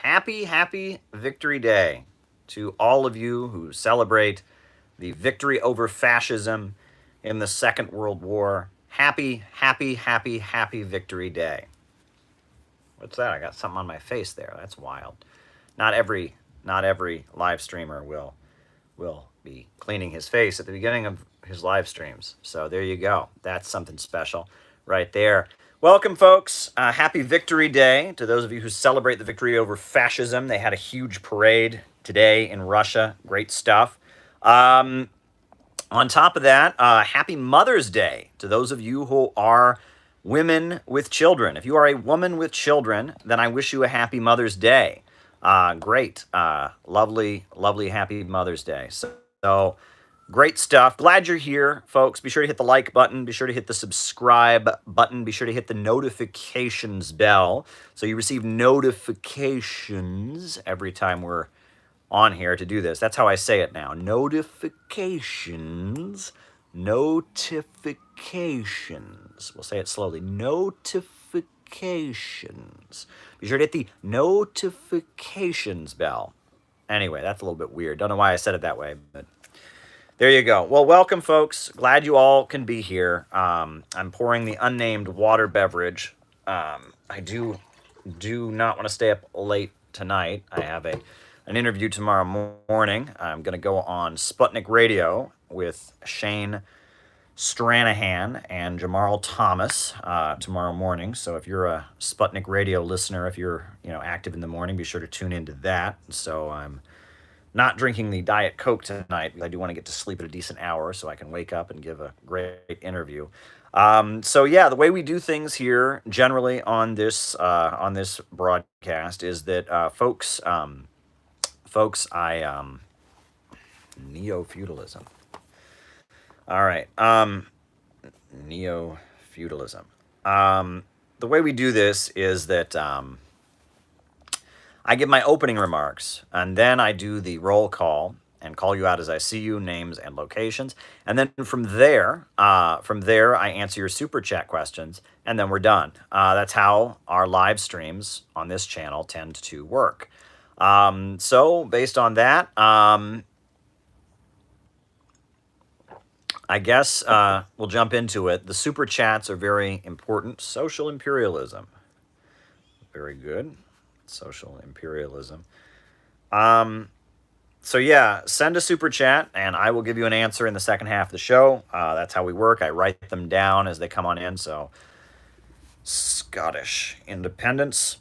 Happy Victory Day to all of you who celebrate the victory over fascism in the Second World War. Happy Victory Day. What's that? I got something on my face there. That's wild. Not every not every live streamer will be cleaning his face at the beginning of his live streams. So there you go. That's something special right there. Welcome, folks. Happy Victory Day to those of you who celebrate the victory over fascism. They had a huge parade today in Russia. Great stuff. On top of that, happy Mother's Day to those of you who are women with children. If you are a woman with children, then I wish you a happy Mother's Day. Great. Lovely, happy Mother's Day. So great stuff. Glad you're here, folks. Be sure to hit the like button. Be sure to hit the subscribe button. Be sure to hit the notifications bell so you receive notifications every time we're on here to do this. That's how I say it now. Notifications. Notifications. We'll say it slowly. Notifications. Be sure to hit the notifications bell. Anyway, that's a little bit weird. Don't know why I said it that way, but there you go. Well, welcome, folks. Glad you all can be here. I'm pouring the unnamed water beverage. I do not want to stay up late tonight. I have an interview tomorrow morning. I'm going to go on Sputnik Radio with Shane Stranahan and Jamarl Thomas tomorrow morning. So if you're a Sputnik Radio listener, if you're active in the morning, be sure to tune into that. So I'm not drinking the Diet Coke tonight because I do want to get to sleep at a decent hour so I can wake up and give a great interview. So yeah, the way we do things here generally on this broadcast is that folks, neo-feudalism. All right, neo-feudalism. The way we do this is that I give my opening remarks, and then I do the roll call and call you out as I see you, names and locations. And then from there, I answer your super chat questions, and then we're done. That's how our live streams on this channel tend to work. So based on that, I guess we'll jump into it. The super chats are very important. Social imperialism. Very good. Social imperialism. So yeah, send a super chat and I will give you an answer in the second half of the show. That's how we work. I write them down as they come on in. So Scottish independence.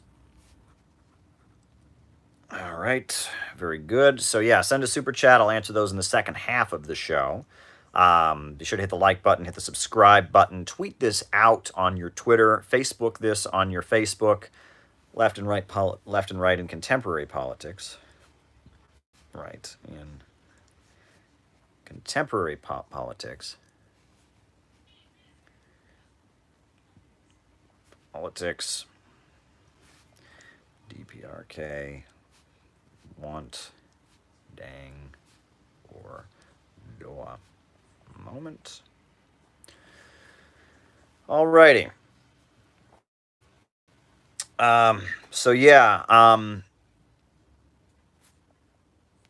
All right, very good. So yeah, send a super chat. I'll answer those in the second half of the show. Be sure to hit the like button, hit the subscribe button, tweet this out on your Twitter, Facebook this on your Facebook. Left and right in contemporary politics. Right, in contemporary politics. Politics. DPRK. Want. Dang. Or Doa. Moment. Alrighty. So yeah,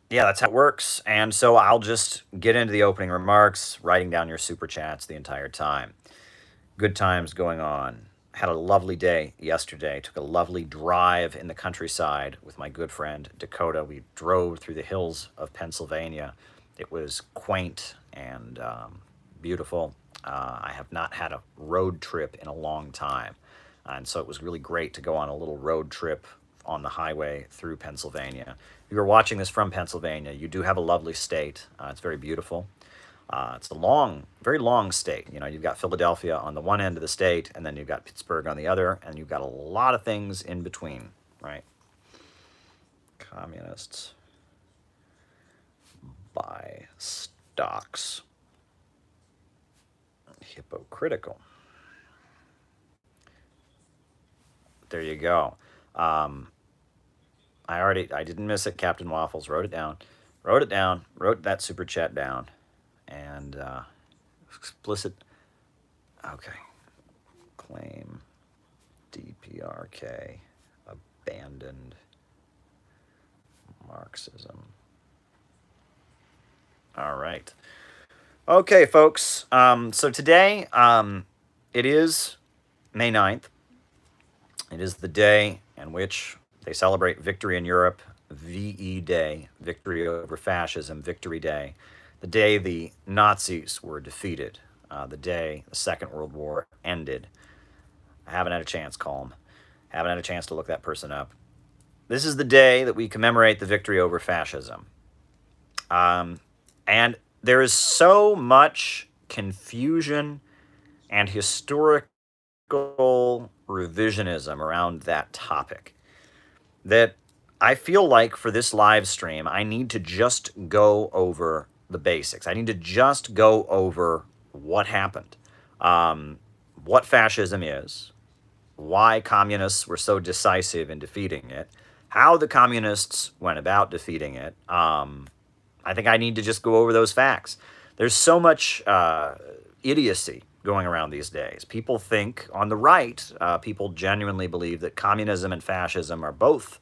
that's how it works. And so I'll just get into the opening remarks, writing down your super chats the entire time. Good times going on. Had a lovely day yesterday. Took a lovely drive in the countryside with my good friend Dakota. We drove through the hills of Pennsylvania. It was quaint and beautiful. I have not had a road trip in a long time. And so it was really great to go on a little road trip on the highway through Pennsylvania. If you're watching this from Pennsylvania, you do have a lovely state. It's very beautiful. It's a very long state. You've got Philadelphia on the one end of the state, and then you've got Pittsburgh on the other, and you've got a lot of things in between, right? Communists buy stocks. Hypocritical. There you go. I didn't miss it. Captain Waffles wrote it down. Wrote that super chat down. And explicit. Okay. Claim DPRK abandoned Marxism. All right. Okay, folks. So today, it is May 9th. It is the day in which they celebrate victory in Europe, VE Day, victory over fascism, Victory Day, the day the Nazis were defeated, the day the Second World War ended. I haven't had a chance, Calm. Haven't had a chance to look that person up. This is the day that we commemorate the victory over fascism. And there is so much confusion and historical revisionism around that topic that I feel like for this live stream, I need to just go over the basics. I need to just go over what happened, what fascism is, why communists were so decisive in defeating it, how the communists went about defeating it. I think I need to just go over those facts. There's so much idiocy going around these days. People think on the right, people genuinely believe that communism and fascism are both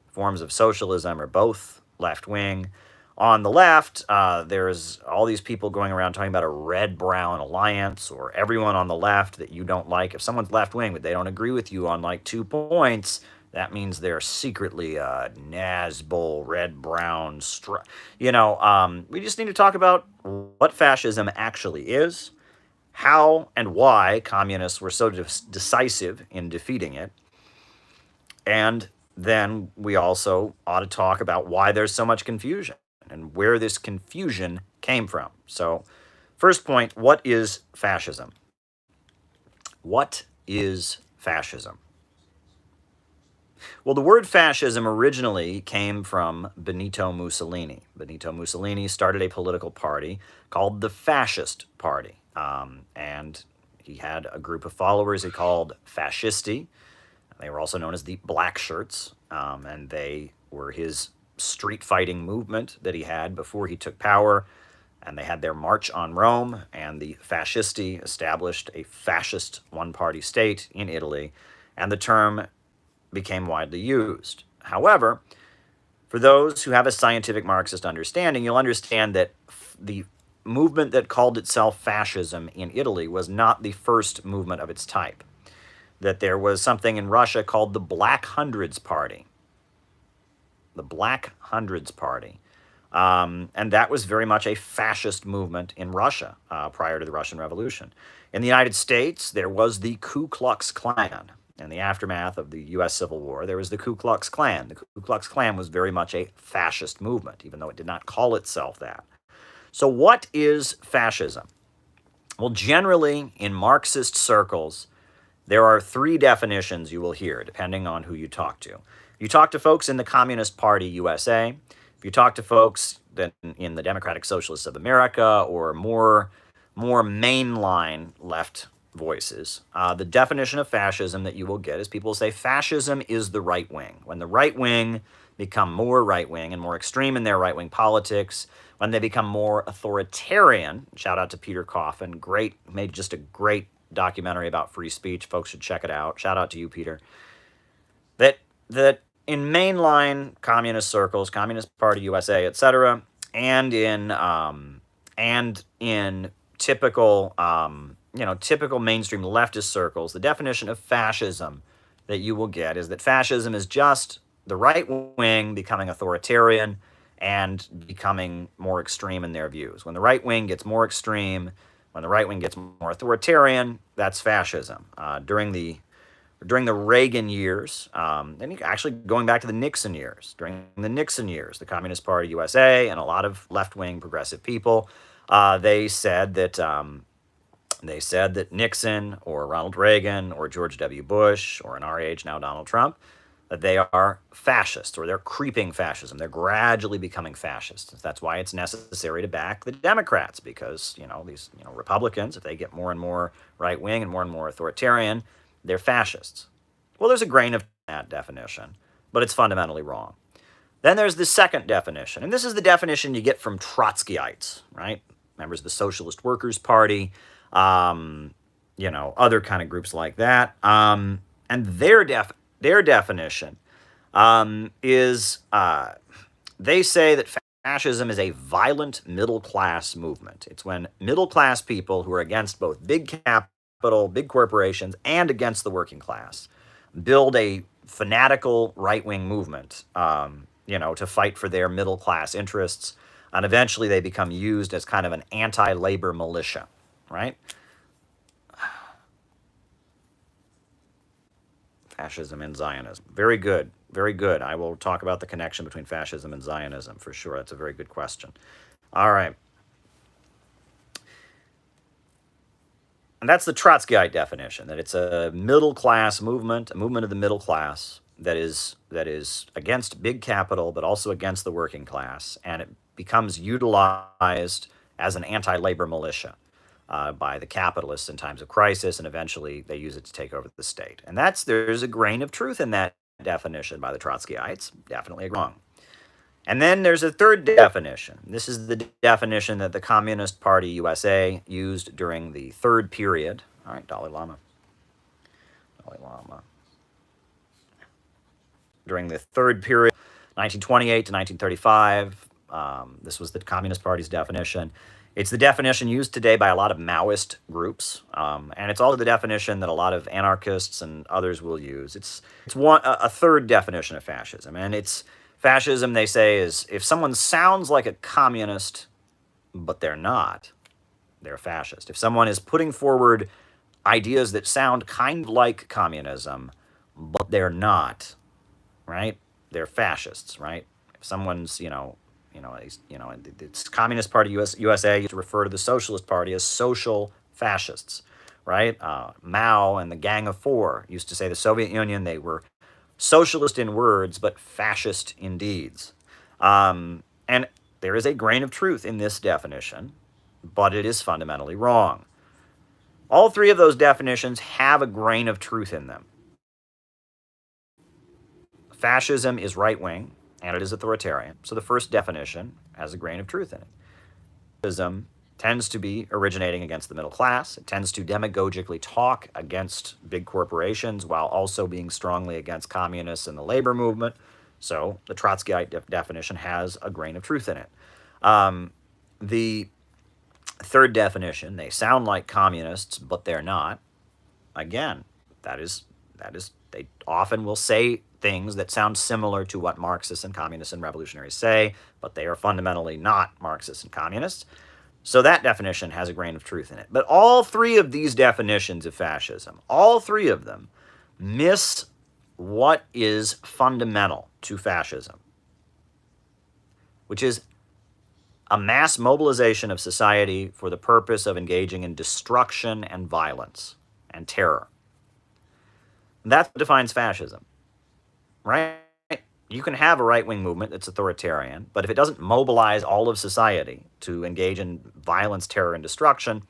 forms of socialism, are both left-wing. On the left, there's all these people going around talking about a red-brown alliance, or everyone on the left that you don't like. If someone's left-wing but they don't agree with you on like 2 points, that means they're secretly a Nazbol, red-brown, we just need to talk about what fascism actually is, how and why communists were so decisive in defeating it, and then we also ought to talk about why there's so much confusion and where this confusion came from. So, first point, what is fascism? What is fascism? Well, the word fascism originally came from Benito Mussolini. Benito Mussolini started a political party called the Fascist Party. And he had a group of followers he called fascisti. They were also known as the Black Shirts. And they were his street fighting movement that he had before he took power. And they had their march on Rome. And the fascisti established a fascist one-party state in Italy. And the term became widely used. However, for those who have a scientific Marxist understanding, you'll understand that the movement that called itself fascism in Italy was not the first movement of its type. That there was something in Russia called the Black Hundreds Party. The Black Hundreds Party. And that was very much a fascist movement in Russia prior to the Russian Revolution. In the United States, there was the Ku Klux Klan. In the aftermath of the U.S. Civil War, there was the Ku Klux Klan. The Ku Klux Klan was very much a fascist movement, even though it did not call itself that. So what is fascism? Well, generally, in Marxist circles, there are 3 definitions you will hear, depending on who you talk to. If you talk to folks in the Communist Party USA, if you talk to folks in the Democratic Socialists of America, or more mainline left voices, the definition of fascism that you will get is people say fascism is the right wing. When the right wing become more right wing and more extreme in their right wing politics, when they become more authoritarian, shout out to Peter Coffin, made just a great documentary about free speech. Folks should check it out. Shout out to you, Peter. That in mainline communist circles, Communist Party USA, etc., and in typical typical mainstream leftist circles, the definition of fascism that you will get is that fascism is just the right wing becoming authoritarian and becoming more extreme in their views. When the right wing gets more extreme, when the right wing gets more authoritarian, that's fascism. During the Reagan years, and actually going back to the Nixon years, during the Nixon years, the Communist Party USA and a lot of left-wing progressive people, they said that Nixon or Ronald Reagan or George W. Bush, or in our age now Donald Trump, that they are fascists, or they're creeping fascism. They're gradually becoming fascists. That's why it's necessary to back the Democrats, because these Republicans, if they get more and more right-wing and more authoritarian, they're fascists. Well, there's a grain of that definition, but it's fundamentally wrong. Then there's the second definition, and this is the definition you get from Trotskyites, right? Members of the Socialist Workers' Party, other kind of groups like that. And their definition is they say that fascism is a violent middle-class movement. It's when middle-class people who are against both big capital, big corporations, and against the working class build a fanatical right-wing movement, to fight for their middle-class interests, and eventually they become used as kind of an anti-labor militia, right? Fascism and Zionism. Very good. Very good. I will talk about the connection between fascism and Zionism for sure. That's a very good question. All right. And that's the Trotskyite definition, that it's a middle-class movement, a movement of the middle class that is against big capital, but also against the working class, and it becomes utilized as an anti-labor militia by the capitalists in times of crisis, and eventually they use it to take over the state. And there's a grain of truth in that definition by the Trotskyites, definitely wrong. And then there's a third definition. This is the definition that the Communist Party USA used during the third period. All right, Dalai Lama. During the third period, 1928 to 1935, this was the Communist Party's definition. It's the definition used today by a lot of Maoist groups, and it's also the definition that a lot of anarchists and others will use. It's a third definition of fascism, and it's fascism, they say, is if someone sounds like a communist, but they're not, they're a fascist. If someone is putting forward ideas that sound kind of like communism, but they're not, right? They're fascists, right? If someone's, it's Communist Party USA used to refer to the Socialist Party as social fascists, right? Mao and the Gang of Four used to say the Soviet Union, they were socialist in words, but fascist in deeds. And there is a grain of truth in this definition, but it is fundamentally wrong. All three of those definitions have a grain of truth in them. Fascism is right-wing, and it is authoritarian. So the first definition has a grain of truth in it. Fascism tends to be originating against the middle class. It tends to demagogically talk against big corporations while also being strongly against communists and the labor movement. So the Trotskyite definition has a grain of truth in it. The third definition, they sound like communists, but they're not. Again, that is they often will say things that sound similar to what Marxists and communists and revolutionaries say, but they are fundamentally not Marxists and communists. So that definition has a grain of truth in it. But all three of these definitions of fascism, all three of them, miss what is fundamental to fascism, which is a mass mobilization of society for the purpose of engaging in destruction and violence and terror. That's what defines fascism, right? You can have a right-wing movement that's authoritarian, but if it doesn't mobilize all of society to engage in violence, terror, and destruction,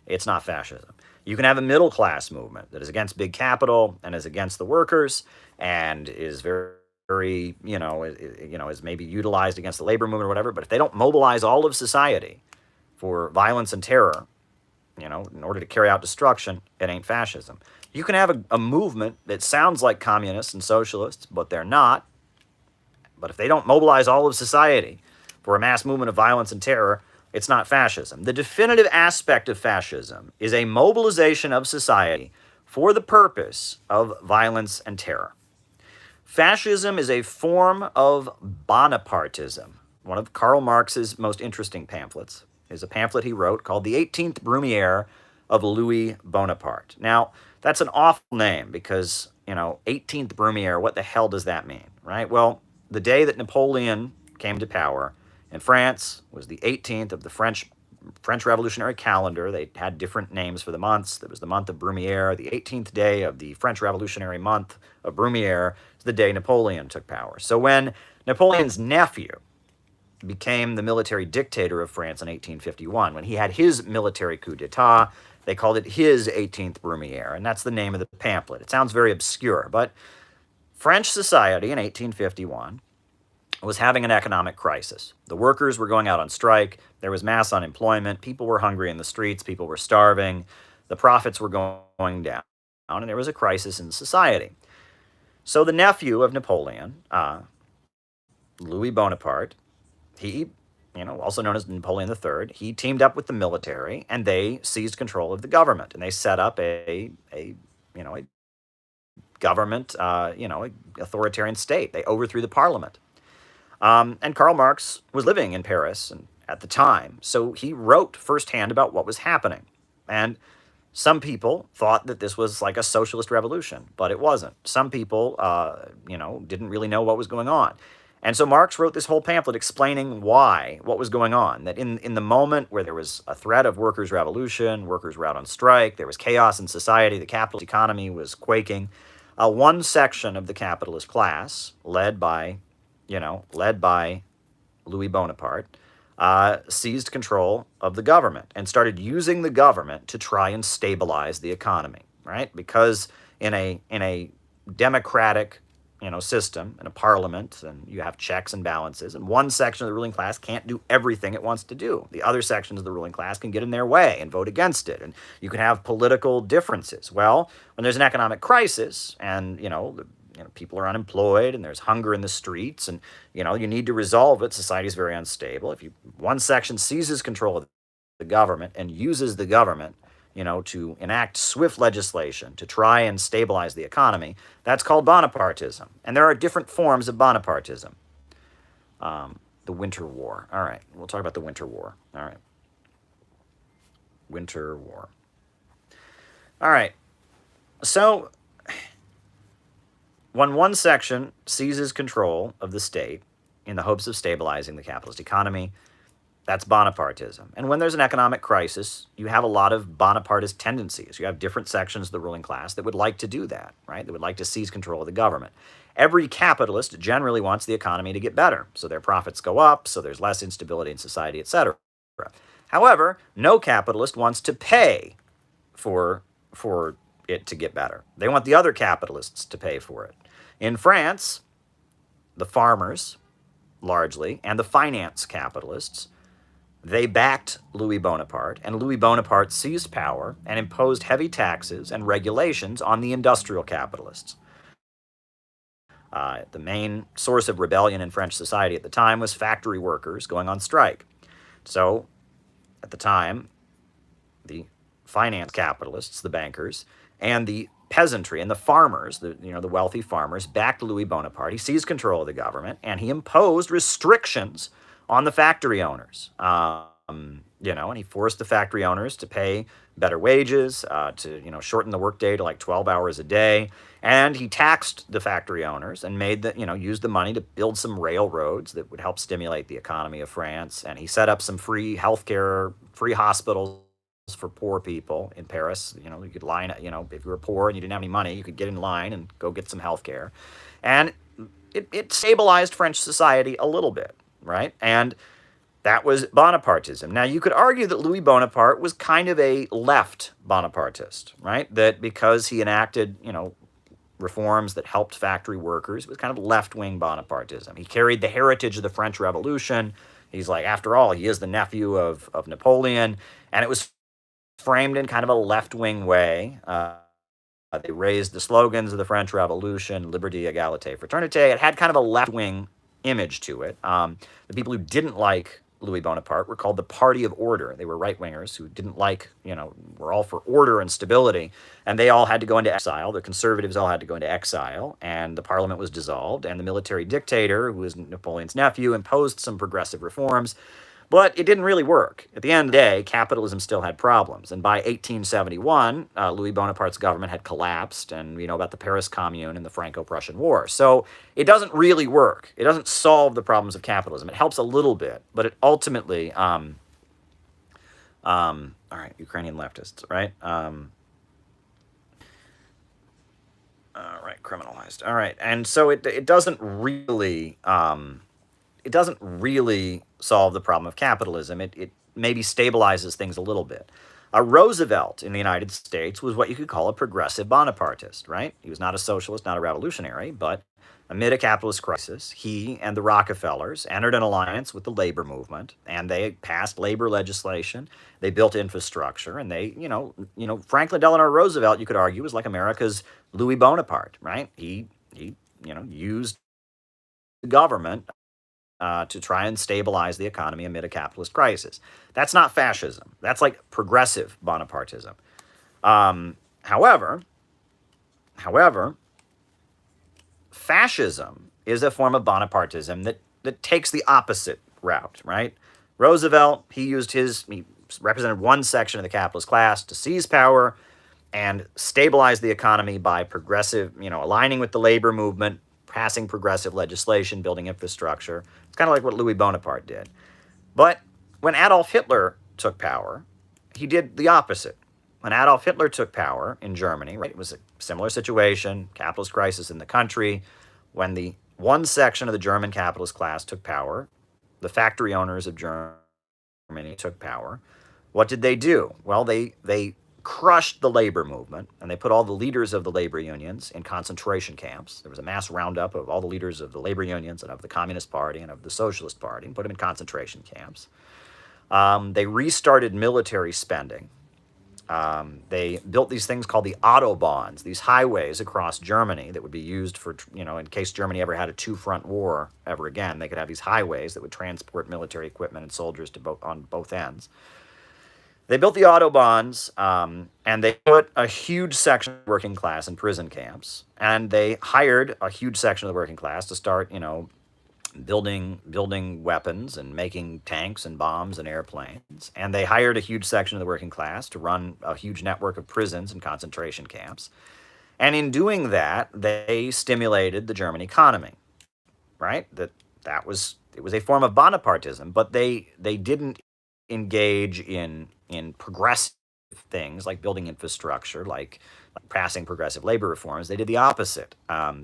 it's not fascism. You can have a middle-class movement that is against big capital and is against the workers and is very, is maybe utilized against the labor movement or whatever, but if they don't mobilize all of society for violence and terror, in order to carry out destruction, it ain't fascism. You can have a movement that sounds like communists and socialists, but they're not. But if they don't mobilize all of society for a mass movement of violence and terror, it's not fascism. The definitive aspect of fascism is a mobilization of society for the purpose of violence and terror. Fascism is a form of Bonapartism. One of Karl Marx's most interesting pamphlets is a pamphlet he wrote called The 18th Brumaire of Louis Bonaparte. Now, that's an awful name because, 18th Brumaire, what the hell does that mean, right? Well, the day that Napoleon came to power in France was the 18th of the French Revolutionary calendar. They had different names for the months. There was the month of Brumaire. The 18th day of the French Revolutionary month of Brumaire is the day Napoleon took power. So when Napoleon's nephew became the military dictator of France in 1851, when he had his military coup d'etat, they called it his 18th Brumaire, and that's the name of the pamphlet. It sounds very obscure, but French society in 1851 was having an economic crisis. The workers were going out on strike. There was mass unemployment. People were hungry in the streets. People were starving. The profits were going down, and there was a crisis in society. So the nephew of Napoleon Louis Bonaparte, he, also known as Napoleon III, he teamed up with the military and they seized control of the government and they set up a government, a authoritarian state. They overthrew the parliament. And Karl Marx was living in Paris at the time, so he wrote firsthand about what was happening. And some people thought that this was like a socialist revolution, but it wasn't. Some people, didn't really know what was going on. And so Marx wrote this whole pamphlet explaining what was going on. That in the moment where there was a threat of workers' revolution, workers were out on strike, there was chaos in society, the capitalist economy was quaking. One section of the capitalist class, led by Louis Bonaparte, seized control of the government and started using the government to try and stabilize the economy, right? Because in a democratic, system, in a parliament, and you have checks and balances, and one section of the ruling class can't do everything it wants to do. The other sections of the ruling class can get in their way and vote against it, and you can have political differences. Well, when there's an economic crisis and, people are unemployed and there's hunger in the streets and, you need to resolve it. Society's very unstable. If one section seizes control of the government and uses the government, to enact swift legislation to try and stabilize the economy, that's called Bonapartism. And there are different forms of Bonapartism. The Winter War. All right, we'll talk about the Winter War. All right. Winter War. All right. So when one section seizes control of the state in the hopes of stabilizing the capitalist economy, that's Bonapartism. And when there's an economic crisis, you have a lot of Bonapartist tendencies. You have different sections of the ruling class that would like to do that, right? That would like to seize control of the government. Every capitalist generally wants the economy to get better, so their profits go up, so there's less instability in society, etc. However, no capitalist wants to pay for it to get better. They want the other capitalists to pay for it. In France, the farmers, largely, and the finance capitalists, they backed Louis Bonaparte, and Louis Bonaparte seized power and imposed heavy taxes and regulations on the industrial capitalists. The main source of rebellion in French society at the time was factory workers going on strike. So, at the time, the finance capitalists, the bankers, and the peasantry and the farmers, the wealthy farmers, backed Louis Bonaparte. He seized control of the government, and he imposed restrictions on the factory owners. And he forced the factory owners to pay better wages, to shorten the workday to like 12 hours a day. And he taxed the factory owners and used the money to build some railroads that would help stimulate the economy of France. And he set up some free healthcare, free hospitals for poor people in Paris. You could line, if you were poor and you didn't have any money, you could get in line and go get some healthcare. And it stabilized French society a little bit, right? And that was Bonapartism. Now, you could argue that Louis Bonaparte was kind of a left Bonapartist, right? That because he enacted, reforms that helped factory workers, it was kind of left-wing Bonapartism. He carried the heritage of the French Revolution. He's like, after all, he is the nephew of Napoleon. And it was framed in kind of a left-wing way. They raised the slogans of the French Revolution, liberté, égalité, fraternité. It had kind of a left-wing image to it. The people who didn't like Louis Bonaparte were called the Party of Order. They were right-wingers who didn't like, were all for order and stability, and they all had to go into exile. The conservatives all had to go into exile, and the parliament was dissolved, and the military dictator, who was Napoleon's nephew, imposed some progressive reforms. But it didn't really work. At the end of the day, capitalism still had problems. And by 1871, Louis Bonaparte's government had collapsed, and we know about the Paris Commune and the Franco-Prussian War. So it doesn't really work. It doesn't solve the problems of capitalism. It helps a little bit, but it ultimately, all right, Ukrainian leftists, right? All right, criminalized. All right, and so it doesn't really solve the problem of capitalism. It maybe stabilizes things a little bit. Roosevelt in the United States was what you could call a progressive Bonapartist, right? He was not a socialist, not a revolutionary, but amid a capitalist crisis, he and the Rockefellers entered an alliance with the labor movement, and they passed labor legislation. They built infrastructure, and they, Franklin Delano Roosevelt, you could argue, was like America's Louis Bonaparte, right? He used the government to try and stabilize the economy amid a capitalist crisis. That's not fascism. That's like progressive Bonapartism. However, fascism is a form of Bonapartism that takes the opposite route, right? Roosevelt, he represented one section of the capitalist class to seize power and stabilize the economy by aligning with the labor movement, passing progressive legislation, building infrastructure. It's kind of like what Louis Bonaparte did. But when Adolf Hitler took power, he did the opposite. When Adolf Hitler took power in Germany, right, it was a similar situation, capitalist crisis in the country. When the one section of the German capitalist class took power, the factory owners of Germany took power. What did they do? Well, they crushed the labor movement, and they put all the leaders of the labor unions in concentration camps. There was a mass roundup of all the leaders of the labor unions and of the Communist Party and of the Socialist Party, and put them in concentration camps. They restarted military spending. They built these things called the Autobahns, these highways across Germany that would be used for, in case Germany ever had a two-front war ever again, they could have these highways that would transport military equipment and soldiers on both ends. They built the Autobahns, and they put a huge section of the working class in prison camps, and they hired a huge section of the working class to start, building weapons and making tanks and bombs and airplanes. And they hired a huge section of the working class to run a huge network of prisons and concentration camps. And in doing that, they stimulated the German economy, right? It was a form of Bonapartism, but they didn't engage in progressive things like building infrastructure, like passing progressive labor reforms. They did the opposite.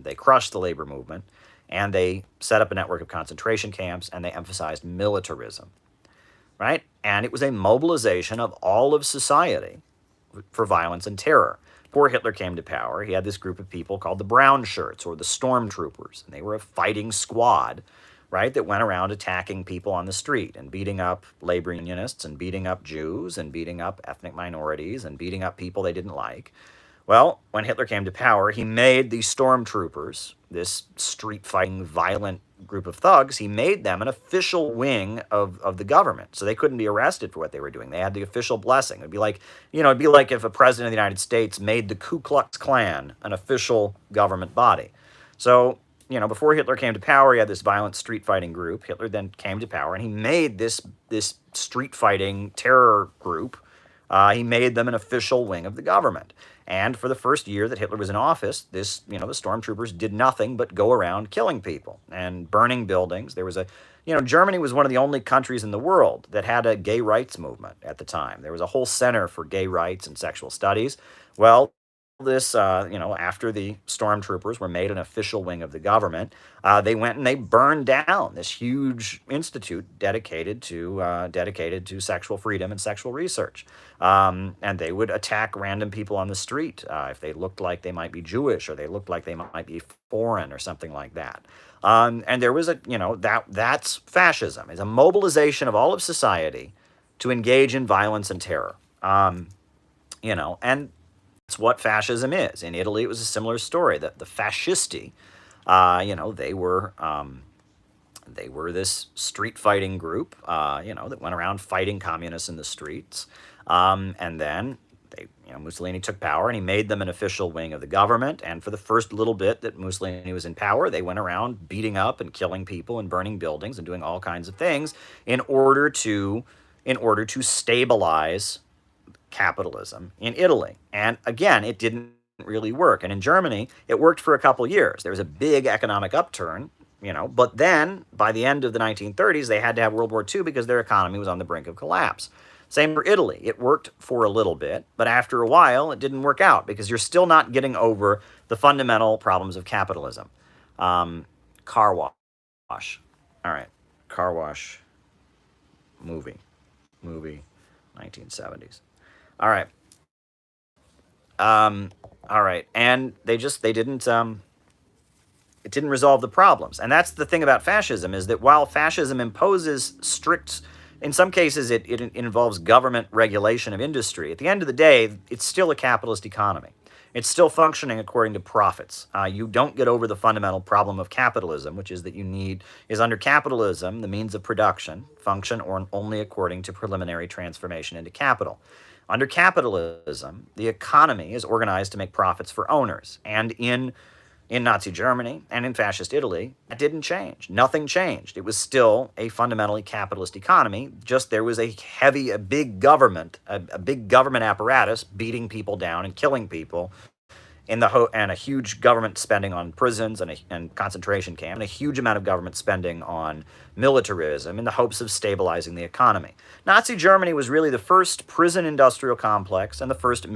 They crushed the labor movement, and they set up a network of concentration camps, and they emphasized militarism, right? And it was a mobilization of all of society for violence and terror. Before Hitler came to power, he had this group of people called the Brown Shirts, or the Stormtroopers, and they were a fighting squad, right, that went around attacking people on the street and beating up labor unionists and beating up Jews and beating up ethnic minorities and beating up people they didn't like. Well, when Hitler came to power, he made these Stormtroopers, this street-fighting, violent group of thugs, he made them an official wing of the government. So they couldn't be arrested for what they were doing. They had the official blessing. It'd be like if a president of the United States made the Ku Klux Klan an official government body. So, before Hitler came to power, he had this violent street-fighting group. Hitler then came to power, and he made this street-fighting terror group, he made them an official wing of the government. And for the first year that Hitler was in office, the stormtroopers did nothing but go around killing people and burning buildings. There was Germany was one of the only countries in the world that had a gay rights movement at the time. There was a whole center for gay rights and sexual studies. Well, after the stormtroopers were made an official wing of the government, they went and they burned down this huge institute dedicated to sexual freedom and sexual research. And they would attack random people on the street if they looked like they might be Jewish or they looked like they might be foreign or something like that. And there was that's fascism. It's a mobilization of all of society to engage in violence and terror. And that's what fascism is. In Italy, it was a similar story. That the fascisti, they were this street fighting group, that went around fighting communists in the streets. And then Mussolini took power, and he made them an official wing of the government. And for the first little bit that Mussolini was in power, they went around beating up and killing people and burning buildings and doing all kinds of things in order to stabilize capitalism in Italy. And again, it didn't really work. And in Germany, it worked for a couple years. There was a big economic upturn, but then by the end of the 1930s, they had to have World War II because their economy was on the brink of collapse. Same for Italy. It worked for a little bit, but after a while, it didn't work out because you're still not getting over the fundamental problems of capitalism. Car wash. All right. Car wash movie, 1970s. All right. All right. And it didn't resolve the problems. And that's the thing about fascism, is that while fascism imposes strict, in some cases it involves government regulation of industry, at the end of the day, it's still a capitalist economy. It's still functioning according to profits. You don't get over the fundamental problem of capitalism, which is that under capitalism, the means of production function only according to preliminary transformation into capital. Under capitalism, the economy is organized to make profits for owners. And in Nazi Germany and in fascist Italy, that didn't change. Nothing changed. It was still a fundamentally capitalist economy, just there was a big government apparatus beating people down and killing people, and a huge government spending on prisons and concentration camps, and a huge amount of government spending on militarism in the hopes of stabilizing the economy. Nazi Germany was really the first prison industrial complex and the first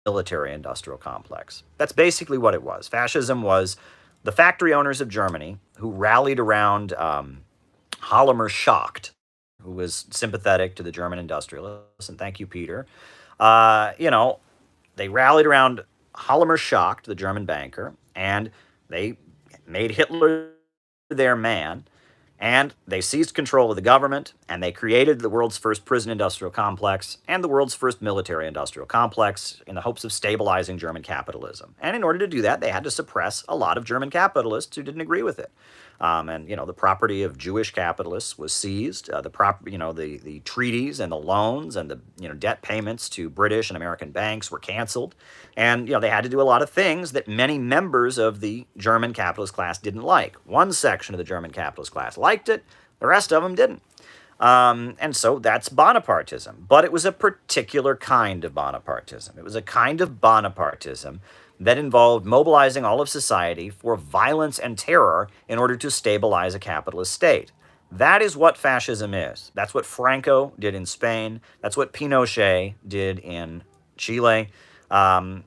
military industrial complex. That's basically what it was. Fascism was the factory owners of Germany who rallied around Hjalmar Schacht, who was sympathetic to the German industrialists, and thank you, Peter. They rallied around Hjalmar Schacht, the German banker, and they made Hitler their man, and they seized control of the government, and they created the world's first prison industrial complex and the world's first military industrial complex in the hopes of stabilizing German capitalism. And in order to do that, they had to suppress a lot of German capitalists who didn't agree with it. The property of Jewish capitalists was seized. The treaties and the loans and the debt payments to British and American banks were canceled, and they had to do a lot of things that many members of the German capitalist class didn't like. One section of the German capitalist class liked it; the rest of them didn't. And so that's Bonapartism. But it was a particular kind of Bonapartism. It was a kind of Bonapartism that involved mobilizing all of society for violence and terror in order to stabilize a capitalist state. That is what fascism is. That's what Franco did in Spain. That's what Pinochet did in Chile.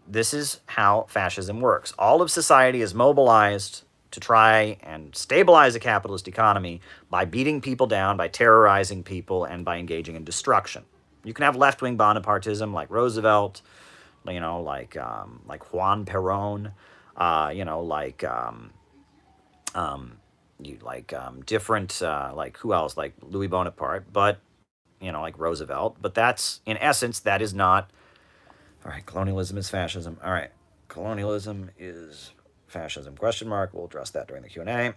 This is how fascism works. All of society is mobilized to try and stabilize a capitalist economy by beating people down, by terrorizing people, and by engaging in destruction. You can have left-wing Bonapartism like Roosevelt, like Juan Perón, different, like who else, like Louis Bonaparte, but, like Roosevelt. But that's, in essence, that is not, all right, colonialism is fascism. All right, colonialism is fascism, question mark. We'll address that during the Q&A.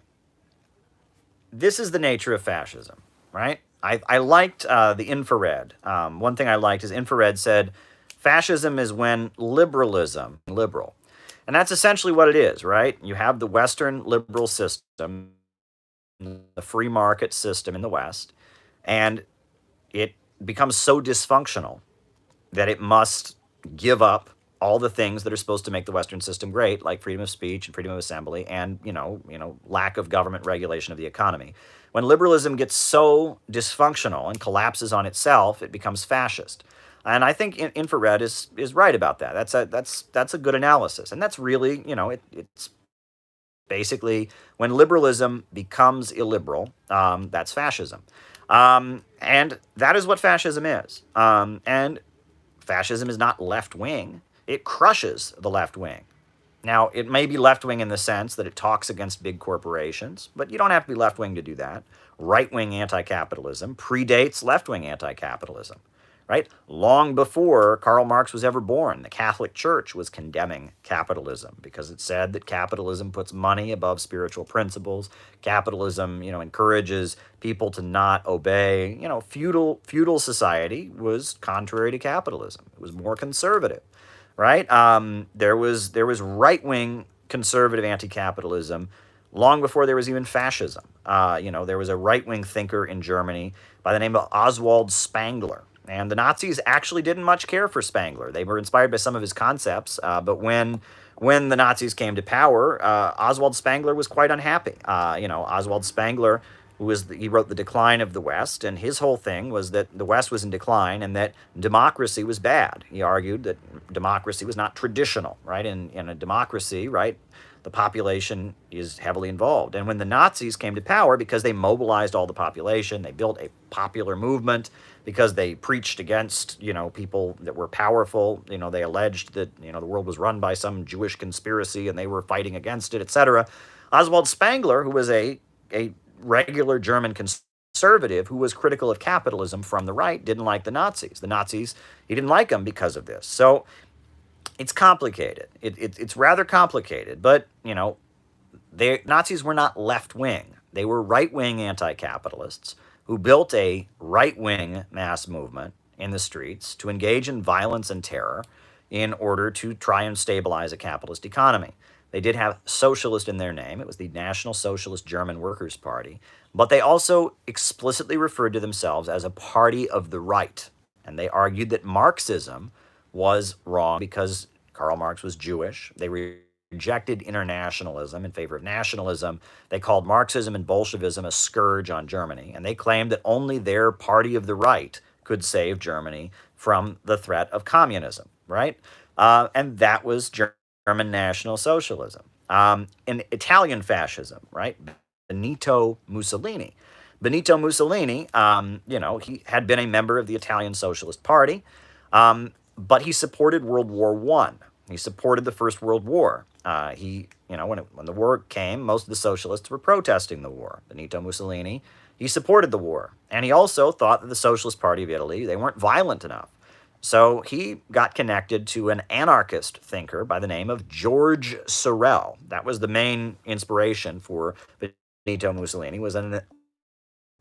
This is the nature of fascism, right? I liked the infrared. One thing I liked is infrared said, fascism is when liberal. And that's essentially what it is, right? You have the Western liberal system, the free market system in the West, and it becomes so dysfunctional that it must give up all the things that are supposed to make the Western system great, like freedom of speech and freedom of assembly and, lack of government regulation of the economy. When liberalism gets so dysfunctional and collapses on itself, it becomes fascist. And I think infrared is right about that. That's a good analysis. And that's really, it's basically when liberalism becomes illiberal, that's fascism. And that is what fascism is. And fascism is not left-wing. It crushes the left wing. Now, it may be left-wing in the sense that it talks against big corporations, but you don't have to be left-wing to do that. Right-wing anti-capitalism predates left-wing anti-capitalism, right? Long before Karl Marx was ever born, the Catholic Church was condemning capitalism because it said that capitalism puts money above spiritual principles. Capitalism, encourages people to not obey. Feudal society was contrary to capitalism. It was more conservative. Right? There was right-wing conservative anti-capitalism long before there was even fascism. There was a right-wing thinker in Germany by the name of Oswald Spengler. And the Nazis actually didn't much care for Spengler. They were inspired by some of his concepts, but when the Nazis came to power, Oswald Spengler was quite unhappy. Oswald Spengler he wrote The Decline of the West, and his whole thing was that the West was in decline and that democracy was bad. He argued that democracy was not traditional, right? In a democracy, right, the population is heavily involved. And when the Nazis came to power, because they mobilized all the population, they built a popular movement, because they preached against, people that were powerful, they alleged that, the world was run by some Jewish conspiracy and they were fighting against it, etc. Oswald Spengler, who was a regular German conservative who was critical of capitalism from the right, didn't like the Nazis. The Nazis, he didn't like them because of this. So It's complicated. It's rather complicated, but, Nazis were not left-wing. They were right-wing anti-capitalists who built a right-wing mass movement in the streets to engage in violence and terror in order to try and stabilize a capitalist economy. They did have socialist in their name. It was the National Socialist German Workers' Party. But they also explicitly referred to themselves as a party of the right. And they argued that Marxism was wrong because Karl Marx was Jewish. They rejected internationalism in favor of nationalism. They called Marxism and Bolshevism a scourge on Germany. And they claimed that only their party of the right could save Germany from the threat of communism, right? And that was German National Socialism. And Italian fascism, right? Benito Mussolini. Benito Mussolini, he had been a member of the Italian Socialist Party, but he supported World War I. He supported the First World War. When the war came, most of the socialists were protesting the war. Benito Mussolini, he supported the war. And he also thought that the Socialist Party of Italy, they weren't violent enough. So he got connected to an anarchist thinker by the name of George Sorel. That was the main inspiration for Benito Mussolini, was an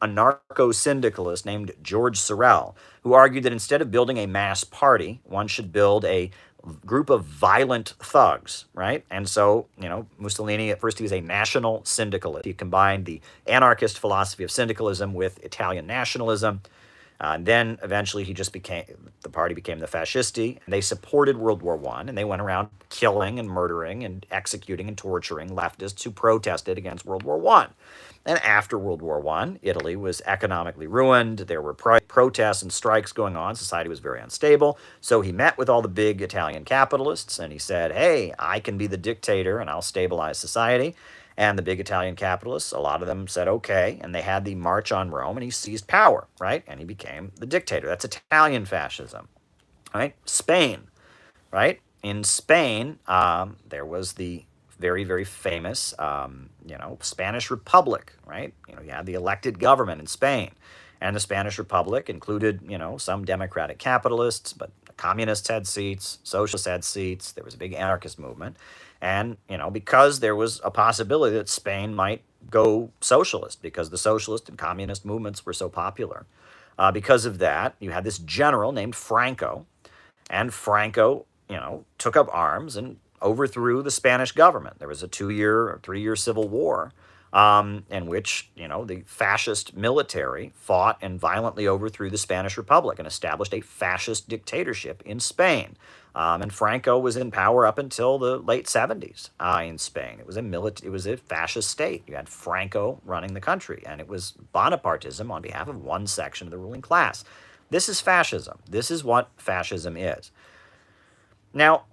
anarcho-syndicalist named George Sorel, who argued that instead of building a mass party, one should build a group of violent thugs, right? And so, Mussolini, at first he was a national syndicalist. He combined the anarchist philosophy of syndicalism with Italian nationalism. And then eventually the party became the Fascisti, and they supported World War I, and they went around killing and murdering and executing and torturing leftists who protested against World War I. And after World War I, Italy was economically ruined. There were protests and strikes going on. Society was very unstable. So he met with all the big Italian capitalists, and he said, hey, I can be the dictator, and I'll stabilize society. And the big Italian capitalists, a lot of them said, okay, and they had the March on Rome, and he seized power, right? And he became the dictator. That's Italian fascism, right? Spain, right? In Spain, there was the very, very famous, Spanish Republic, right? You had the elected government in Spain. And the Spanish Republic included, some democratic capitalists, but communists had seats, socialists had seats. There was a big anarchist movement. And, because there was a possibility that Spain might go socialist because the socialist and communist movements were so popular. Because of that, you had this general named Franco. And Franco, took up arms and overthrew the Spanish government. There was a 2-year or 3-year civil war in which, the fascist military fought and violently overthrew the Spanish Republic and established a fascist dictatorship in Spain. And Franco was in power up until the late 70s in Spain. It was a fascist state. You had Franco running the country, and it was Bonapartism on behalf of one section of the ruling class. This is fascism. This is what fascism is. Now,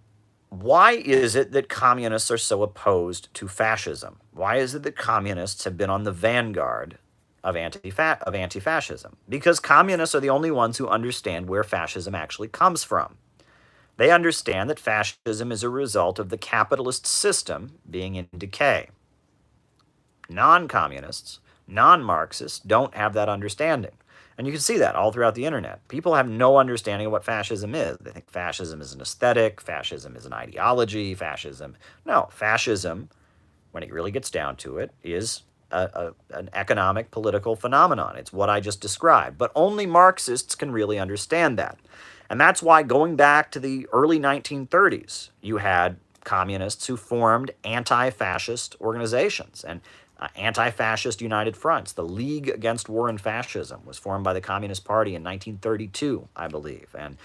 why is it that communists are so opposed to fascism? Why is it that communists have been on the vanguard of anti-fascism? Because communists are the only ones who understand where fascism actually comes from. They understand that fascism is a result of the capitalist system being in decay. Non-communists, non-Marxists don't have that understanding. And you can see that all throughout the internet. People have no understanding of what fascism is. They think fascism is an aesthetic, fascism is an ideology, No, fascism, when it really gets down to it, is an economic, political phenomenon. It's what I just described. But only Marxists can really understand that. And that's why, going back to the early 1930s, you had communists who formed anti-fascist organizations. And anti-fascist united fronts. The League Against War and Fascism was formed by the Communist Party in 1932, I believe. And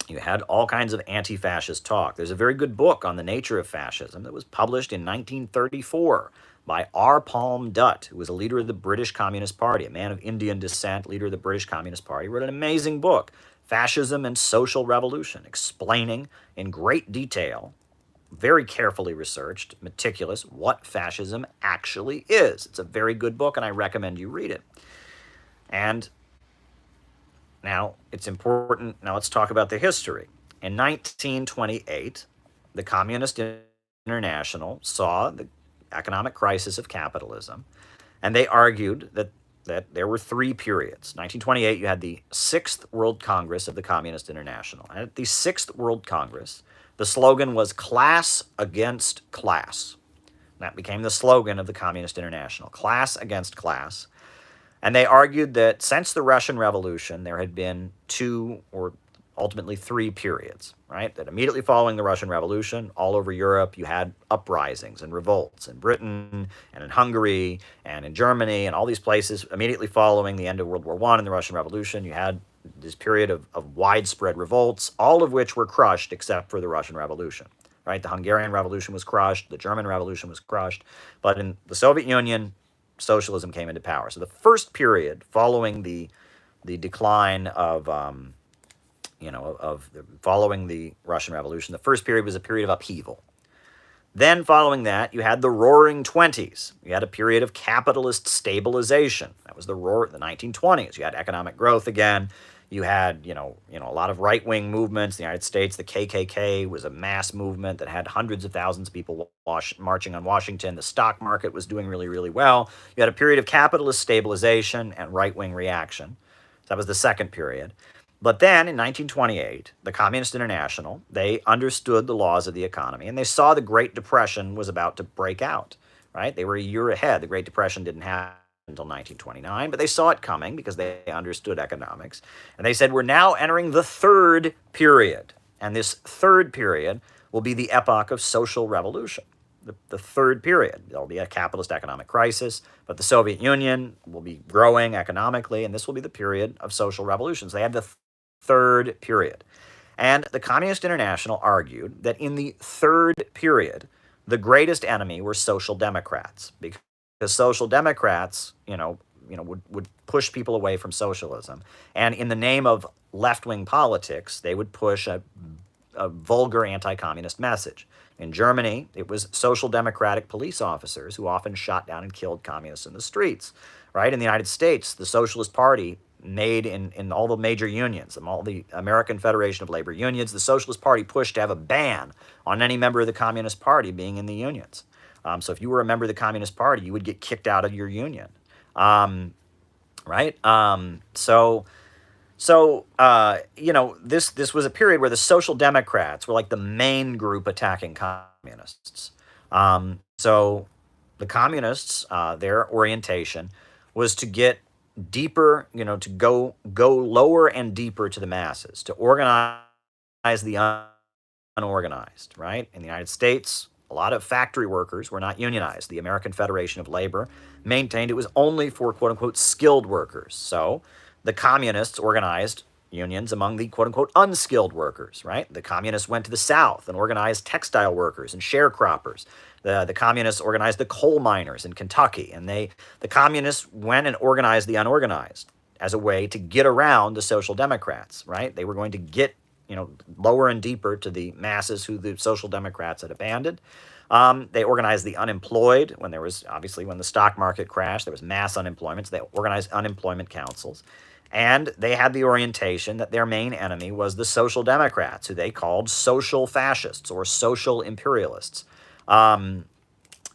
you had all kinds of anti-fascist talk. There's a very good book on the nature of fascism that was published in 1934 by R. Palm Dutt, who was a leader of the British Communist Party, a man of Indian descent, leader of the British Communist Party, wrote an amazing book, Fascism and Social Revolution, explaining in great detail, very carefully researched, meticulous, what fascism actually is. It's a very good book, and I recommend you read it. And now it's important. Now let's talk about the history. In 1928, the Communist International saw the economic crisis of capitalism, and they argued that that there were three periods. 1928, you had the Sixth World Congress of the Communist International. And at the Sixth World Congress, the slogan was class against class. That became the slogan of the Communist International, class against class. And they argued that since the Russian Revolution, there had been two or ultimately three periods, right? That immediately following the Russian Revolution, all over Europe, you had uprisings and revolts in Britain and in Hungary and in Germany and all these places. Immediately following the end of World War I and the Russian Revolution, you had this period of widespread revolts, all of which were crushed except for the Russian Revolution, right? The Hungarian Revolution was crushed, the German Revolution was crushed, but in the Soviet Union, socialism came into power. So the first period following the decline of following the Russian Revolution, the first period was a period of upheaval. Then following that, you had the Roaring Twenties. You had a period of capitalist stabilization. That was the 1920s. You had economic growth again. You had, a lot of right-wing movements. In the United States, the KKK was a mass movement that had hundreds of thousands of people marching on Washington. The stock market was doing really, really well. You had a period of capitalist stabilization and right-wing reaction. So that was the second period. But then in 1928, the Communist International, they understood the laws of the economy and they saw the Great Depression was about to break out, right? They were a year ahead. The Great Depression didn't happen until 1929, but they saw it coming because they understood economics. And they said, we're now entering the third period. And this third period will be the epoch of social revolution. The third period. There'll be a capitalist economic crisis, but the Soviet Union will be growing economically, and this will be the period of social revolutions. They had the third period. And the Communist International argued that in the third period, the greatest enemy were social democrats, because social democrats, would push people away from socialism. And in the name of left-wing politics, they would push a vulgar anti-communist message. In Germany, it was social democratic police officers who often shot down and killed communists in the streets, right? In the United States, the Socialist Party made in all the major unions, all the American Federation of Labor Unions, the Socialist Party pushed to have a ban on any member of the Communist Party being in the unions. So if you were a member of the Communist Party, you would get kicked out of your union, right? This was a period where the Social Democrats were like the main group attacking communists. So the communists, their orientation was to get deeper, to go lower and deeper to the masses, to organize the unorganized, right? In the United States, a lot of factory workers were not unionized. The American Federation of Labor maintained it was only for quote-unquote skilled workers. So the communists organized unions among the quote-unquote unskilled workers, right? The communists went to the South and organized textile workers and sharecroppers. The communists organized the coal miners in Kentucky, and the communists went and organized the unorganized as a way to get around the Social Democrats, right? They were going to get lower and deeper to the masses who the Social Democrats had abandoned. They organized the unemployed when the stock market crashed, there was mass unemployment, so they organized unemployment councils. And they had the orientation that their main enemy was the Social Democrats, who they called social fascists or social imperialists. And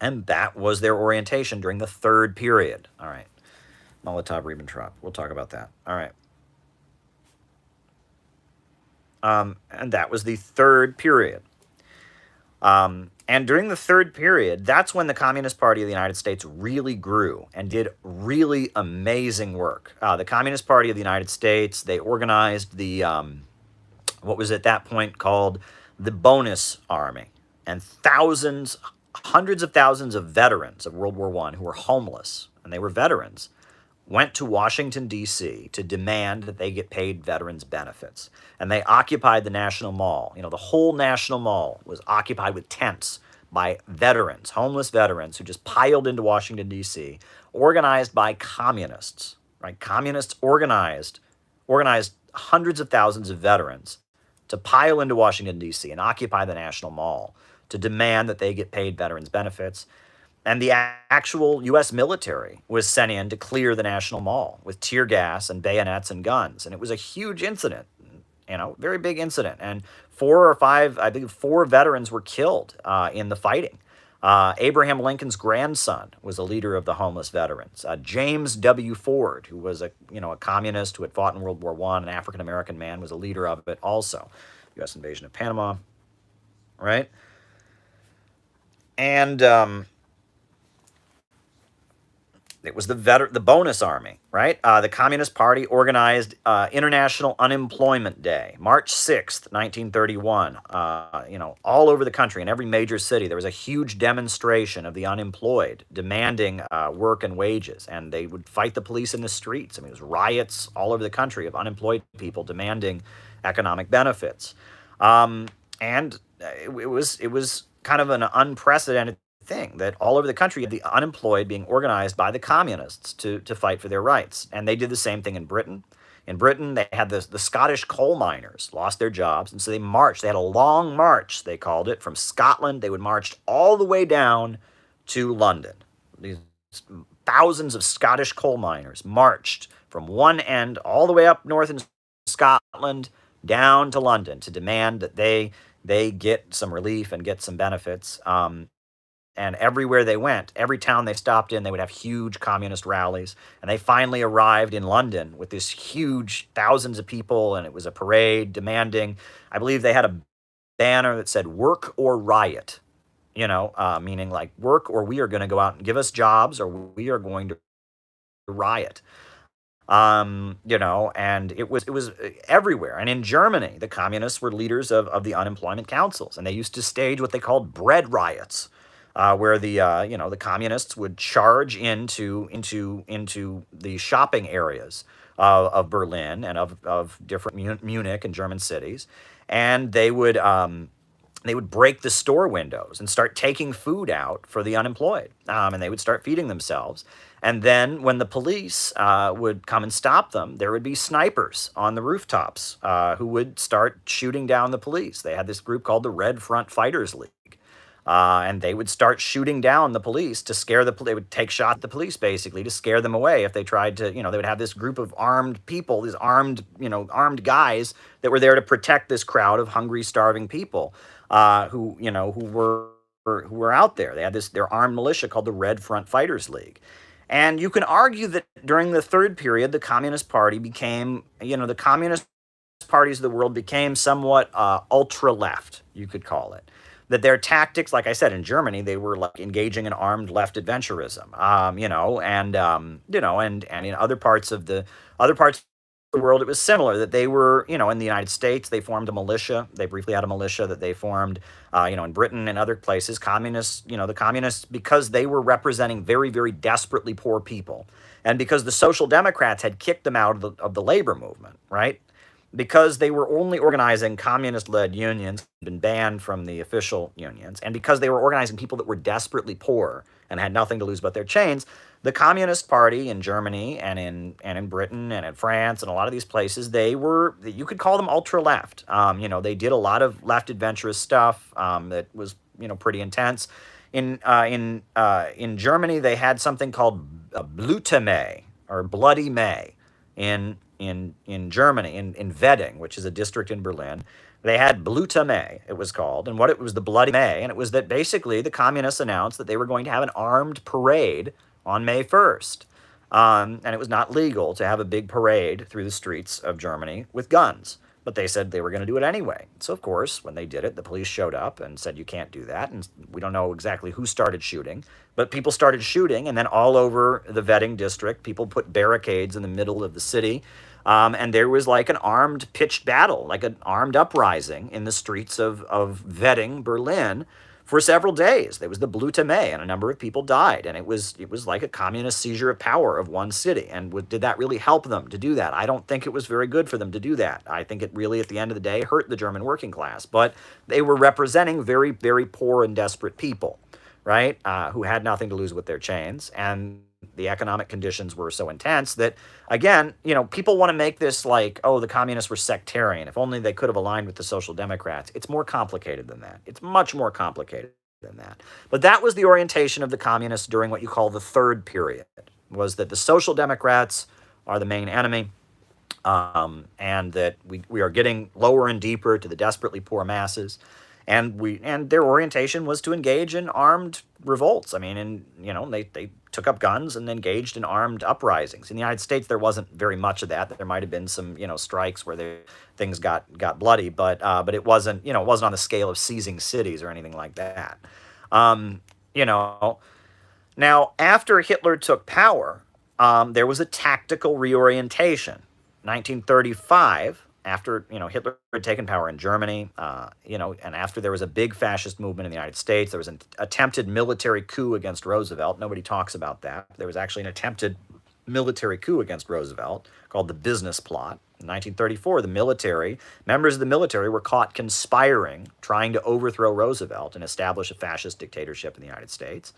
that was their orientation during the third period. All right. Molotov-Ribbentrop. We'll talk about that. All right. And that was the third period. And during the third period, that's when the Communist Party of the United States really grew and did really amazing work. The Communist Party of the United States, they organized the, what was at that point called the Bonus Army. And hundreds of thousands of veterans of World War I who were homeless, and they were veterans, went to Washington, D.C. to demand that they get paid veterans' benefits. And they occupied the National Mall. The whole National Mall was occupied with tents by veterans, homeless veterans, who just piled into Washington, D.C., organized by communists, right? Communists organized hundreds of thousands of veterans to pile into Washington, D.C. and occupy the National Mall to demand that they get paid veterans' benefits. And the actual U.S. military was sent in to clear the National Mall with tear gas and bayonets and guns. And it was a huge incident, very big incident. And 4 veterans were killed in the fighting. Abraham Lincoln's grandson was a leader of the homeless veterans. James W. Ford, who was a communist who had fought in World War I, an African American man, was a leader of it also. U.S. invasion of Panama, right? And it was the bonus army, right? The Communist Party organized International Unemployment Day, March 6th, 1931. All over the country, in every major city, there was a huge demonstration of the unemployed demanding work and wages, and they would fight the police in the streets. I mean, it was riots all over the country of unemployed people demanding economic benefits, and it was kind of an unprecedented thing that all over the country, the unemployed being organized by the communists to fight for their rights. And they did the same thing in Britain. In Britain, they had the Scottish coal miners lost their jobs, and so they marched. They had a long march, they called it, from Scotland. They would march all the way down to London. These thousands of Scottish coal miners marched from one end all the way up north in Scotland down to London to demand that they get some relief and get some benefits. And everywhere they went, every town they stopped in, they would have huge communist rallies. And they finally arrived in London with this huge thousands of people, and it was a parade demanding, I believe they had a banner that said work or riot, meaning like work or we are going to go out and give us jobs or we are going to riot. And it was everywhere. And in Germany, the communists were leaders of the unemployment councils, and they used to stage what they called bread riots. Where the communists would charge into the shopping areas of Berlin and of different Munich and German cities, and they would break the store windows and start taking food out for the unemployed, and they would start feeding themselves. And then when the police would come and stop them, there would be snipers on the rooftops who would start shooting down the police. They had this group called the Red Front Fighters League. And they would start shooting down the police to scare they would take shots at the police basically to scare them away if they tried to, they would have this group of armed people, these armed guys that were there to protect this crowd of hungry, starving people who were out there. They had their armed militia called the Red Front Fighters League. And you can argue that during the third period, the Communist Party became, the communist parties of the world became somewhat ultra-left, you could call it. That their tactics, like I said, in Germany, they were like engaging in armed left adventurism, and in other parts of the world, it was similar. That they were, in the United States, they formed a militia. They briefly had a militia that they formed, in Britain and other places. Communists, the communists, because they were representing very, very desperately poor people, and because the Social Democrats had kicked them out of the labor movement, right? Because they were only organizing communist-led unions, been banned from the official unions, and because they were organizing people that were desperately poor and had nothing to lose but their chains, the Communist Party in Germany and in Britain and in France and a lot of these places, you could call them ultra-left. They did a lot of left adventurous stuff that was pretty intense. In Germany, they had something called Blute May or Bloody May in Germany, in Wedding, which is a district in Berlin. They had Blute May, it was called, and what it was, the Bloody May, and it was that basically the communists announced that they were going to have an armed parade on May 1st. And it was not legal to have a big parade through the streets of Germany with guns. But they said they were going to do it anyway. So, of course, when they did it, the police showed up and said, you can't do that. And we don't know exactly who started shooting. But people started shooting, and then all over the Wedding district, people put barricades in the middle of the city. And there was like an armed pitched battle, like an armed uprising in the streets of Wedding, Berlin, for several days. There was the Blute May, and a number of people died. And it was like a communist seizure of power of one city. And did that really help them to do that? I don't think it was very good for them to do that. I think it really, at the end of the day, hurt the German working class. But they were representing very, very poor and desperate people, right, who had nothing to lose with their chains. And the economic conditions were so intense that, again, people want to make this like, oh, the communists were sectarian. If only they could have aligned with the Social Democrats. It's more complicated than that. It's much more complicated than that. But that was the orientation of the communists during what you call the third period, was that the Social Democrats are the main enemy, and that we are getting lower and deeper to the desperately poor masses. and their orientation was to engage in armed revolts. I mean, and they took up guns and engaged in armed uprisings. In the United States, there wasn't very much of that. There might have been some strikes where things got bloody, but it wasn't it wasn't on the scale of seizing cities or anything like that. Um, you know, Now after Hitler took power, there was a tactical reorientation. 1935, after Hitler had taken power in Germany, and after there was a big fascist movement in the United States, there was an attempted military coup against Roosevelt. Nobody talks about that. There was actually an attempted military coup against Roosevelt called the Business Plot. In 1934, members of the military were caught conspiring, trying to overthrow Roosevelt and establish a fascist dictatorship in the United States.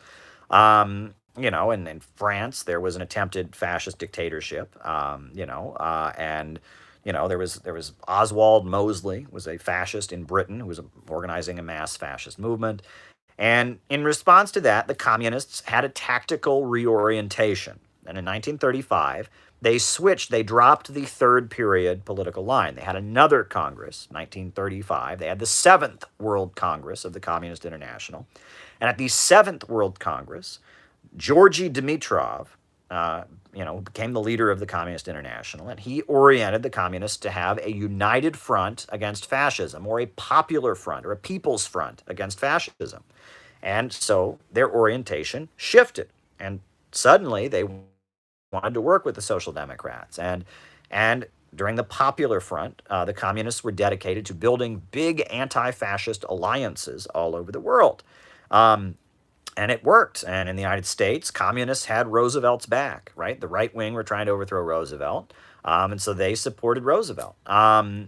In France, there was an attempted fascist dictatorship, and there was Oswald Mosley was a fascist in Britain who was organizing a mass fascist movement. And in response to that, the communists had a tactical reorientation. And in 1935, they dropped the third period political line. They had another Congress, 1935. They had the Seventh World Congress of the Communist International. And at the Seventh World Congress, Georgy Dimitrov, became the leader of the Communist International, and he oriented the communists to have a united front against fascism, or a popular front, or a people's front against fascism. And so their orientation shifted, and suddenly they wanted to work with the Social Democrats. And during the Popular Front, the communists were dedicated to building big anti-fascist alliances all over the world. And it worked. And in the United States, communists had Roosevelt's back, right? The right wing were trying to overthrow Roosevelt. And so they supported Roosevelt. In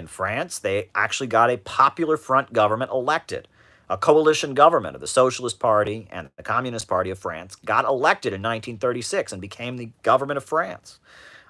France, they actually got a Popular Front government elected. A coalition government of the Socialist Party and the Communist Party of France got elected in 1936 and became the government of France.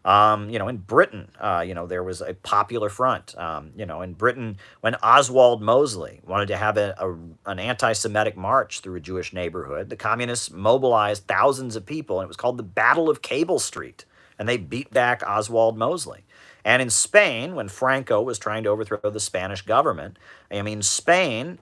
In Britain, there was a Popular Front. In Britain, when Oswald Mosley wanted to have an anti-Semitic march through a Jewish neighborhood, the communists mobilized thousands of people, and it was called the Battle of Cable Street, and they beat back Oswald Mosley. And in Spain, when Franco was trying to overthrow the Spanish government, Spain,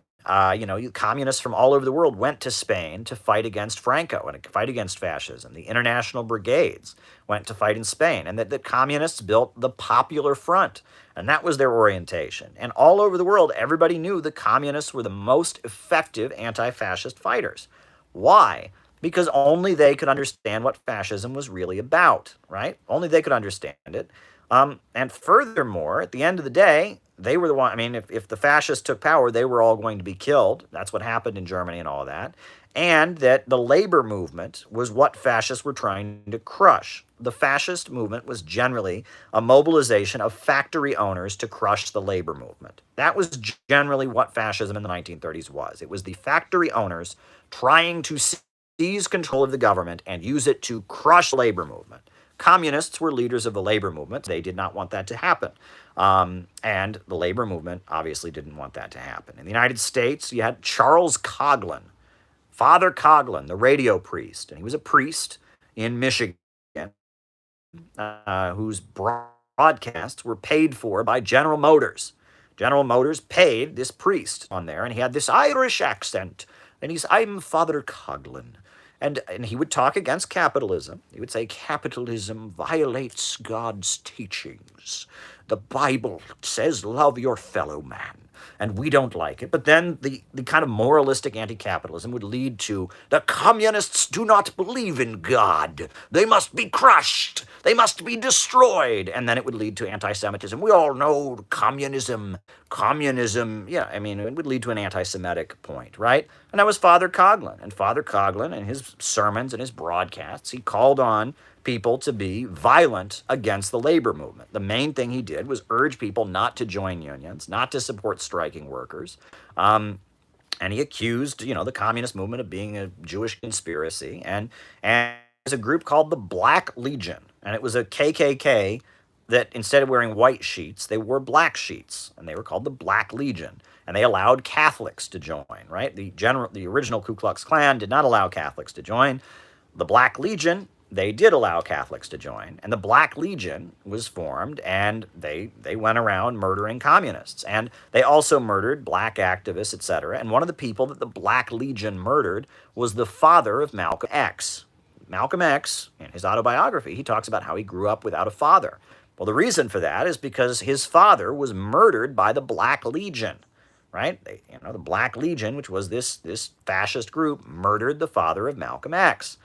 communists from all over the world went to Spain to fight against Franco and fight against fascism. The international brigades went to fight in Spain, and the communists built the Popular Front, and that was their orientation. And all over the world, everybody knew the communists were the most effective anti-fascist fighters. Why? Because only they could understand what fascism was really about, right? Only they could understand it. And furthermore, at the end of the day, they were the one. If the fascists took power, they were all going to be killed. That's what happened in Germany and all of that. And that the labor movement was what fascists were trying to crush. The fascist movement was generally a mobilization of factory owners to crush the labor movement. That was generally what fascism in the 1930s was. It was the factory owners trying to seize control of the government and use it to crush the labor movement. Communists were leaders of the labor movement. They did not want that to happen. And the labor movement obviously didn't want that to happen. In the United States, you had Charles Coughlin, Father Coughlin, the radio priest. And he was a priest in Michigan whose broadcasts were paid for by General Motors. General Motors paid this priest on there, and he had this Irish accent. And I'm Father Coughlin. And he would talk against capitalism. He would say capitalism violates God's teachings. The Bible says love your fellow man, and we don't like it. But then the kind of moralistic anti-capitalism would lead to the communists do not believe in God. They must be crushed. They must be destroyed. And then it would lead to anti-Semitism. We all know communism, it would lead to an anti-Semitic point, right? And that was Father Coughlin. And Father Coughlin, in his sermons and his broadcasts, he called on people to be violent against the labor movement. The main thing he did was urge people not to join unions, not to support striking workers. And he accused, the communist movement of being a Jewish conspiracy. And there's a group called the Black Legion. And it was a KKK that instead of wearing white sheets, they wore black sheets. And they were called the Black Legion. And they allowed Catholics to join, right? The original Ku Klux Klan did not allow Catholics to join. The Black Legion, they did allow Catholics to join, and the Black Legion was formed, and they went around murdering communists, and they also murdered black activists, etc. And one of the people that the Black Legion murdered was the father of Malcolm X. Malcolm X, in his autobiography, he talks about how he grew up without a father. Well, the reason for that is because his father was murdered by the Black Legion, right? The Black Legion, which was this fascist group, murdered the father of Malcolm X.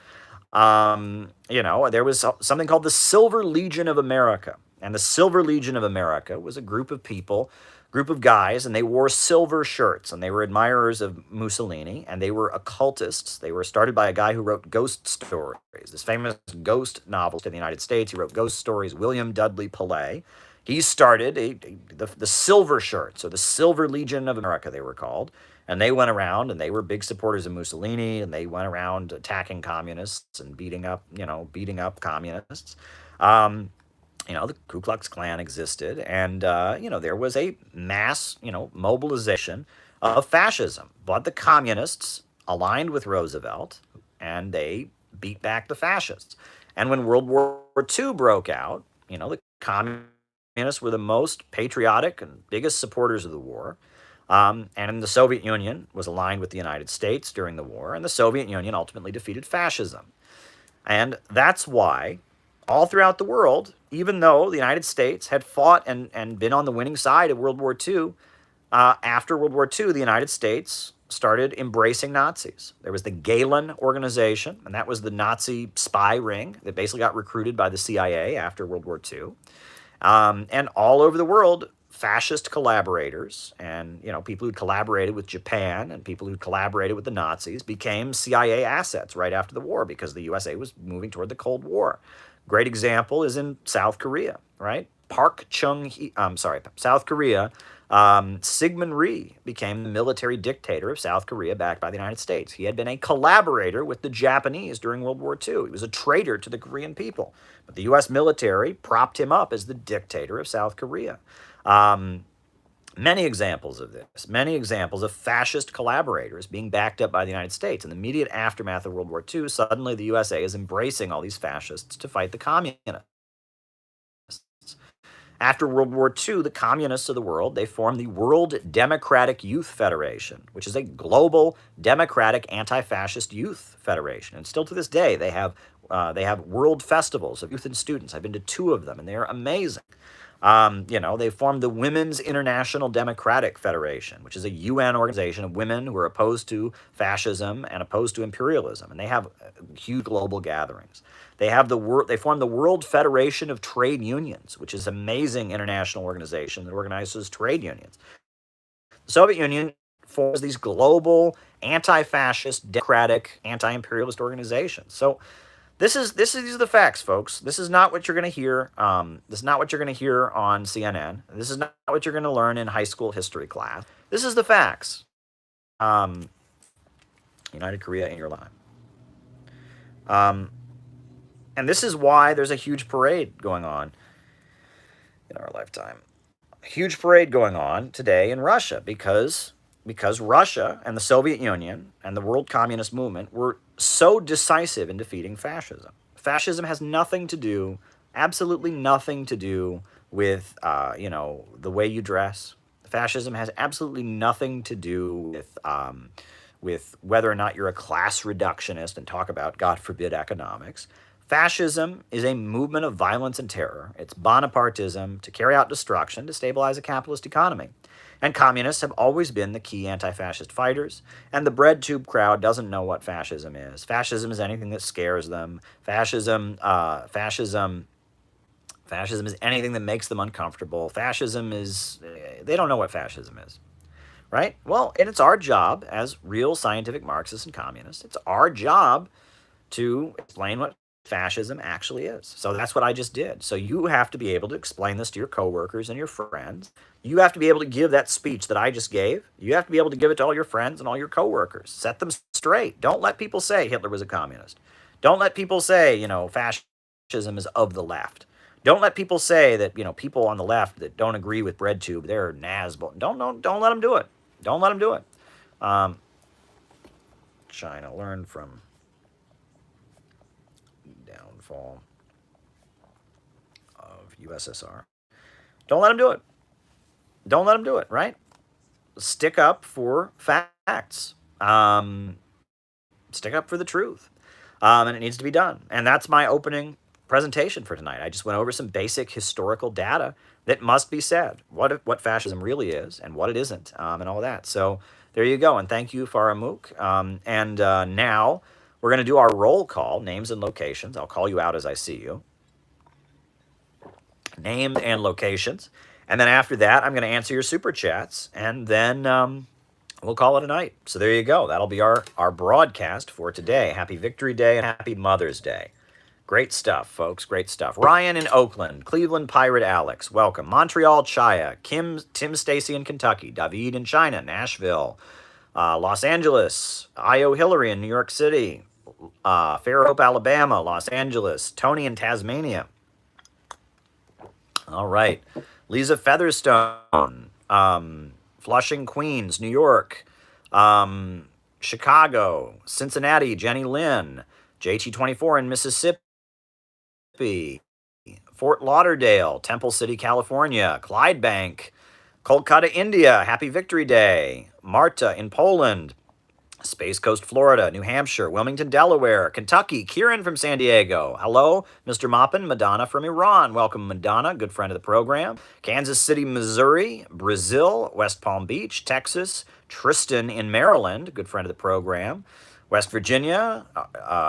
There was something called the Silver Legion of America. And the Silver Legion of America was a group of people, group of guys, and they wore silver shirts, and they were admirers of Mussolini, and they were occultists. They were started by a guy who wrote ghost stories, this famous ghost novelist in the United States. He wrote ghost stories, William Dudley Pillay. He started the Silver Shirts, or the Silver Legion of America, they were called. And they went around, and they were big supporters of Mussolini, and they went around attacking communists and beating up communists. The Ku Klux Klan existed, and there was a mass, mobilization of fascism. But the communists aligned with Roosevelt, and they beat back the fascists. And when World War II broke out, the communists were the most patriotic and biggest supporters of the war. And the Soviet Union was aligned with the United States during the war, and the Soviet Union ultimately defeated fascism. And that's why, all throughout the world, even though the United States had fought and been on the winning side of World War II, after World War II, the United States started embracing Nazis. There was the Gehlen organization, and that was the Nazi spy ring that basically got recruited by the CIA after World War II. And all over the world, fascist collaborators and people who collaborated with Japan and people who collaborated with the Nazis became CIA assets right after the war because the USA was moving toward the Cold War. Great example is in South Korea, right? South Korea. Syngman Rhee became the military dictator of South Korea backed by the United States. He had been a collaborator with the Japanese during World War II. He was a traitor to the Korean people. But the U.S. military propped him up as the dictator of South Korea. Many examples of this, many examples of fascist collaborators being backed up by the United States. In the immediate aftermath of World War II, suddenly the USA is embracing all these fascists to fight the communists. After World War II, the communists of the world, they formed the World Democratic Youth Federation, which is a global democratic anti-fascist youth federation. And still to this day, they have world festivals of youth and students. I've been to 2 of them, and they're amazing. They formed the Women's International Democratic Federation, which is a UN organization of women who are opposed to fascism and opposed to imperialism, and they have huge global gatherings. They formed the World Federation of Trade Unions, which is an amazing international organization that organizes trade unions. The Soviet Union forms these global anti-fascist, democratic, anti-imperialist organizations. So these are the facts, folks. This is not what you're going to hear. This is not what you're going to hear on CNN. This is not what you're going to learn in high school history class. This is the facts. United Korea in your life. And this is why there's a huge parade going on in our lifetime. A huge parade going on today in Russia because Russia and the Soviet Union and the world communist movement were so decisive in defeating fascism. Fascism has nothing to do, absolutely nothing to do with, the way you dress. Fascism has absolutely nothing to do with whether or not you're a class reductionist and talk about, God forbid, economics. Fascism is a movement of violence and terror. It's Bonapartism to carry out destruction to stabilize a capitalist economy. And communists have always been the key anti-fascist fighters, and the bread tube crowd doesn't know what fascism is. Fascism is anything that scares them. Fascism is anything that makes them uncomfortable. Fascism is, they don't know what fascism is, right? Well, and it's our job as real scientific Marxists and communists, it's our job to explain what fascism actually is. So that's what I just did. So you have to be able to explain this to your coworkers and your friends. You have to be able to give that speech that I just gave. You have to be able to give it to all your friends and all your coworkers. Set them straight. Don't let people say Hitler was a communist. Don't let people say, fascism is of the left. Don't let people say that, people on the left that don't agree with BreadTube, they're Nazis. Don't let them do it. Don't let them do it. China, learn from down downfall of USSR. Don't let him do it. Don't let him do it, right? Stick up for facts. Stick up for the truth. And it needs to be done. And that's my opening presentation for tonight. I just went over some basic historical data that must be said. What fascism really is and what it isn't, and all that. So there you go. And thank you, Faramuk. Now we're going to do our roll call, names and locations. I'll call you out as I see you. Names and locations. And then after that, I'm going to answer your super chats. And then we'll call it a night. So there you go. That'll be our broadcast for today. Happy Victory Day and Happy Mother's Day. Great stuff, folks. Great stuff. Ryan in Oakland. Cleveland Pirate Alex. Welcome. Montreal Chaya. Tim Stacy in Kentucky. David in China. Nashville. Los Angeles. Io Hillary in New York City. Fairhope, Alabama. Los Angeles. Tony in Tasmania. All right. Lisa Featherstone. Flushing, Queens, New York. Chicago. Cincinnati. Jenny Lynn. JT24 in Mississippi. Fort Lauderdale, Temple City, California, Clydebank, Kolkata, India, Happy Victory Day, Marta in Poland, Space Coast, Florida, New Hampshire, Wilmington, Delaware, Kentucky, Kieran from San Diego, hello, Mr. Maupin, Madonna from Iran, welcome Madonna, good friend of the program, Kansas City, Missouri, Brazil, West Palm Beach, Texas, Tristan in Maryland, good friend of the program, West Virginia,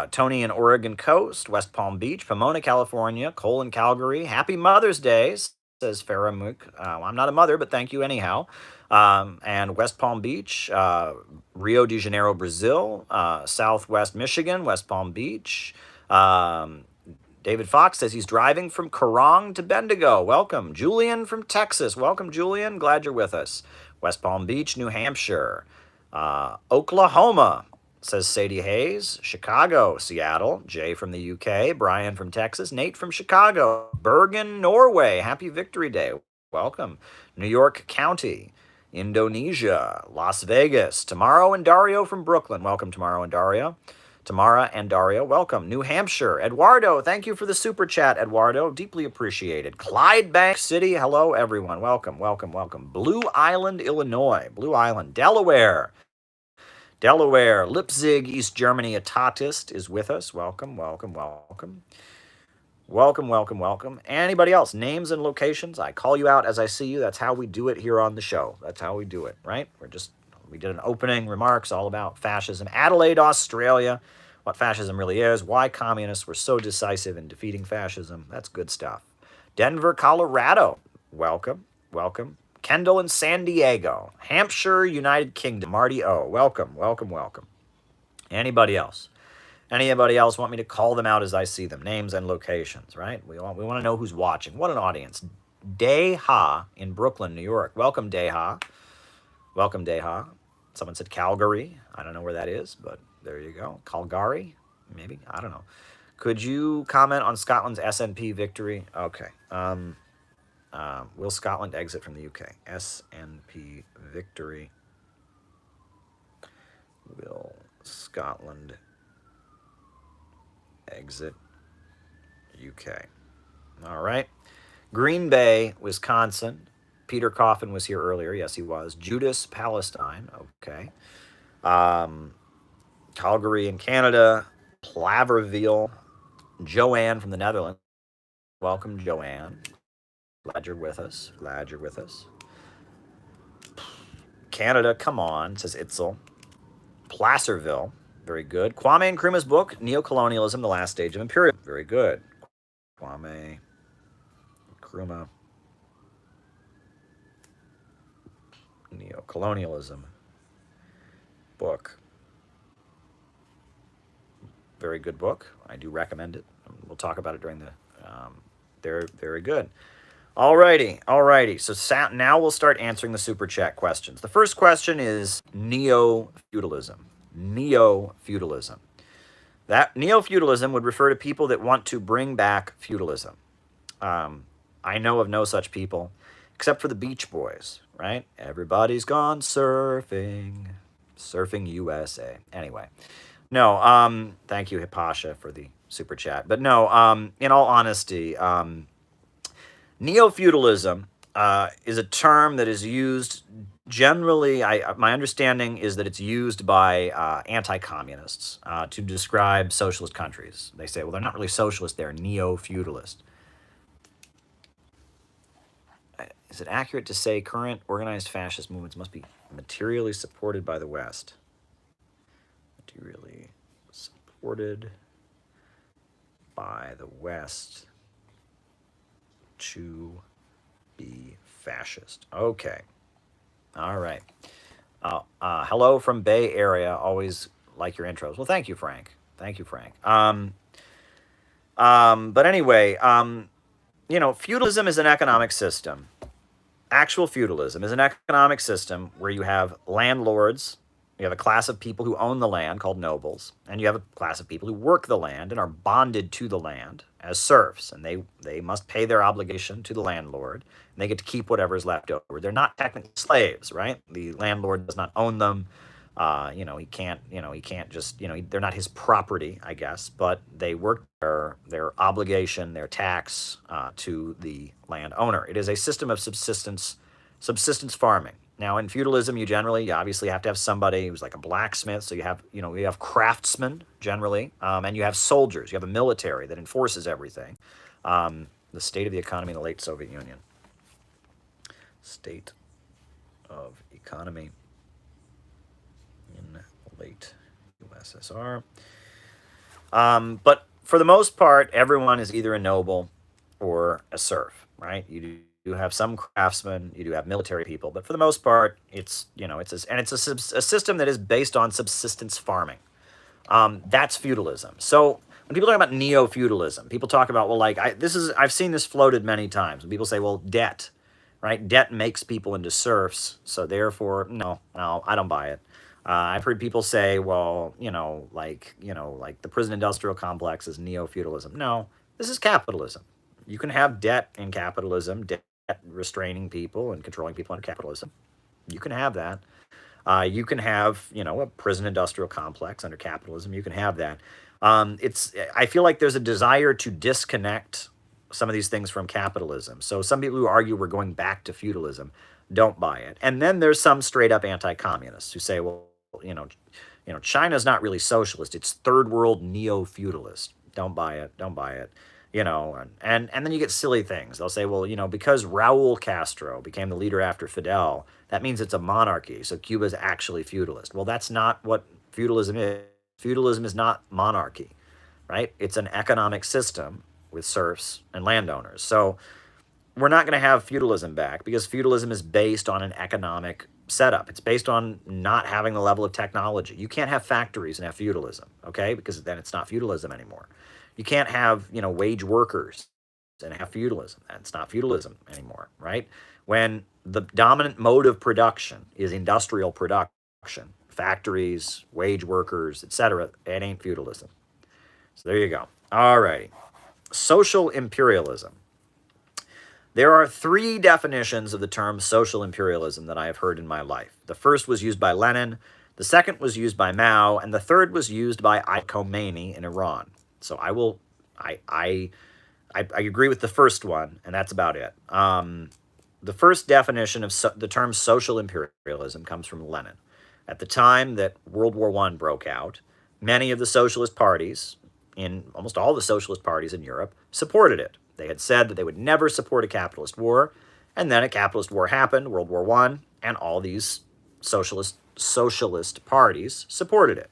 Tony in Oregon Coast, West Palm Beach, Pomona, California, Cole in Calgary. Happy Mother's Day, says Faramuk. I'm not a mother, but thank you anyhow. And West Palm Beach, Rio de Janeiro, Brazil, Southwest Michigan, West Palm Beach. David Fox says he's driving from Kerrang to Bendigo. Welcome. Julian from Texas. Welcome, Julian. Glad you're with us. West Palm Beach, New Hampshire. Oklahoma. Says Sadie Hayes, Chicago, Seattle, Jay from the UK, Brian from Texas, Nate from Chicago, Bergen, Norway, Happy Victory Day, welcome. New York County, Indonesia, Las Vegas, Tamaro and Dario from Brooklyn, welcome Tamaro and Dario. Tamara and Dario, welcome. New Hampshire, Eduardo, thank you for the super chat, Eduardo, deeply appreciated. Clydebank City, hello everyone, welcome, welcome, welcome. Blue Island, Illinois, Blue Island, Delaware, Leipzig, East Germany, a Tatist is with us. Welcome, welcome, welcome. Welcome, welcome, welcome. Anybody else? Names and locations? I call you out as I see you. That's how we do it here on the show. That's how we do it, right? We did an opening remarks all about fascism. Adelaide, Australia, what fascism really is, why communists were so decisive in defeating fascism. That's good stuff. Denver, Colorado. Welcome, welcome. Kendall in San Diego, Hampshire, United Kingdom, Marty O. Welcome, welcome, welcome. Anybody else? Anybody else want me to call them out as I see them? Names and locations, right? We want to know who's watching. What an audience. Deha in Brooklyn, New York. Welcome, Deha. Welcome, Deha. Someone said Calgary. I don't know where that is, but there you go. Calgary, maybe? I don't know. Could you comment on Scotland's SNP victory? Okay. Will Scotland exit from the UK? SNP victory. Will Scotland exit UK? All right. Green Bay, Wisconsin. Peter Coffin was here earlier. Yes, he was. Judas, Palestine. Okay. Calgary in Canada. Plaverville. Joanne from the Netherlands. Welcome, Joanne. Glad you're with us. Glad you're with us. Canada, come on, says Itzel. Placerville, very good. Kwame Nkrumah's book, Neocolonialism, The Last Stage of Imperialism. Very good. Kwame Nkrumah. Neocolonialism book. Very good book. I do recommend it. We'll talk about it during the... very good. Alrighty. So now we'll start answering the super chat questions. The first question is neo-feudalism. Neo-feudalism. That neo-feudalism would refer to people that want to bring back feudalism. I know of no such people, except for the Beach Boys, right? Everybody's gone surfing USA. Anyway, no. Thank you, Hipasha, for the super chat. But no, in all honesty, neo-feudalism is a term that is used generally. My understanding is that it's used by anti-communists to describe socialist countries. They say, well, they're not really socialist; they're neo-feudalist. Is it accurate to say current organized fascist movements must be materially supported by the West? Materially supported by the West to be fascist. Okay. All right. Hello from Bay Area. Always like your intros. Well, thank you, Frank. Thank you, Frank. But anyway, feudalism is an economic system. Actual feudalism is an economic system where you have landlords, you have a class of people who own the land called nobles, and you have a class of people who work the land and are bonded to the land as serfs, and they must pay their obligation to the landlord, and they get to keep whatever is left over. They're not technically slaves, right? The landlord does not own them. He can't just, they're not his property, I guess, but they work their obligation, their tax to the landowner. It is a system of subsistence farming. Now, in feudalism, you obviously have to have somebody who's like a blacksmith. So you have craftsmen generally, and you have soldiers. You have a military that enforces everything. The state of the economy in the late Soviet Union. State of economy in the late USSR. But for the most part, everyone is either a noble or a serf, right? You do have some craftsmen, you do have military people, but for the most part, it's a system that is based on subsistence farming. That's feudalism. So when people talk about neo-feudalism, people talk about, well, I've seen this floated many times. When people say, well, debt, right? Debt makes people into serfs, so therefore, no, I don't buy it. I've heard people say, well, the prison industrial complex is neo-feudalism. No, this is capitalism. You can have debt in capitalism, debt restraining people and controlling people under capitalism. You can have that. You can have, a prison industrial complex under capitalism. You can have that. I feel like there's a desire to disconnect some of these things from capitalism. So some people who argue we're going back to feudalism don't buy it. And then there's some straight up anti-communists who say, well, China's not really socialist. It's third world neo-feudalist. Don't buy it. Don't buy it. And then you get silly things. They'll say, well, because Raul Castro became the leader after Fidel, that means it's a monarchy. So Cuba's actually feudalist. Well, that's not what feudalism is. Feudalism is not monarchy, right? It's an economic system with serfs and landowners. So we're not going to have feudalism back because feudalism is based on an economic setup. It's based on not having the level of technology. You can't have factories and have feudalism, okay? Because then it's not feudalism anymore. You can't have, wage workers and have feudalism. That's not feudalism anymore, right? When the dominant mode of production is industrial production, factories, wage workers, etc., it ain't feudalism. So there you go. All righty. Social imperialism. There are three definitions of the term social imperialism that I have heard in my life. The first was used by Lenin, the second was used by Mao, and the third was used by Khomeini in Iran. So I agree with the first one, and that's about it. The first definition of the term social imperialism comes from Lenin. At the time that World War I broke out, many of the socialist parties, almost all the socialist parties in Europe, supported it. They had said that they would never support a capitalist war, and then a capitalist war happened, World War I, and all these socialist parties supported it.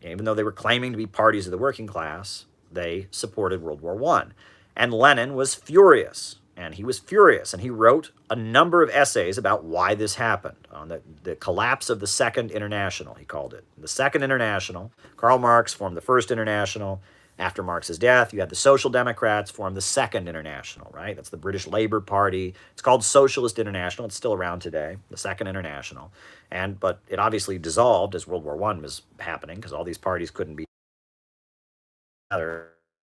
Even though they were claiming to be parties of the working class, they supported World War I. And Lenin was furious, and he wrote a number of essays about why this happened, on the collapse of the Second International, he called it. The Second International, Karl Marx formed the First International. After Marx's death, you had the Social Democrats form the Second International, right? That's the British Labour Party. It's called Socialist International. It's still around today, the Second International. But it obviously dissolved as World War I was happening because all these parties couldn't be together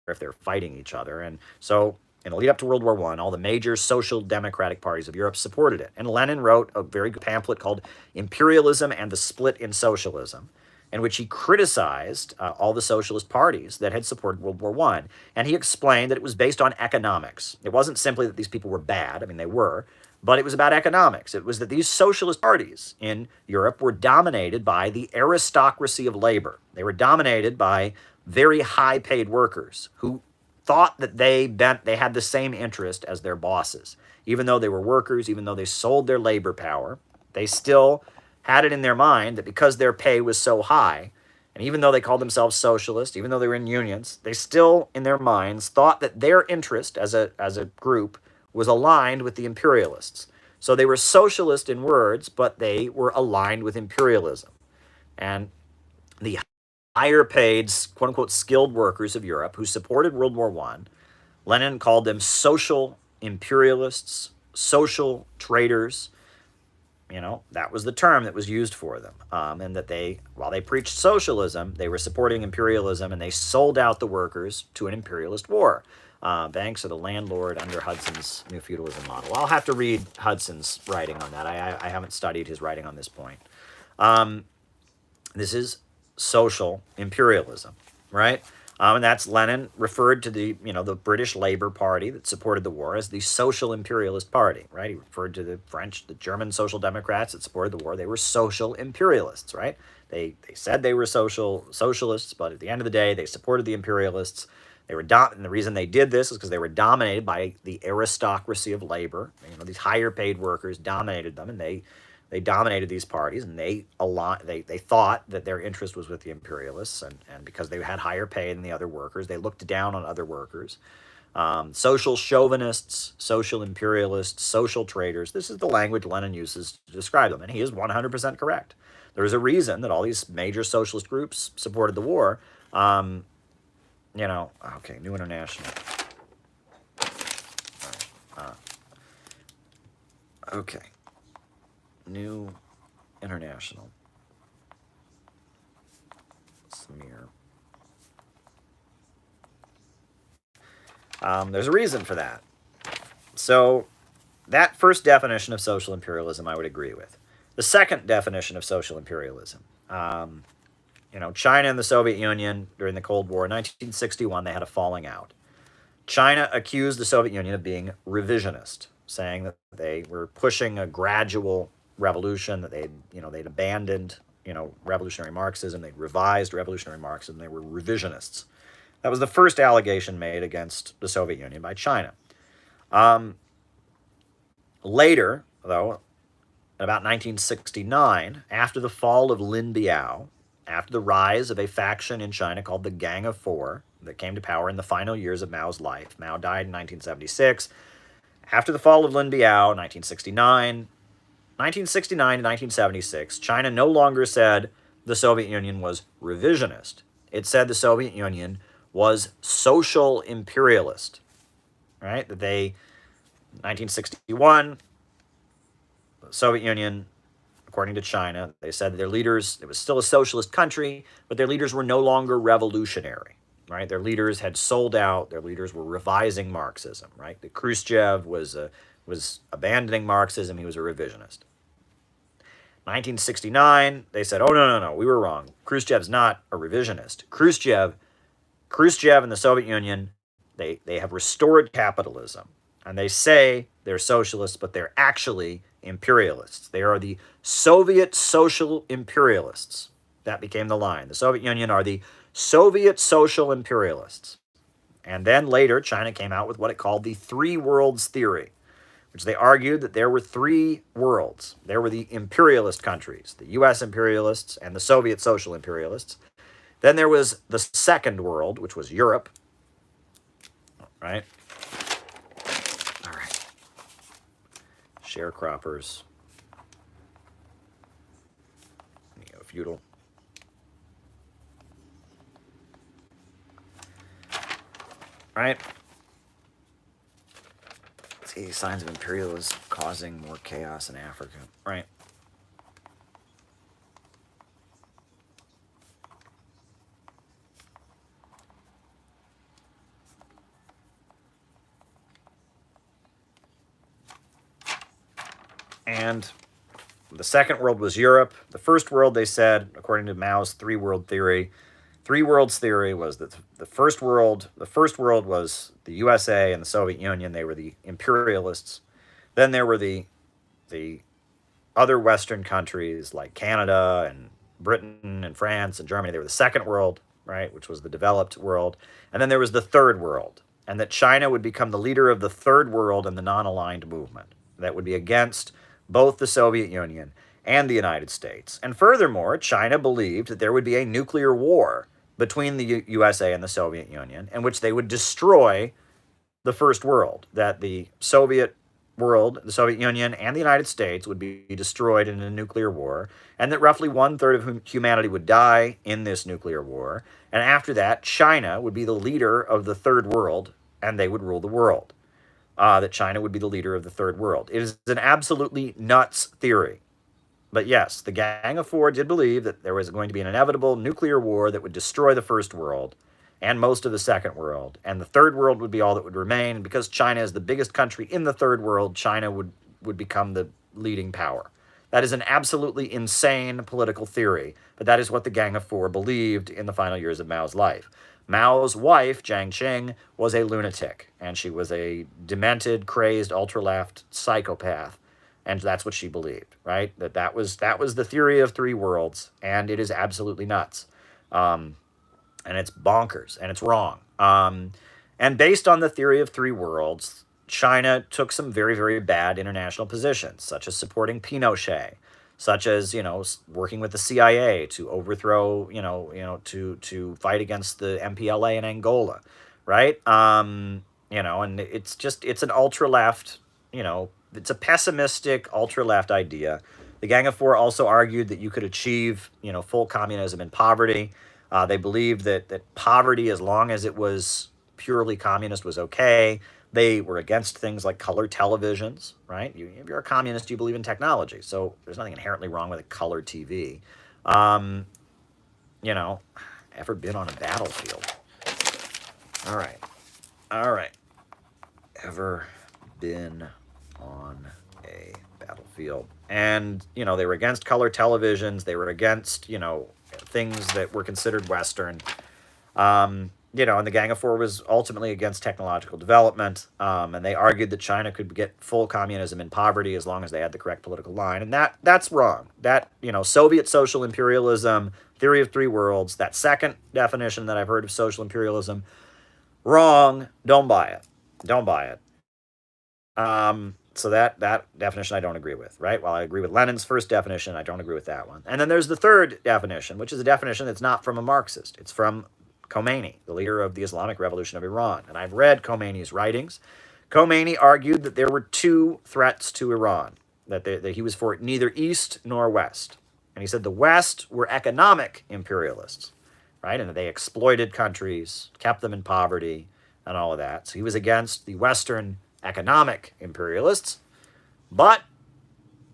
if they're fighting each other. And so in the lead up to World War I, all the major social democratic parties of Europe supported it. And Lenin wrote a very good pamphlet called Imperialism and the Split in Socialism. in which he criticized all the socialist parties that had supported World War I. And he explained that it was based on economics. It wasn't simply that these people were bad. I mean, they were. But it was about economics. It was that these socialist parties in Europe were dominated by the aristocracy of labor. They were dominated by very high-paid workers who thought that they had the same interest as their bosses. Even though they were workers, even though they sold their labor power, they still had it in their mind that because their pay was so high, and even though they called themselves socialists, even though they were in unions, they still, in their minds, thought that their interest as a group was aligned with the imperialists. So they were socialist in words, but they were aligned with imperialism. And the higher paid, quote unquote, skilled workers of Europe who supported World War I, Lenin called them social imperialists, social traitors. That was the term that was used for them. And that while they preached socialism, they were supporting imperialism, and they sold out the workers to an imperialist war. Banks are the landlord under Hudson's new feudalism model. I'll have to read Hudson's writing on that. I haven't studied his writing on this point. This is social imperialism, right? And that's Lenin referred to the British Labour Party that supported the war as the social imperialist party, right? He referred to the German Social Democrats that supported the war. They were social imperialists, right? They said they were socialists, but at the end of the day, they supported the imperialists. And the reason they did this is because they were dominated by the aristocracy of labor. These higher paid workers dominated them, and they dominated these parties, and they thought that their interest was with the imperialists, and because they had higher pay than the other workers, they looked down on other workers. Social chauvinists, social imperialists, social traitors. This is the language Lenin uses to describe them, and he is 100% correct. There's a reason that all these major socialist groups supported the war. Okay, New International. Okay. New International. Samir. There's a reason for that. So, that first definition of social imperialism I would agree with. The second definition of social imperialism. China and the Soviet Union during the Cold War in 1961, they had a falling out. China accused the Soviet Union of being revisionist, saying that they were pushing a gradual revolution, that they'd abandoned, revolutionary Marxism, they'd revised revolutionary Marxism, they were revisionists. That was the first allegation made against the Soviet Union by China. Later, though, in about 1969, after the fall of Lin Biao, after the rise of a faction in China called the Gang of Four that came to power in the final years of Mao's life. Mao died in 1976. After the fall of Lin Biao, 1969 to 1976, China no longer said the Soviet Union was revisionist. It said the Soviet Union was social imperialist, right? That 1961, the Soviet Union, according to China, they said that their leaders, it was still a socialist country, but their leaders were no longer revolutionary, right? Their leaders had sold out. Their leaders were revising Marxism, right? The Khrushchev was abandoning Marxism. He was a revisionist. 1969, they said, oh, no, we were wrong. Khrushchev's not a revisionist. Khrushchev and the Soviet Union, they have restored capitalism. And they say they're socialists, but they're actually imperialists. They are the Soviet social imperialists. That became the line. The Soviet Union are the Soviet social imperialists. And then later, China came out with what it called the Three Worlds Theory, which they argued that there were three worlds. There were the imperialist countries, the U.S. imperialists and the Soviet social imperialists. Then there was the second world, which was Europe, right? All right. Sharecroppers. Neo-feudal. Right? See, signs of imperialism causing more chaos in Africa. Right. And The second world was Europe. The first world, they said, according to Mao's three-world theory, three worlds theory was that the first world was the USA and the Soviet Union. They were the imperialists. Then there were the other Western countries like Canada and Britain and France and Germany. They were the second world, right, which was the developed world. And then there was the third world, and that China would become the leader of the third world and the non-aligned movement that would be against both the Soviet Union and the United States. And furthermore, China believed that there would be a nuclear war between the USA and the Soviet Union, in which they would destroy the first world, that the Soviet world, the Soviet Union, and the United States would be destroyed in a nuclear war, and that roughly 1/3 of humanity would die in this nuclear war. And after that, China would be the leader of the third world, and they would rule the world. That China would be the leader of the third world. It is an absolutely nuts theory. But yes, the Gang of Four did believe that there was going to be an inevitable nuclear war that would destroy the first world and most of the second world, and the third world would be all that would remain. And because China is the biggest country in the third world, China would become the leading power. That is an absolutely insane political theory, but that is what the Gang of Four believed in the final years of Mao's life. Mao's wife, Jiang Qing, was a lunatic, and she was a demented, crazed, ultra-left psychopath, and that's what she believed, right? That was the theory of three worlds, and it is absolutely nuts. And it's bonkers, and it's wrong. And based on the theory of three worlds, China took some very, very bad international positions, such as supporting Pinochet, such as, working with the CIA to overthrow, to fight against the MPLA in Angola, right? And it's an ultra-left, it's a pessimistic ultra-left idea. The Gang of Four also argued that you could achieve, full communism in poverty. They believed that poverty, as long as it was purely communist, was okay. They were against things like color televisions, right? If you're a communist, you believe in technology. So there's nothing inherently wrong with a color TV. Ever been on a battlefield? All right. Ever been on a battlefield? And, they were against color televisions. They were against, things that were considered Western. And the Gang of Four was ultimately against technological development, and they argued that China could get full communism in poverty as long as they had the correct political line, and that's wrong. That, Soviet social imperialism, theory of three worlds, that second definition that I've heard of social imperialism, wrong. Don't buy it. So that definition I don't agree with, right? While I agree with Lenin's first definition, I don't agree with that one. And then there's the third definition, which is a definition that's not from a Marxist. It's from Khomeini, the leader of the Islamic Revolution of Iran. And I've read Khomeini's writings. Khomeini argued that there were two threats to Iran, that he was for neither East nor West. And he said the West were economic imperialists, right? And that they exploited countries, kept them in poverty, and all of that. So he was against the Western economic imperialists, but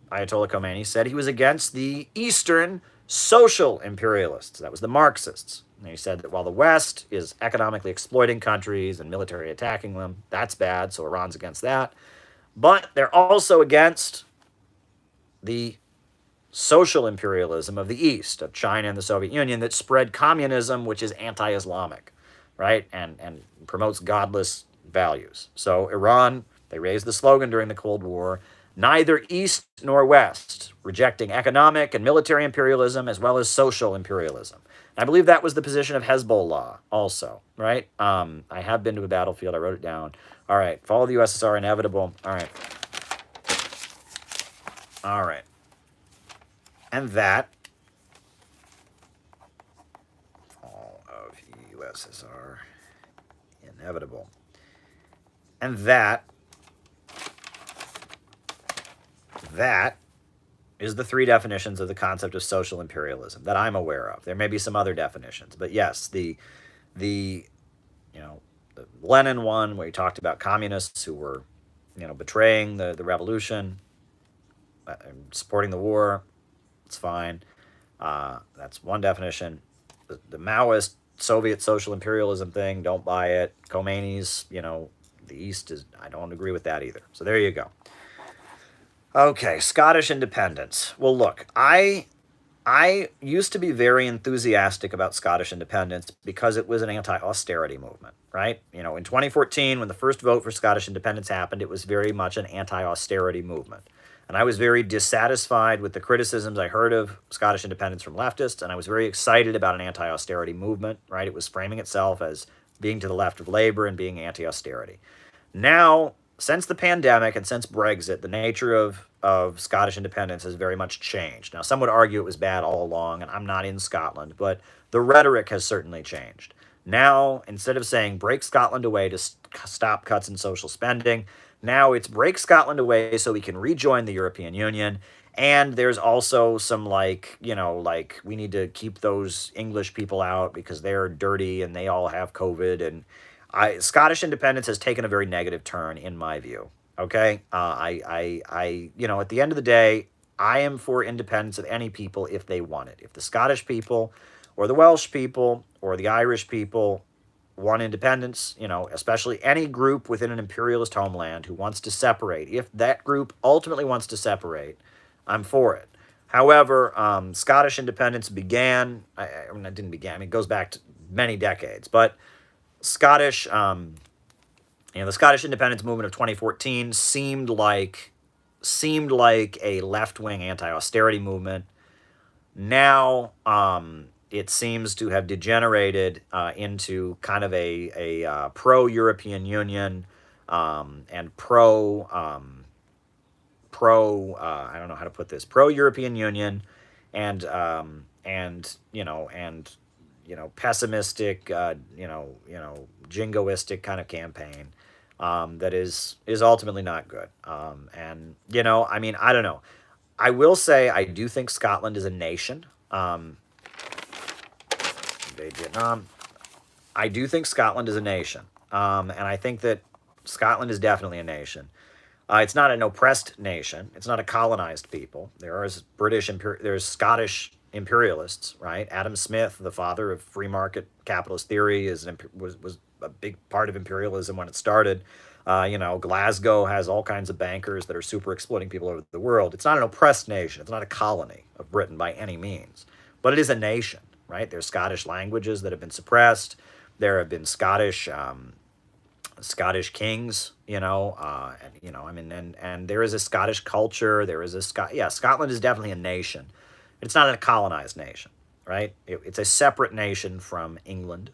Ayatollah Khomeini said he was against the Eastern social imperialists. That was the Marxists. And he said that while the West is economically exploiting countries and military attacking them, that's bad, so Iran's against that. But they're also against the social imperialism of the East, of China and the Soviet Union, that spread communism, which is anti-Islamic, right? And promotes godless values. So Iran, they raised the slogan during the Cold War, neither East nor West, rejecting economic and military imperialism as well as social imperialism. And I believe that was the position of Hezbollah also, right? I have been to a battlefield. I wrote it down. All right. Fall of the USSR inevitable. All right. And that, fall of USSR inevitable. And that is the three definitions of the concept of social imperialism that I'm aware of. There may be some other definitions, but yes, the Lenin one, where he talked about communists who were, betraying the revolution, supporting the war, it's fine. That's one definition. The Maoist Soviet social imperialism thing, don't buy it. Khomeini's, the East is, I don't agree with that either. So there you go. Okay, Scottish independence. Well, look, I used to be very enthusiastic about Scottish independence because it was an anti-austerity movement, right? You know, in 2014, when the first vote for Scottish independence happened, it was very much an anti-austerity movement. And I was very dissatisfied with the criticisms I heard of Scottish independence from leftists, and I was very excited about an anti-austerity movement, right? It was framing itself as being to the left of Labour and being anti-austerity. Now, since the pandemic and since Brexit, the nature of Scottish independence has very much changed. Now, some would argue it was bad all along, and I'm not in Scotland, but the rhetoric has certainly changed. Now, instead of saying break Scotland away to stop cuts in social spending, now it's break Scotland away so we can rejoin the European Union. And there's also some, like, like we need to keep those English people out because they're dirty and they all have COVID. And Scottish independence has taken a very negative turn in my view. Okay, at the end of the day, I am for independence of any people if they want it. If the Scottish people, or the Welsh people, or the Irish people want independence, especially any group within an imperialist homeland who wants to separate, if that group ultimately wants to separate, I'm for it. However, Scottish independence began. I mean, it didn't begin. I mean, it goes back to many decades, but Scottish, the Scottish independence movement of 2014 seemed like a left-wing anti-austerity movement. Now, it seems to have degenerated into kind of a pro-European Union and I don't know how to put this, pro-European Union and pessimistic, jingoistic kind of campaign that is ultimately not good. I mean, I don't know. I will say I do think Scotland is a nation. Invade Vietnam. I do think Scotland is a nation, and I think that Scotland is definitely a nation. It's not an oppressed nation. It's not a colonized people. There's Scottish imperialists, right? Adam Smith, the father of free market capitalist theory, was a big part of imperialism when it started. Glasgow has all kinds of bankers that are super exploiting people over the world. It's not an oppressed nation. It's not a colony of Britain by any means, but it is a nation, right? There's Scottish languages that have been suppressed. There have been Scottish kings, and there is a Scottish culture. There is Scotland is definitely a nation. It's not a colonized nation, right? It's a separate nation from England.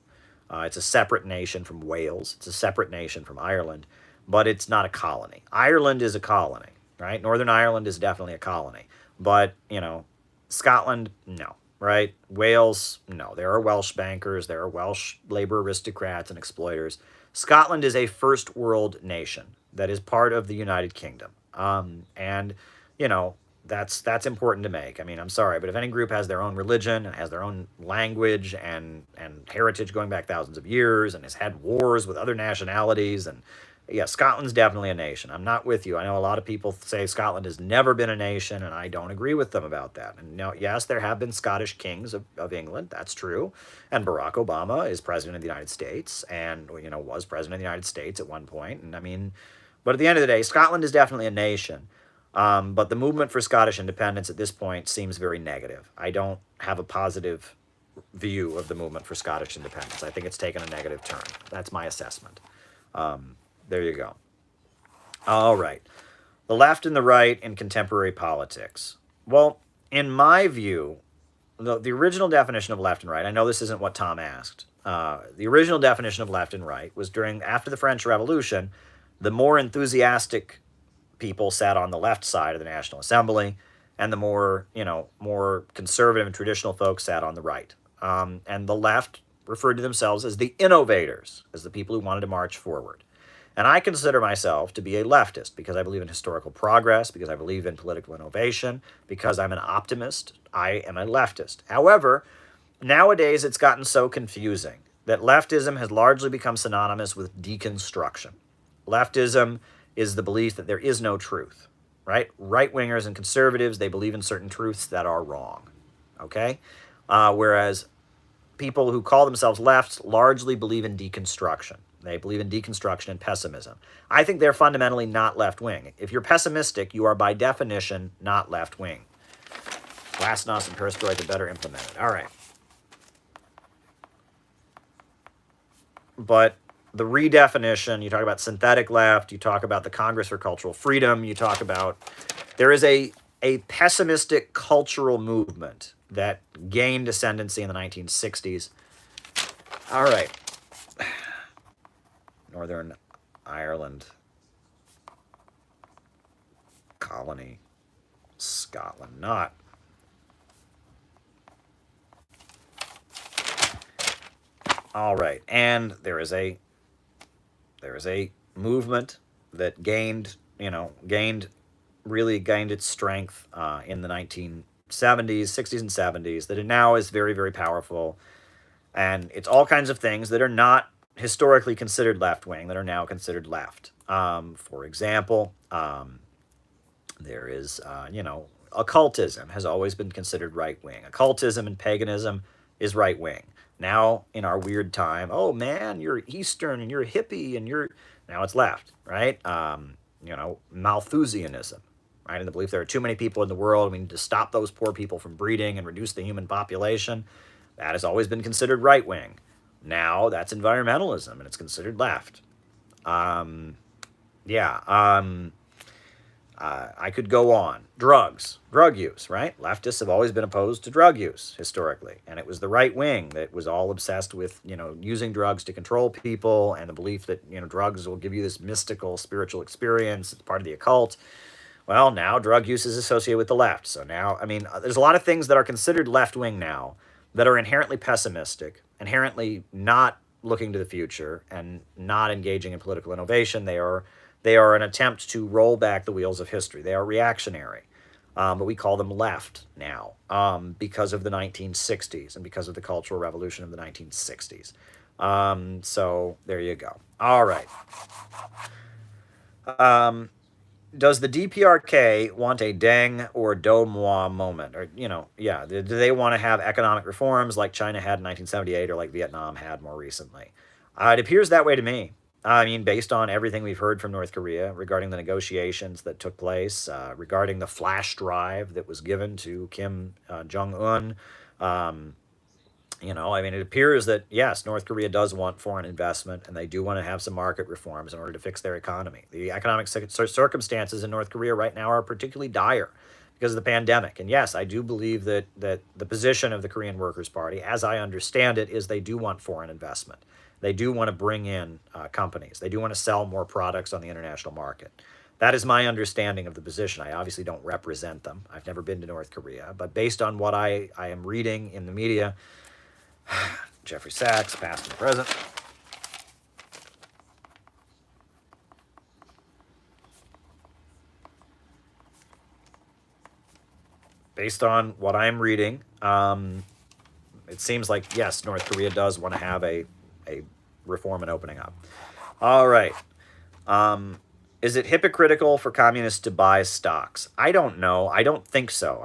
It's a separate nation from Wales. It's a separate nation from Ireland, but it's not a colony. Ireland is a colony, right? Northern Ireland is definitely a colony, but Scotland, no, right? Wales, no. There are Welsh bankers. There are Welsh labor aristocrats and exploiters. Scotland is a first world nation that is part of the United Kingdom. And that's important to make. I mean, I'm sorry, but if any group has their own religion and has their own language and heritage going back thousands of years and has had wars with other nationalities, and yeah, Scotland's definitely a nation. I'm not with you. I know a lot of people say Scotland has never been a nation, and I don't agree with them about that. And now, yes, there have been Scottish kings of England. That's true. And Barack Obama is president of the United States and, was president of the United States at one point. And I mean, but at the end of the day, Scotland is definitely a nation. But the movement for Scottish independence at this point seems very negative. I don't have a positive view of the movement for Scottish independence. I think it's taken a negative turn. That's my assessment. There you go. All right. The left and the right in contemporary politics. Well, in my view, the original definition of left and right, I know this isn't what Tom asked. The original definition of left and right was after the French Revolution, the more enthusiastic people sat on the left side of the National Assembly, and the more conservative and traditional folks sat on the right. And the left referred to themselves as the innovators, as the people who wanted to march forward. And I consider myself to be a leftist because I believe in historical progress, because I believe in political innovation, because I'm an optimist. I am a leftist. However, nowadays it's gotten so confusing that leftism has largely become synonymous with deconstruction. Leftism is the belief that there is no truth, right? Right-wingers and conservatives, they believe in certain truths that are wrong, okay? Whereas people who call themselves left largely believe in deconstruction. They believe in deconstruction and pessimism. I think they're fundamentally not left-wing. If you're pessimistic, you are by definition not left-wing. Glasnost and perestroika better implemented. All right. But the redefinition, you talk about synthetic left, you talk about the Congress for Cultural Freedom, you talk about, there is a pessimistic cultural movement that gained ascendancy in the 1960s. All right. Northern Ireland, colony, Scotland, not. All right, and there is a movement that gained its strength in the 1970s, 60s, and 70s. That it now is very, very powerful, and it's all kinds of things that are not historically considered left wing that are now considered left. For example, there is occultism has always been considered right wing. Occultism and paganism is right wing. Now, in our weird time, oh man, you're Eastern and you're a hippie and now it's left, right? Malthusianism, right? In the belief there are too many people in the world, we need to stop those poor people from breeding and reduce the human population. That has always been considered right wing. Now that's environmentalism and it's considered left. I could go on. Drug use, right? Leftists have always been opposed to drug use historically. And it was the right wing that was all obsessed with, using drugs to control people and the belief that, drugs will give you this mystical spiritual experience. It's part of the occult. Well, now drug use is associated with the left. So now, there's a lot of things that are considered left wing now that are inherently pessimistic, inherently not looking to the future and not engaging in political innovation. They are an attempt to roll back the wheels of history. They are reactionary, but we call them left now because of the 1960s and because of the Cultural Revolution of the 1960s. So there you go. All right. Does the DPRK want a Deng or Do Moi moment? Or, do they want to have economic reforms like China had in 1978 or like Vietnam had more recently? It appears that way to me. Based on everything we've heard from North Korea regarding the negotiations that took place, regarding the flash drive that was given to Kim Jong-un, it appears that, yes, North Korea does want foreign investment and they do want to have some market reforms in order to fix their economy. The economic circumstances in North Korea right now are particularly dire because of the pandemic. And yes, I do believe that the position of the Korean Workers' Party, as I understand it, is they do want foreign investment. They do want to bring in companies. They do want to sell more products on the international market. That is my understanding of the position. I obviously don't represent them. I've never been to North Korea. But based on what I am reading in the media, Jeffrey Sachs, past and present, based on what I'm reading, it seems like, yes, North Korea does want to have a reform and opening up. All right. Is it hypocritical for communists to buy stocks? I don't know. I don't think so.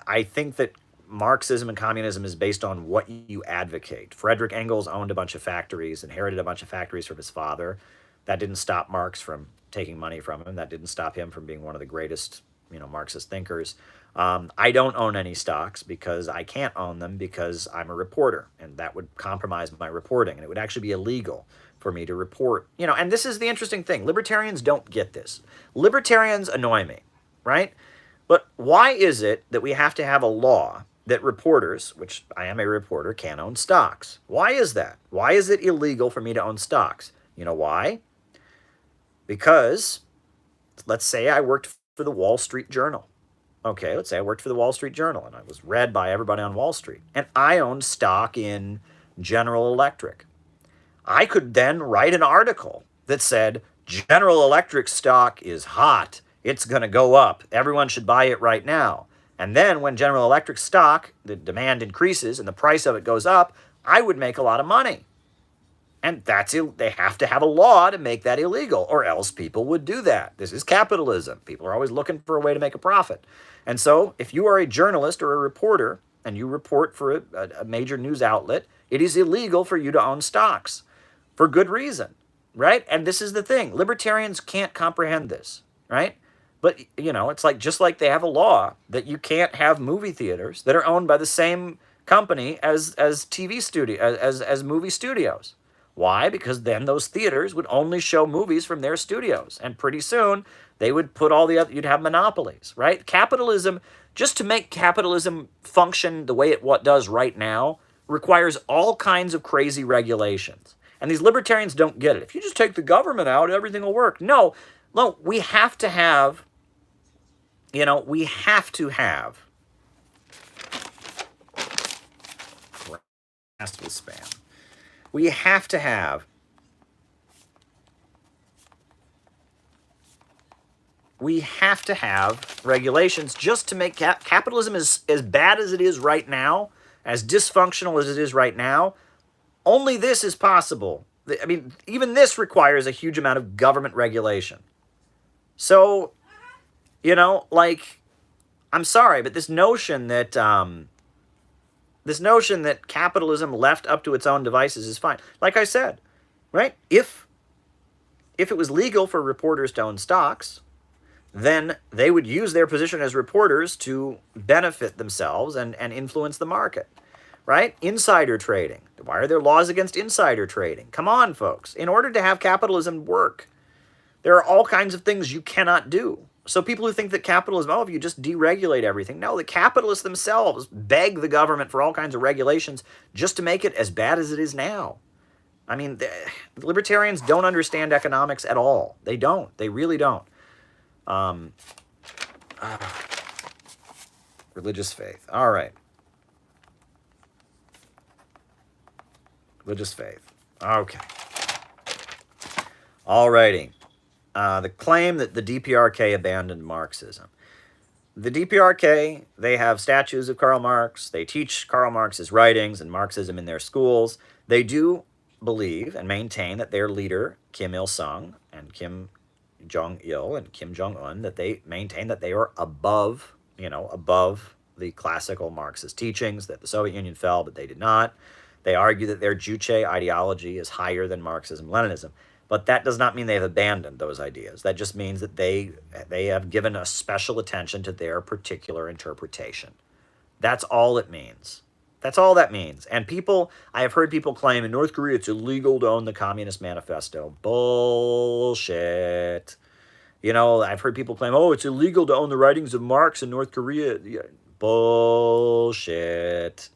I think that Marxism and communism is based on what you advocate. Frederick Engels owned a bunch of factories, inherited a bunch of factories from his father. That didn't stop Marx from taking money from him. That didn't stop him from being one of the greatest, Marxist thinkers. I don't own any stocks because I can't own them because I'm a reporter, and that would compromise my reporting, and it would actually be illegal for me to report. And this is the interesting thing. Libertarians don't get this. Libertarians annoy me, right? But why is it that we have to have a law that reporters, which I am a reporter, can't own stocks? Why is that? Why is it illegal for me to own stocks? You know why? Because let's say I worked for the Wall Street Journal. Okay, let's say I worked for the Wall Street Journal and I was read by everybody on Wall Street. And I owned stock in General Electric. I could then write an article that said, General Electric stock is hot. It's going to go up. Everyone should buy it right now. And then when General Electric stock, the demand increases and the price of it goes up, I would make a lot of money. And they have to have a law to make that illegal, or else people would do that. This is capitalism. People are always looking for a way to make a profit. And so if you are a journalist or a reporter and you report for a major news outlet, it is illegal for you to own stocks for good reason. right? And this is the thing. Libertarians can't comprehend this, right? But, you know, it's like just like they have a law that you can't have movie theaters that are owned by the same company as TV studio as movie studios. Why? Because then those theaters would only show movies from their studios, and pretty soon they would put all the other, you'd have monopolies, right? Capitalism, just to make capitalism function the way it what does right now, requires all kinds of crazy regulations. And these libertarians don't get it. If you just take the government out, everything will work. No, no, we have to have, you know, we have to have massive spam. We have to have regulations just to make capitalism as bad as it is right now, as dysfunctional as it is right now. Only this is possible. I mean, even this requires a huge amount of government regulation. So, you know, like, I'm sorry, but this notion that capitalism left up to its own devices is fine. Like I said, right? If it was legal for reporters to own stocks, then they would use their position as reporters to benefit themselves and influence the market, right? Insider trading. Why are there laws against insider trading? Come on, folks. In order to have capitalism work, there are all kinds of things you cannot do. So people who think that capitalism, oh, if you just deregulate everything. No, the capitalists themselves beg the government for all kinds of regulations just to make it as bad as it is now. I mean, the libertarians don't understand economics at all. They don't. They really don't. Religious faith. All right. Religious faith. Okay. All righty. The claim that the DPRK abandoned Marxism. The DPRK, they have statues of Karl Marx. They teach Karl Marx's writings and Marxism in their schools. They do believe and maintain that their leader, Kim Il-sung and Kim Jong-il and Kim Jong-un, that they maintain that they are above, above the classical Marxist teachings, that the Soviet Union fell, but they did not. They argue that their Juche ideology is higher than Marxism-Leninism. But that does not mean they have abandoned those ideas. That just means that they have given a special attention to their particular interpretation. That's all it means. That's all that means. And I have heard people claim in North Korea it's illegal to own the Communist Manifesto. Bullshit. I've heard people claim, oh, it's illegal to own the writings of Marx in North Korea. Bullshit.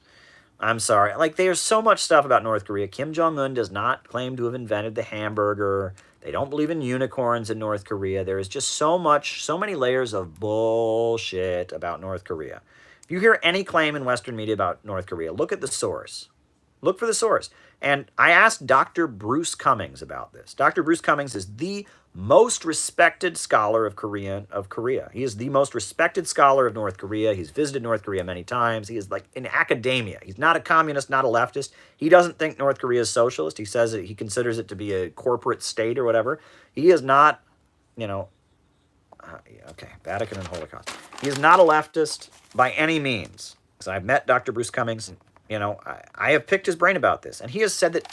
I'm sorry. Like, there's so much stuff about North Korea. Kim Jong-un does not claim to have invented the hamburger. They don't believe in unicorns in North Korea. There is just so many layers of bullshit about North Korea. If you hear any claim in Western media about North Korea, look at the source. Look for the source. And I asked Dr. Bruce Cummings about this. Dr. Bruce Cummings is the most respected scholar of Korea. He is the most respected scholar of North Korea. He's visited North Korea many times. He is like in academia. He's not a communist, not a leftist. He doesn't think North Korea is socialist. He says that he considers it to be a corporate state or whatever. He is not, Vatican and Holocaust. He is not a leftist by any means. So I've met Dr. Bruce Cummings. I have picked his brain about this. And he has said that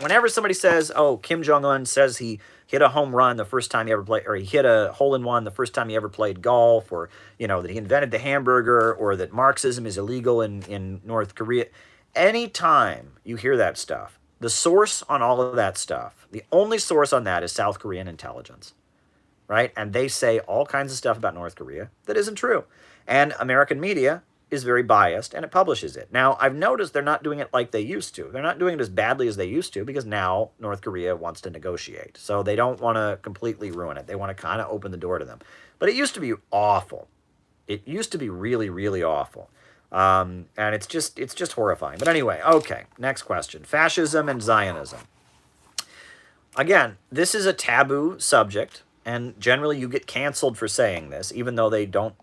whenever somebody says, oh, Kim Jong-un says he hit a home run the first time he ever played, or he hit a hole-in-one the first time he ever played golf, or, that he invented the hamburger, or that Marxism is illegal in North Korea, anytime you hear that stuff, the source on all of that stuff, the only source on that is South Korean intelligence, right? And they say all kinds of stuff about North Korea that isn't true. And American media is very biased, and it publishes it. Now, I've noticed they're not doing it like they used to. They're not doing it as badly as they used to because now North Korea wants to negotiate. So they don't want to completely ruin it. They want to kind of open the door to them. But it used to be awful. It used to be really, really awful. And it's just horrifying. But anyway, okay, next question. Fascism and Zionism. Again, this is a taboo subject, and generally you get canceled for saying this, even though they don't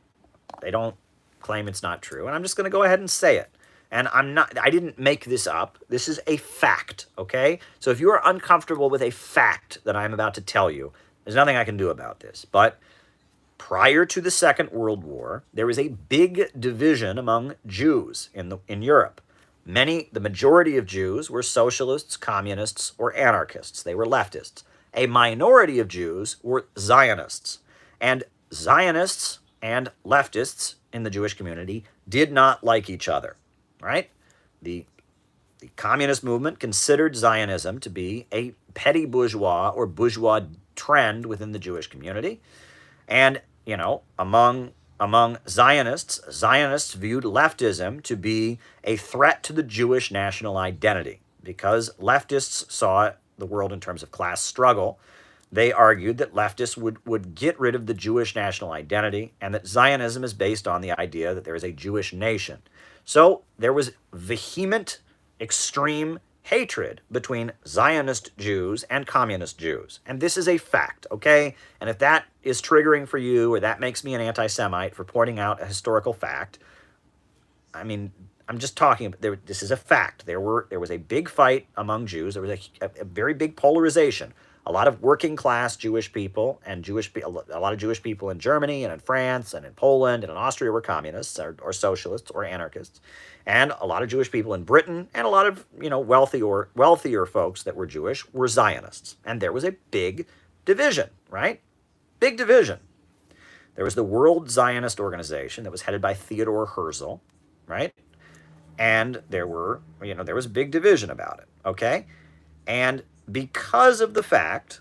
claim it's not true. And I'm just going to go ahead and say it. And I didn't make this up. This is a fact, okay? So if you are uncomfortable with a fact that I'm about to tell you, there's nothing I can do about this. But prior to the Second World War, there was a big division among Jews in Europe. The majority of Jews were socialists, communists, or anarchists. They were leftists. A minority of Jews were Zionists. And Zionists and leftists in the Jewish community did not like each other, right? The communist movement considered Zionism to be a petty bourgeois or bourgeois trend within the Jewish community. And, among Zionists viewed leftism to be a threat to the Jewish national identity because leftists saw the world in terms of class struggle. They argued that leftists would get rid of the Jewish national identity and that Zionism is based on the idea that there is a Jewish nation. So there was vehement, extreme hatred between Zionist Jews and communist Jews. And this is a fact, okay? And if that is triggering for you or that makes me an anti-Semite for pointing out a historical fact, I mean, I'm just talking, this is a fact. There was a big fight among Jews. There was a very big polarization. A lot of working class Jewish people and a lot of Jewish people in Germany and in France and in Poland and in Austria were communists or socialists or anarchists. And a lot of Jewish people in Britain and a lot of, wealthier folks that were Jewish were Zionists. And there was a big division, right? Big division. There was the World Zionist Organization that was headed by Theodor Herzl, right? And there was a big division about it, okay? And because of the fact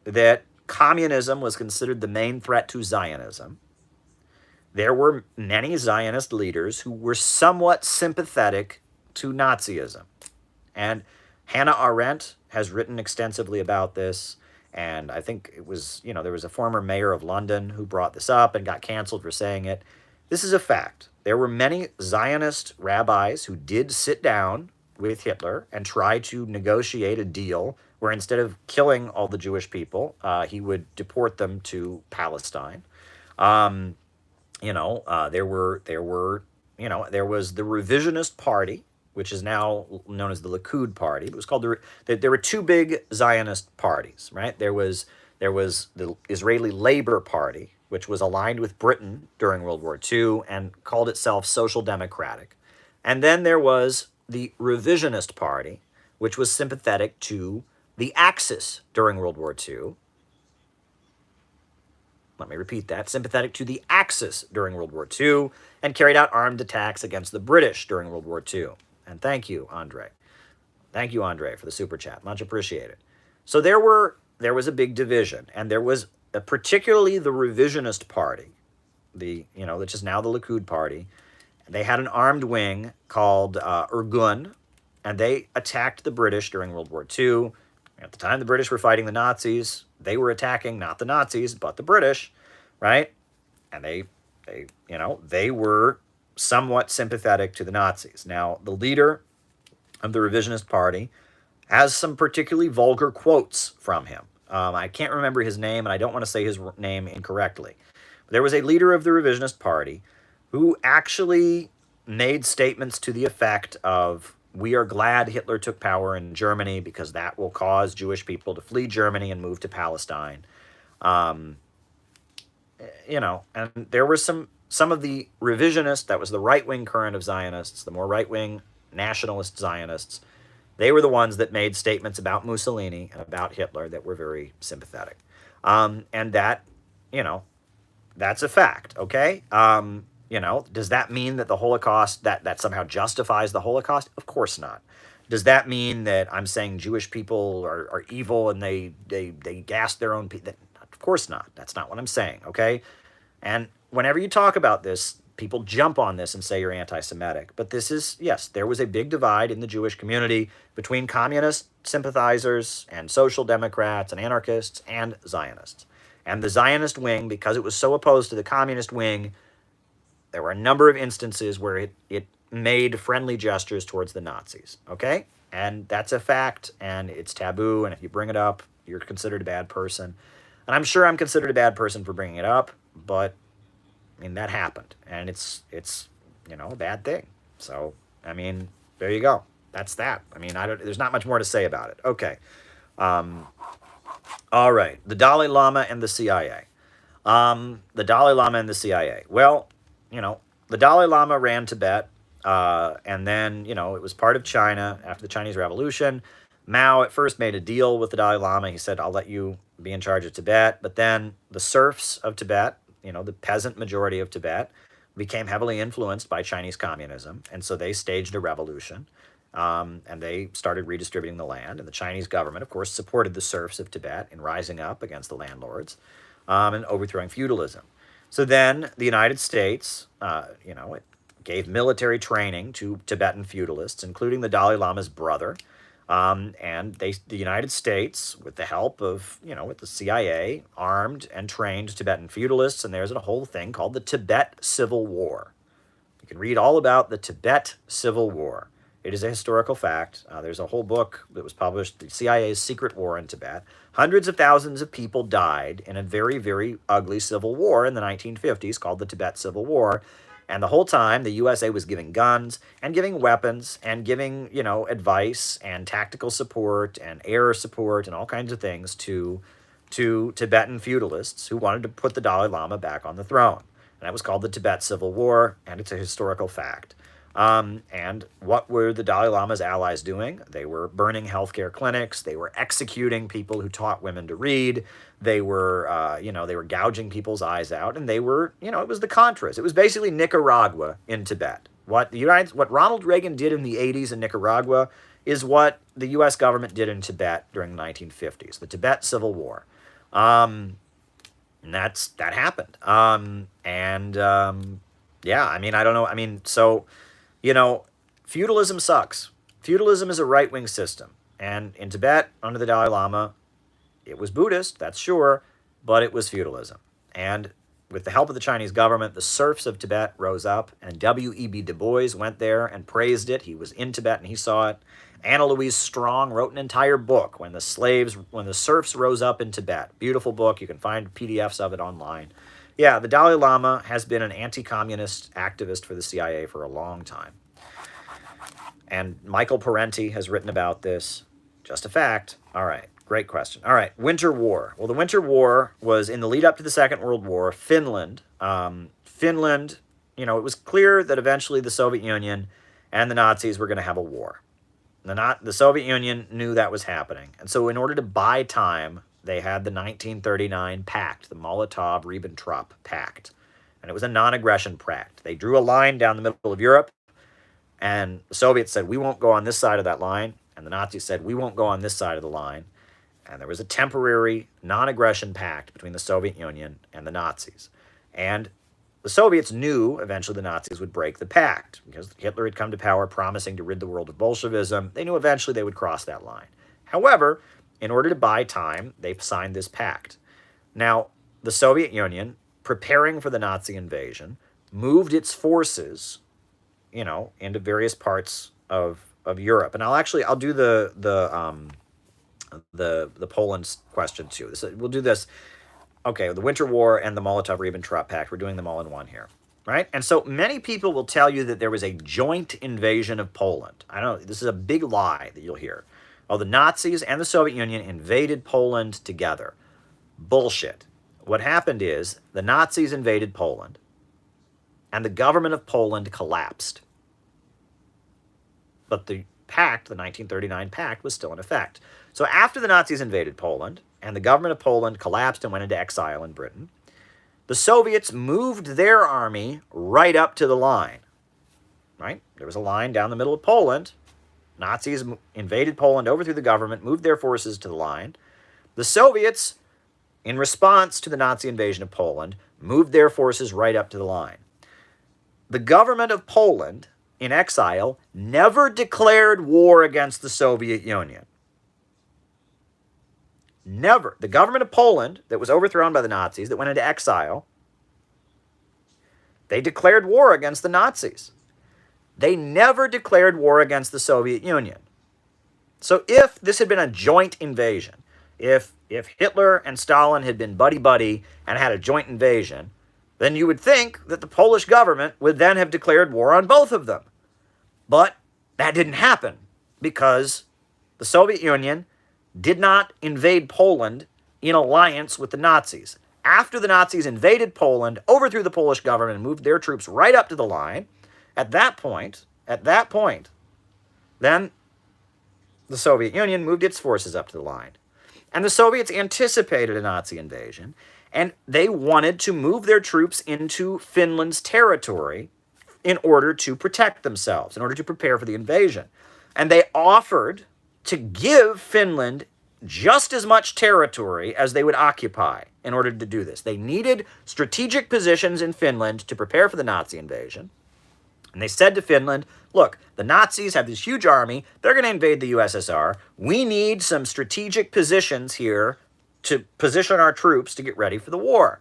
that communism was considered the main threat to Zionism, there were many Zionist leaders who were somewhat sympathetic to Nazism. And Hannah Arendt has written extensively about this. And I think it was, there was a former mayor of London who brought this up and got canceled for saying it. This is a fact. There were many Zionist rabbis who did sit down with Hitler and try to negotiate a deal where instead of killing all the Jewish people, he would deport them to Palestine. There was the Revisionist Party, which is now known as the Likud Party. It was called there were two big Zionist parties, right? There was the Israeli Labor Party, which was aligned with Britain during World War II and called itself Social Democratic. And then there was the Revisionist Party, which was sympathetic to the Axis during World War II. Let me repeat that. Sympathetic to the Axis during World War II and carried out armed attacks against the British during World War II. And thank you, Andre. Thank you, Andre, for the super chat. Much appreciated. So there was a big division, and there was particularly the Revisionist Party, which is now the Likud Party. They had an armed wing called Irgun, and they attacked the British during World War II. At the time the British were fighting the Nazis, they were attacking not the Nazis, but the British, right? And they were somewhat sympathetic to the Nazis. Now, the leader of the Revisionist Party has some particularly vulgar quotes from him. I can't remember his name, and I don't want to say his name incorrectly. But there was a leader of the Revisionist Party who actually made statements to the effect of, we are glad Hitler took power in Germany because that will cause Jewish people to flee Germany and move to Palestine. And there were some of the revisionists, that was the right-wing current of Zionists, the more right-wing nationalist Zionists, they were the ones that made statements about Mussolini and about Hitler that were very sympathetic. And that, that's a fact, okay? Does that mean that the Holocaust, that somehow justifies the Holocaust? Of course not. Does that mean that I'm saying Jewish people are evil and they gassed their own people? Of course not. That's not what I'm saying, okay? And whenever you talk about this, people jump on this and say you're anti-Semitic. But this is, yes, there was a big divide in the Jewish community between communist sympathizers and social democrats and anarchists and Zionists. And the Zionist wing, because it was so opposed to the communist wing, there were a number of instances where it made friendly gestures towards the Nazis, okay? And that's a fact, and it's taboo, and if you bring it up, you're considered a bad person. And I'm sure I'm considered a bad person for bringing it up, but, that happened, and it's a bad thing. So, there you go. That's that. There's not much more to say about it. Okay. All right. The Dalai Lama and the CIA. The Dalai Lama and the CIA. Well, the Dalai Lama ran Tibet And then, it was part of China after the Chinese Revolution. Mao at first made a deal with the Dalai Lama. He said, I'll let you be in charge of Tibet. But then the serfs of Tibet, the peasant majority of Tibet, became heavily influenced by Chinese communism. And so they staged a revolution. And they started redistributing the land. And the Chinese government, of course, supported the serfs of Tibet in rising up against the landlords and overthrowing feudalism. So then the United States, it gave military training to Tibetan feudalists, including the Dalai Lama's brother. And the United States, with the help of, with the CIA, armed and trained Tibetan feudalists. And there's a whole thing called the Tibet Civil War. You can read all about the Tibet Civil War. It is a historical fact. There's a whole book that was published, The CIA's Secret War in Tibet. Hundreds of thousands of people died in a very, very ugly civil war in the 1950s called the Tibet Civil War. And the whole time, the USA was giving guns and giving weapons and giving, advice and tactical support and air support and all kinds of things to Tibetan feudalists who wanted to put the Dalai Lama back on the throne. And that was called the Tibet Civil War, and it's a historical fact. And what were the Dalai Lama's allies doing? They were burning healthcare clinics. They were executing people who taught women to read. They were, they were gouging people's eyes out. And they were, it was the Contras. It was basically Nicaragua in Tibet. What Ronald Reagan did in the 80s in Nicaragua is what the U.S. government did in Tibet during the 1950s, the Tibet Civil War. And that happened. I don't know. So... feudalism sucks. Feudalism is a right-wing system. And in Tibet, under the Dalai Lama, it was Buddhist, that's sure, but it was feudalism. And with the help of the Chinese government, the serfs of Tibet rose up, and W.E.B. Du Bois went there and praised it. He was in Tibet and he saw it. Anna Louise Strong wrote an entire book, When the Serfs Rose Up in Tibet. Beautiful book. You can find PDFs of it online. Yeah, the Dalai Lama has been an anti-communist activist for the CIA for a long time. And Michael Parenti has written about this. Just a fact. All right, great question. All right, Winter War. Well, the Winter War was in the lead up to the Second World War. Finland, it was clear that eventually the Soviet Union and the Nazis were going to have a war. The Soviet Union knew that was happening. And so in order to buy time, they had the 1939 pact, the Molotov-Ribbentrop Pact. And it was a non-aggression pact. They drew a line down the middle of Europe, and the Soviets said, we won't go on this side of that line. And the Nazis said, we won't go on this side of the line. And there was a temporary non-aggression pact between the Soviet Union and the Nazis. And the Soviets knew eventually the Nazis would break the pact because Hitler had come to power promising to rid the world of Bolshevism. They knew eventually they would cross that line. However, in order to buy time, they signed this pact. Now, the Soviet Union, preparing for the Nazi invasion, moved its forces, into various parts of Europe. And I'll do the Poland question too. We'll do this. Okay, the Winter War and the Molotov-Ribbentrop Pact. We're doing them all in one here, right? And so many people will tell you that there was a joint invasion of Poland. I don't know. This is a big lie that you'll hear. Oh, the Nazis and the Soviet Union invaded Poland together. Bullshit. What happened is the Nazis invaded Poland, and the government of Poland collapsed. But the pact, the 1939 pact, was still in effect. So after the Nazis invaded Poland, and the government of Poland collapsed and went into exile in Britain, the Soviets moved their army right up to the line. Right? There was a line down the middle of Poland. Nazis invaded Poland, overthrew the government, moved their forces to the line. The Soviets, in response to the Nazi invasion of Poland, moved their forces right up to the line. The government of Poland, in exile, never declared war against the Soviet Union. Never. The government of Poland, that was overthrown by the Nazis, that went into exile, they declared war against the Nazis. They never declared war against the Soviet Union. So if this had been a joint invasion, if Hitler and Stalin had been buddy-buddy and had a joint invasion, then you would think that the Polish government would then have declared war on both of them. But that didn't happen because the Soviet Union did not invade Poland in alliance with the Nazis. After the Nazis invaded Poland, overthrew the Polish government, and moved their troops right up to the line, at that point, at that point, then the Soviet Union moved its forces up to the line. And the Soviets anticipated a Nazi invasion, and they wanted to move their troops into Finland's territory in order to protect themselves, in order to prepare for the invasion. And they offered to give Finland just as much territory as they would occupy in order to do this. They needed strategic positions in Finland to prepare for the Nazi invasion. And they said to Finland, look, the Nazis have this huge army. They're going to invade the USSR. We need some strategic positions here to position our troops to get ready for the war.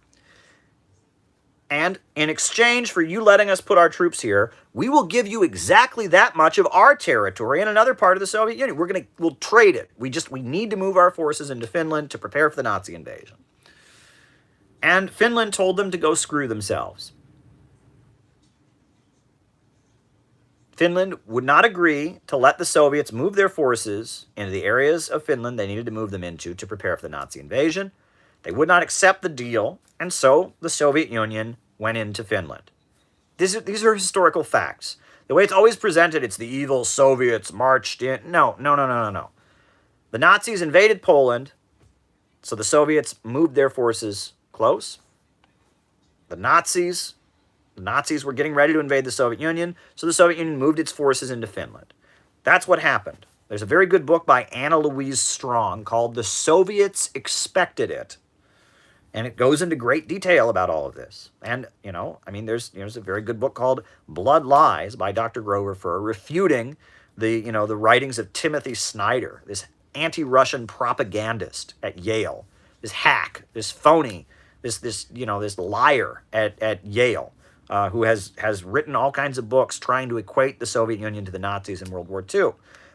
And in exchange for you letting us put our troops here, we will give you exactly that much of our territory in another part of the Soviet Union. We'll trade it. We need to move our forces into Finland to prepare for the Nazi invasion. And Finland told them to go screw themselves. Finland would not agree to let the Soviets move their forces into the areas of Finland they needed to move them into to prepare for the Nazi invasion. They would not accept the deal, and so the Soviet Union went into Finland. These are historical facts. The way it's always presented, it's the evil Soviets marched in. No. The Nazis invaded Poland, so the Soviets moved their forces close. The Nazis were getting ready to invade the Soviet Union, so the Soviet Union moved its forces into Finland. That's what happened. There's a very good book by Anna Louise Strong called The Soviets Expected It. And it goes into great detail about all of this. And, there's a very good book called Blood Lies by Dr. Grover Furr, refuting the writings of Timothy Snyder, this anti-Russian propagandist at Yale, this hack, this phony, this liar at Yale, who has written all kinds of books trying to equate the Soviet Union to the Nazis in World War II.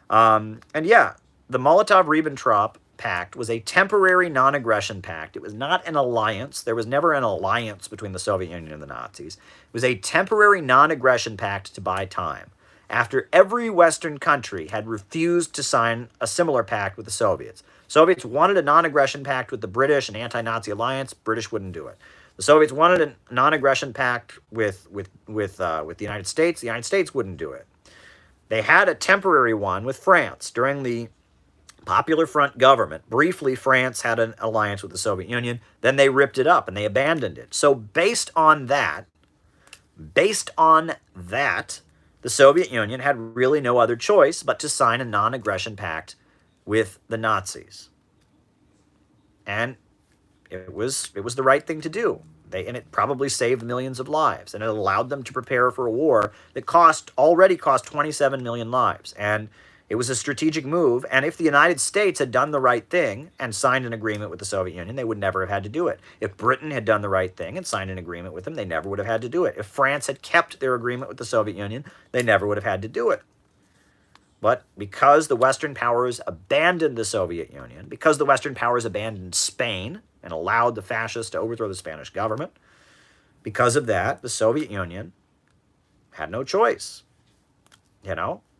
The Molotov-Ribbentrop Pact was a temporary non-aggression pact. It was not an alliance. There was never an alliance between the Soviet Union and the Nazis. It was a temporary non-aggression pact to buy time, after every Western country had refused to sign a similar pact with the Soviets. Soviets wanted a non-aggression pact with the British, an anti-Nazi alliance. British wouldn't do it. The Soviets wanted a non-aggression pact with the United States. The United States wouldn't do it. They had a temporary one with France during the Popular Front government. Briefly, France had an alliance with the Soviet Union. Then they ripped it up and they abandoned it. So based on that, the Soviet Union had really no other choice but to sign a non-aggression pact with the Nazis. And it was the right thing to do. And it probably saved millions of lives. And it allowed them to prepare for a war that already cost 27 million lives. And it was a strategic move, and if the United States had done the right thing and signed an agreement with the Soviet Union, they would never have had to do it. If Britain had done the right thing and signed an agreement with them, they never would have had to do it. If France had kept their agreement with the Soviet Union, they never would have had to do it. But because the Western powers abandoned the Soviet Union, because the Western powers abandoned Spain and allowed the fascists to overthrow the Spanish government, because of that, the Soviet Union had no choice.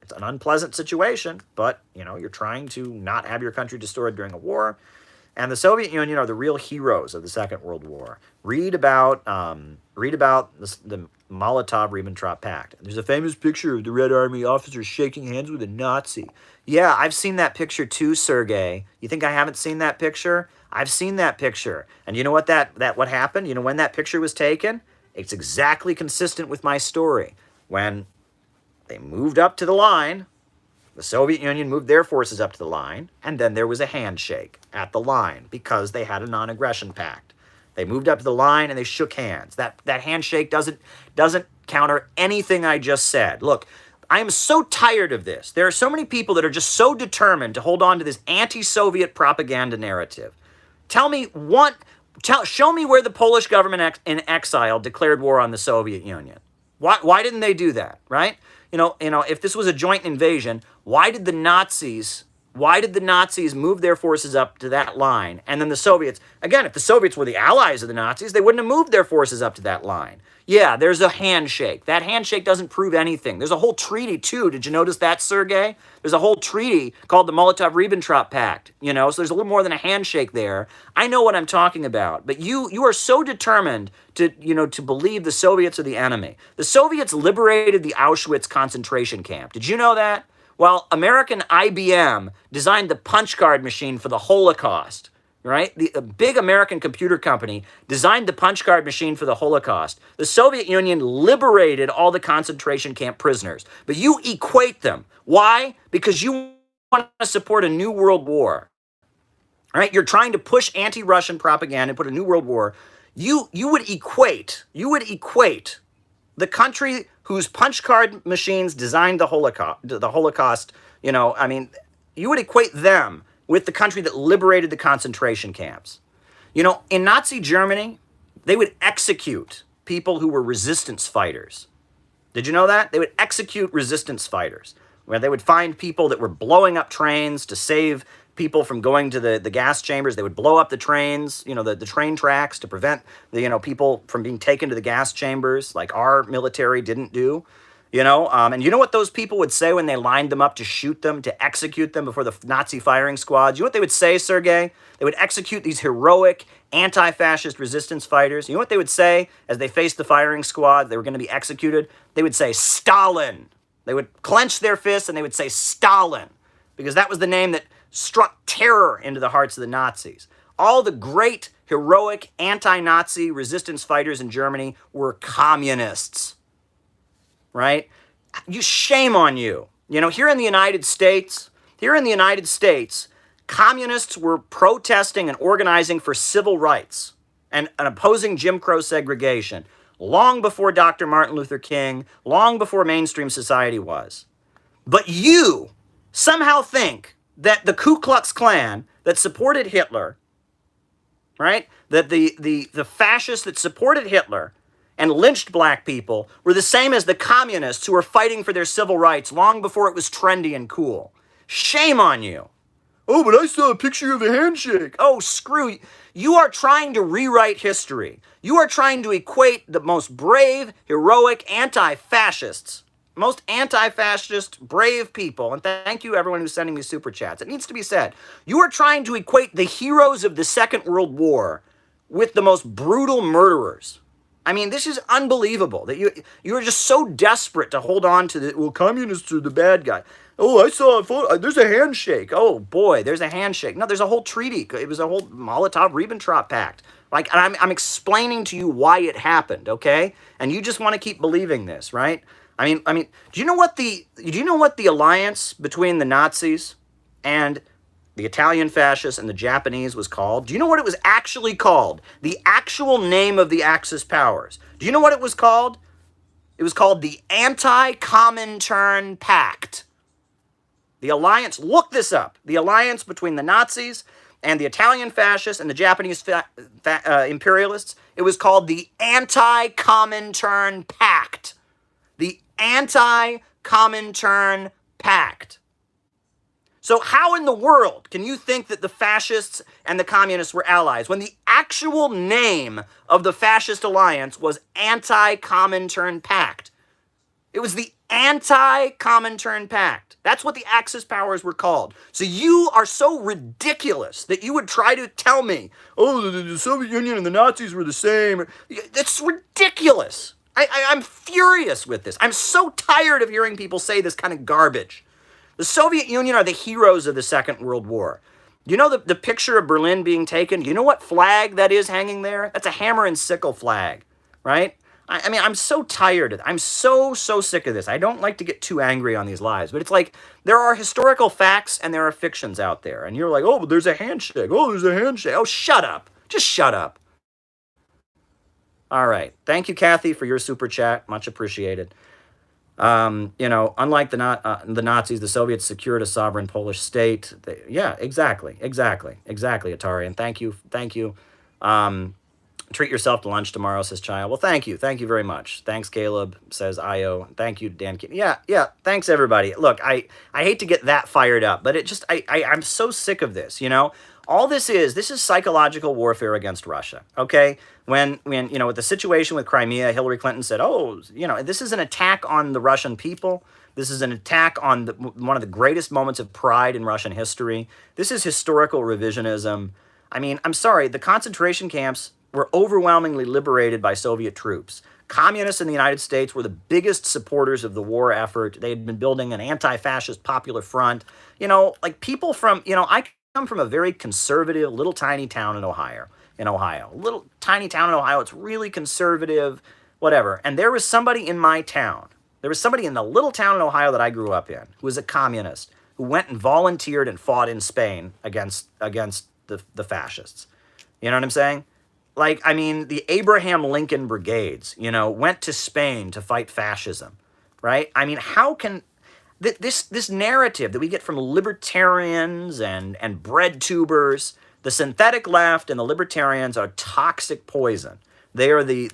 It's an unpleasant situation, but, you're trying to not have your country destroyed during a war. And the Soviet Union are the real heroes of the Second World War. Read about the Molotov-Ribbentrop Pact. There's a famous picture of the Red Army officers shaking hands with a Nazi. Yeah, I've seen that picture too, Sergei. You think I haven't seen that picture? I've seen that picture. And you know what what happened? You know when that picture was taken? It's exactly consistent with my story. When they moved up to the line, the Soviet Union moved their forces up to the line, and then there was a handshake at the line because they had a non-aggression pact. They moved up to the line and they shook hands. That handshake doesn't counter anything I just said. Look, I am so tired of this. There are so many people that are just so determined to hold on to this anti-Soviet propaganda narrative. Show me where the Polish government in exile declared war on the Soviet Union. Why didn't they do that, right? If this was a joint invasion, why did the Nazis Why did the Nazis move their forces up to that line? And then the Soviets, again, if the Soviets were the allies of the Nazis, they wouldn't have moved their forces up to that line. Yeah, there's a handshake. That handshake doesn't prove anything. There's a whole treaty, too. Did you notice that, Sergei? There's a whole treaty called the Molotov-Ribbentrop Pact, you know, so there's a little more than a handshake there. I know what I'm talking about, but you are so determined to, you know, to believe the Soviets are the enemy. The Soviets liberated the Auschwitz concentration camp. Did you know that? Well, American IBM designed the punch card machine for the Holocaust, right? The big American computer company designed the punch card machine for the Holocaust. The Soviet Union liberated all the concentration camp prisoners, but you equate them. Why? Because you want to support a new world war, right? You're trying to push anti-Russian propaganda and put a new world war. You would equate the country whose punch card machines designed the Holocaust, you know, I mean, you would equate them with the country that liberated the concentration camps. You know, in Nazi Germany, they would execute people who were resistance fighters. Did you know that? They would execute resistance fighters, where they would find people that were blowing up trains to save people from going to the gas chambers. They would blow up the trains, you know, the train tracks to prevent the, you know, people from being taken to the gas chambers like our military didn't do, you know. And you know what those people would say when they lined them up to shoot them, to execute them before the Nazi firing squads? You know what they would say, Sergei? They would execute these heroic anti-fascist resistance fighters. You know what they would say as they faced the firing squad? They were going to be executed. They would say, Stalin. They would clench their fists and they would say, Stalin, because that was the name that struck terror into the hearts of the Nazis. All the great, heroic, anti-Nazi resistance fighters in Germany were communists, right? Shame on you. You know, here in the United States, communists were protesting and organizing for civil rights and opposing Jim Crow segregation long before Dr. Martin Luther King, long before mainstream society was. But you somehow think that the Ku Klux Klan that supported Hitler, right, that the fascists that supported Hitler and lynched black people were the same as the communists who were fighting for their civil rights long before it was trendy and cool. Shame on you. Oh, but I saw a picture of a handshake. Oh, screw you. You are trying to rewrite history. You are trying to equate the most brave, heroic anti-fascists, most anti-fascist, brave people, and thank you everyone who's sending me super chats. It needs to be said. You are trying to equate the heroes of the Second World War with the most brutal murderers. I mean, this is unbelievable that you are just so desperate to hold on to the, well, communists are the bad guy. Oh, I saw a photo. There's a handshake. Oh, boy, there's a handshake. No, there's a whole treaty. It was a whole Molotov-Ribbentrop Pact. Like, I'm explaining to you why it happened, okay? And you just want to keep believing this, right? I mean, do you know what the alliance between the Nazis and the Italian fascists and the Japanese was called? Do you know what it was actually called? The actual name of the Axis powers. Do you know what it was called? It was called the Anti-Comintern Pact. The alliance, look this up, the alliance between the Nazis and the Italian fascists and the Japanese imperialists, it was called the Anti-Comintern Pact. The Anti-Comintern Pact. So how in the world can you think that the fascists and the communists were allies when the actual name of the fascist alliance was Anti-Comintern Pact? It was the Anti-Comintern Pact. That's what the Axis powers were called. So you are so ridiculous that you would try to tell me, oh, the Soviet Union and the Nazis were the same. It's ridiculous. I'm furious with this. I'm so tired of hearing people say this kind of garbage. The Soviet Union are the heroes of the Second World War. You know the picture of Berlin being taken? You know what flag that is hanging there? That's a hammer and sickle flag, right? I mean, I'm so tired of it. I'm so sick of this. I don't like to get too angry on these lies, but it's like there are historical facts and there are fictions out there. And you're like, oh, but there's a handshake. Oh, there's a handshake. Oh, shut up. Just shut up. All right. Thank you, Kathy, for your super chat. Much appreciated. You know, unlike the Nazis, the Soviets secured a sovereign Polish state. Yeah, exactly, Atari. And thank you. Treat yourself to lunch tomorrow, says Child. Well, thank you. Thank you very much. Thanks, Caleb, says Io. Thank you, Dan. Yeah. Thanks, everybody. Look, I hate to get that fired up, but it just, I'm so sick of this, you know? All this is psychological warfare against Russia, okay? When you know, with the situation with Crimea, Hillary Clinton said, oh, you know, this is an attack on the Russian people. This is an attack on one of the greatest moments of pride in Russian history. This is historical revisionism. I mean, I'm sorry, the concentration camps were overwhelmingly liberated by Soviet troops. Communists in the United States were the biggest supporters of the war effort. They had been building an anti-fascist popular front. You know, like people from, you know, I come from a very conservative little tiny town in Ohio. Little tiny town in Ohio. It's really conservative, whatever. And there was somebody in my town. There was somebody in the little town in Ohio that I grew up in who was a communist who went and volunteered and fought in Spain against the fascists. You know what I'm saying? Like, I mean, the Abraham Lincoln brigades, you know, went to Spain to fight fascism, right? I mean, how can this narrative that we get from libertarians and bread tubers, the synthetic left and the libertarians are toxic poison. They are the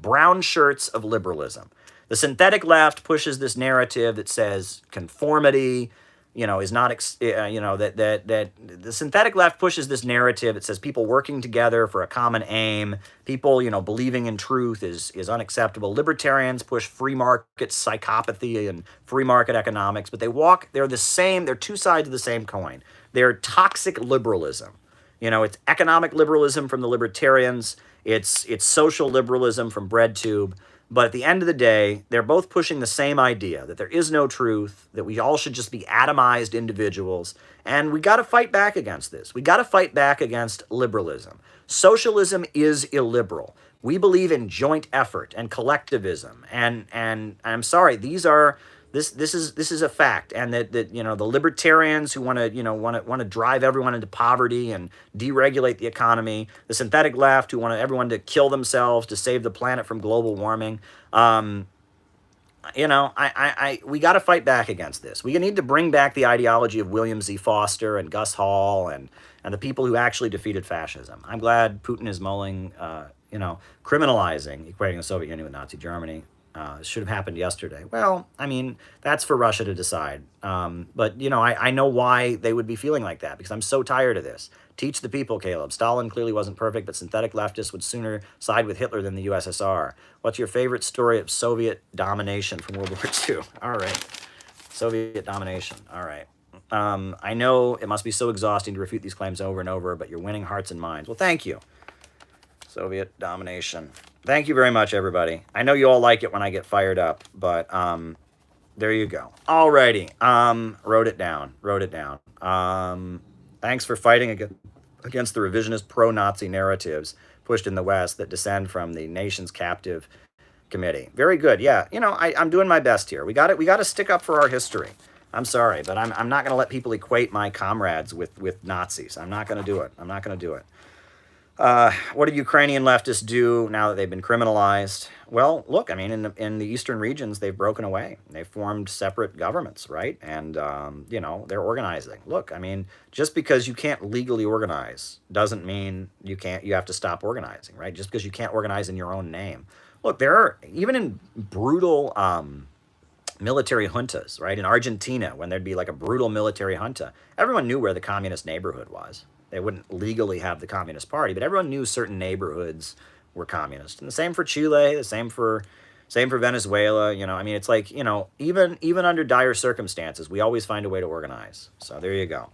brown shirts of liberalism. The synthetic left pushes this narrative that says conformity, you know, is not, that the synthetic left pushes this narrative that says people working together for a common aim, people, you know, believing in truth is unacceptable. Libertarians push free market psychopathy and free market economics, but they're the same, they're two sides of the same coin. They're toxic liberalism. You know, it's economic liberalism from the libertarians, it's social liberalism from BreadTube. But at the end of the day, they're both pushing the same idea, that there is no truth, that we all should just be atomized individuals. And we got to fight back against this. We got to fight back against liberalism. Socialism is illiberal. We believe in joint effort and collectivism. And I'm sorry, this is a fact. And that you know, the libertarians who want to drive everyone into poverty and deregulate the economy, the synthetic left who want everyone to kill themselves to save the planet from global warming. You know, we got to fight back against this. We need to bring back the ideology of William Z. Foster and Gus Hall and the people who actually defeated fascism. I'm glad Putin is mulling, criminalizing, equating the Soviet Union with Nazi Germany. Should have happened yesterday. Well, I mean, that's for Russia to decide. But, you know, I know why they would be feeling like that, because I'm so tired of this. Teach the people, Caleb. Stalin clearly wasn't perfect, but synthetic leftists would sooner side with Hitler than the USSR. What's your favorite story of Soviet domination from World War II? All right. Soviet domination. All right. I know it must be so exhausting to refute these claims over and over, but you're winning hearts and minds. Well, thank you. Soviet domination. Thank you very much, everybody. I know you all like it when I get fired up, but there you go. Alrighty. Wrote it down. Thanks for fighting against the revisionist pro-Nazi narratives pushed in the West that descend from the nation's captive committee. Very good. Yeah, you know, I'm doing my best here. We got to stick up for our history. I'm sorry, but I'm not going to let people equate my comrades with Nazis. I'm not going to do it. What do Ukrainian leftists do now that they've been criminalized? Well, look, I mean, in the eastern regions, they've broken away. They've formed separate governments, right? And, you know, they're organizing. Look, I mean, just because you can't legally organize doesn't mean you have to stop organizing, right? Just because you can't organize in your own name. Look, there are, even in brutal military juntas, right? In Argentina, when there'd be like a brutal military junta, everyone knew where the communist neighborhood was. They wouldn't legally have the Communist Party, but everyone knew certain neighborhoods were communist. And the same for Chile, the same for Venezuela. You know, I mean, it's like, you know, even under dire circumstances, we always find a way to organize. So there you go.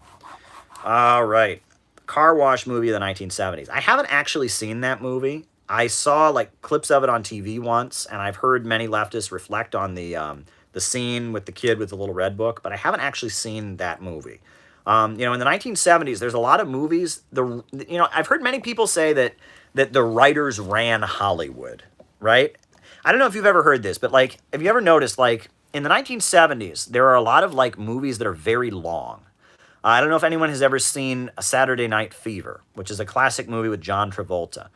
All right. Car Wash movie of the 1970s. I haven't actually seen that movie. I saw like clips of it on TV once, and I've heard many leftists reflect on the scene with the kid with the little red book, but I haven't actually seen that movie. You know, in the 1970s, there's a lot of movies. I've heard many people say that the writers ran Hollywood, right? I don't know if you've ever heard this, but like, have you ever noticed, like, in the 1970s, there are a lot of like movies that are very long. I don't know if anyone has ever seen A Saturday Night Fever, which is a classic movie with John Travolta.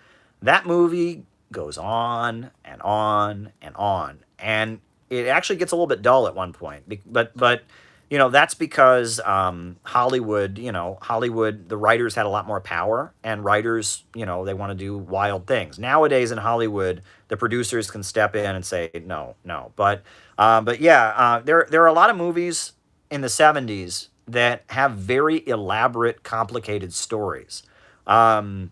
That movie goes on and on and on, and it actually gets a little bit dull at one point. But That's because Hollywood, Hollywood, the writers had a lot more power, and writers, they want to do wild things. Nowadays in Hollywood, the producers can step in and say no, no. But yeah, there are a lot of movies in the '70s that have very elaborate, complicated stories. Um,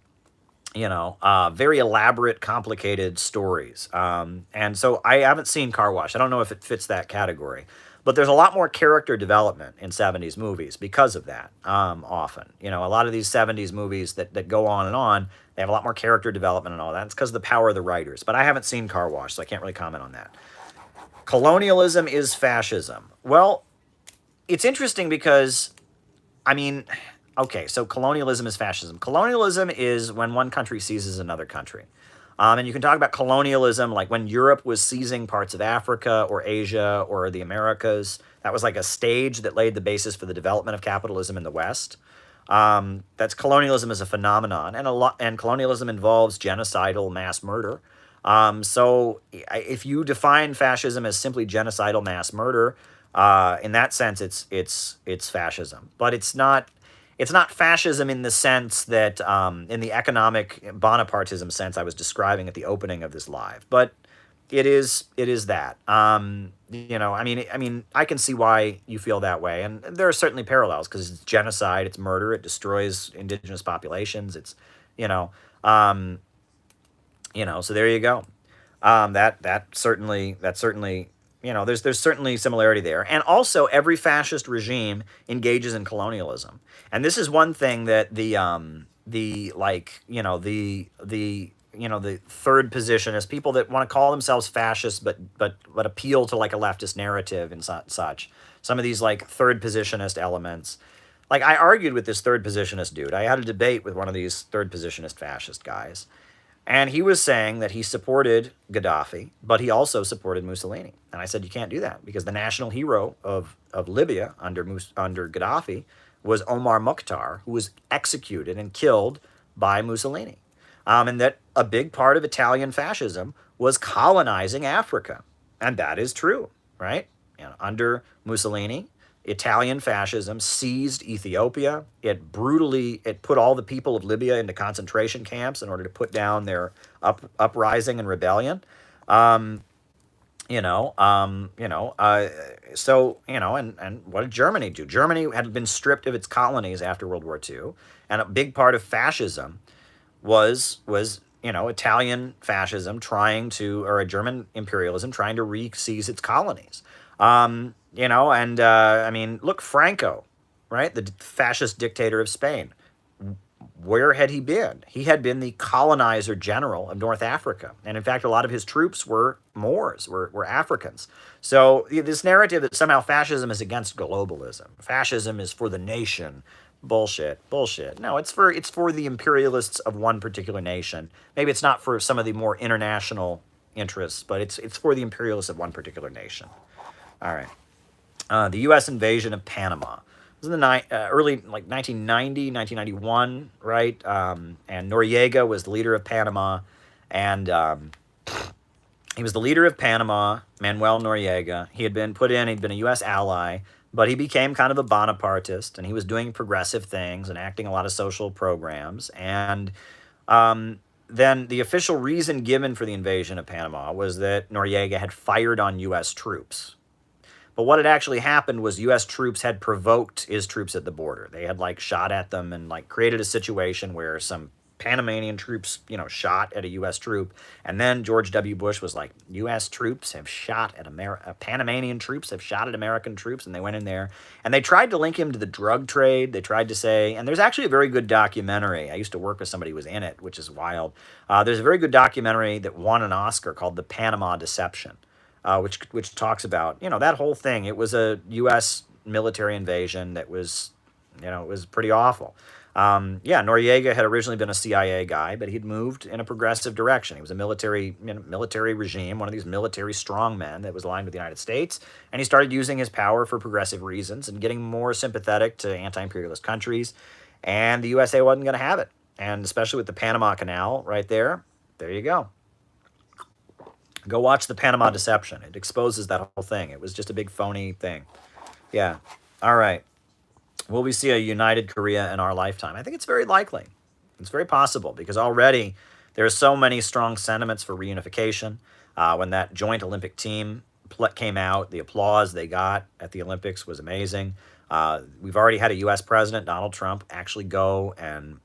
very elaborate, complicated stories. And so I haven't seen Car Wash. I don't know if it fits that category. But there's a lot more character development in '70s movies because of that, often. A lot of these '70s movies that go on, they have a lot more character development and all that. It's because of the power of the writers. But I haven't seen Car Wash, so I can't really comment on that. Colonialism is fascism. Well, it's interesting because, I mean, okay, so colonialism is fascism. Colonialism is when one country seizes another country. And you can talk about colonialism like when Europe was seizing parts of Africa or Asia or the Americas. That was like a stage that laid the basis for the development of capitalism in the West. That's colonialism as a phenomenon, and colonialism involves genocidal mass murder. So if you define fascism as simply genocidal mass murder, in that sense, it's fascism. But it's not fascism in the sense that in the economic Bonapartism sense I was describing at the opening of this live. But it is that. I can see why you feel that way, and there are certainly parallels because it's genocide, it's murder, it destroys indigenous populations. It's you know, um, so there you go. That certainly there's certainly similarity there, and also every fascist regime engages in colonialism, and this is one thing that the like the third positionists, people that want to call themselves fascists but appeal to like a leftist narrative and such. Some of these like third positionist elements. Like I argued with this third positionist dude. I had a debate with one of these third positionist fascist guys. And he was saying that he supported Gaddafi, but he also supported Mussolini. And I said, you can't do that because the national hero of Libya under Gaddafi was Omar Mukhtar, who was executed and killed by Mussolini. And that a big part of Italian fascism was colonizing Africa. And that is true, right? Under Mussolini, Italian fascism seized Ethiopia. It put all the people of Libya into concentration camps in order to put down their uprising and rebellion. Um, you know, and what did Germany do? Germany had been stripped of its colonies after World War II, and a big part of fascism was Italian fascism or a German imperialism trying to re-seize its colonies. Look, Franco, right, the fascist dictator of Spain. Where had he been? He had been the colonizer general of North Africa, and in fact, a lot of his troops were Moors, were Africans. So this narrative that somehow fascism is against globalism, fascism is for the nation. Bullshit, bullshit. No, it's for the imperialists of one particular nation. Maybe it's not for some of the more international interests, but it's for the imperialists of one particular nation. All right. The U.S. invasion of Panama. It was in the early, like 1990, 1991, right? And Noriega was the leader of Panama, and he was the leader of Panama, Manuel Noriega. He'd been a U.S. ally, but he became kind of a Bonapartist, and he was doing progressive things and acting a lot of social programs. And then the official reason given for the invasion of Panama was that Noriega had fired on U.S. troops. But what had actually happened was U.S. troops had provoked his troops at the border. They had like shot at them and like created a situation where some Panamanian troops, shot at a U.S. troop. And then George W. Bush was like, U.S. troops have shot at Panamanian troops have shot at American troops. And they went in there and they tried to link him to the drug trade. They tried to say, and there's actually a very good documentary. I used to work with somebody who was in it, which is wild. There's a very good documentary that won an Oscar called The Panama Deception. Which talks about that whole thing. It was a U.S. military invasion that was it was pretty awful. Noriega had originally been a CIA guy, but he'd moved in a progressive direction. He was a military regime, one of these military strongmen that was aligned with the United States, and he started using his power for progressive reasons and getting more sympathetic to anti-imperialist countries. And the USA wasn't going to have it, and especially with the Panama Canal right there. There you go. Go watch the Panama Deception. It exposes that whole thing. It was just a big phony thing. Yeah. All right. Will we see a united Korea in our lifetime? I think it's very likely. It's very possible because already there are so many strong sentiments for reunification. When that joint Olympic team came out, the applause they got at the Olympics was amazing. We've already had a U.S. president, Donald Trump, actually go and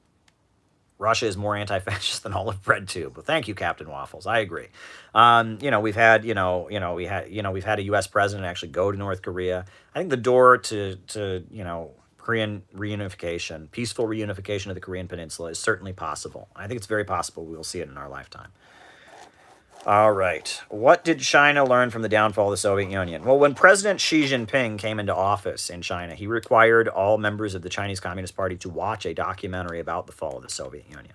Russia is more anti-fascist than olive bread tube. Well, thank you, Captain Waffles. I agree. We've had, we've had a U.S. president actually go to North Korea. I think the door to Korean reunification, peaceful reunification of the Korean Peninsula is certainly possible. I think it's very possible we will see it in our lifetime. All right. What did China learn from the downfall of the Soviet Union? Well, when President Xi Jinping came into office in China, he required all members of the Chinese Communist Party to watch a documentary about the fall of the Soviet Union.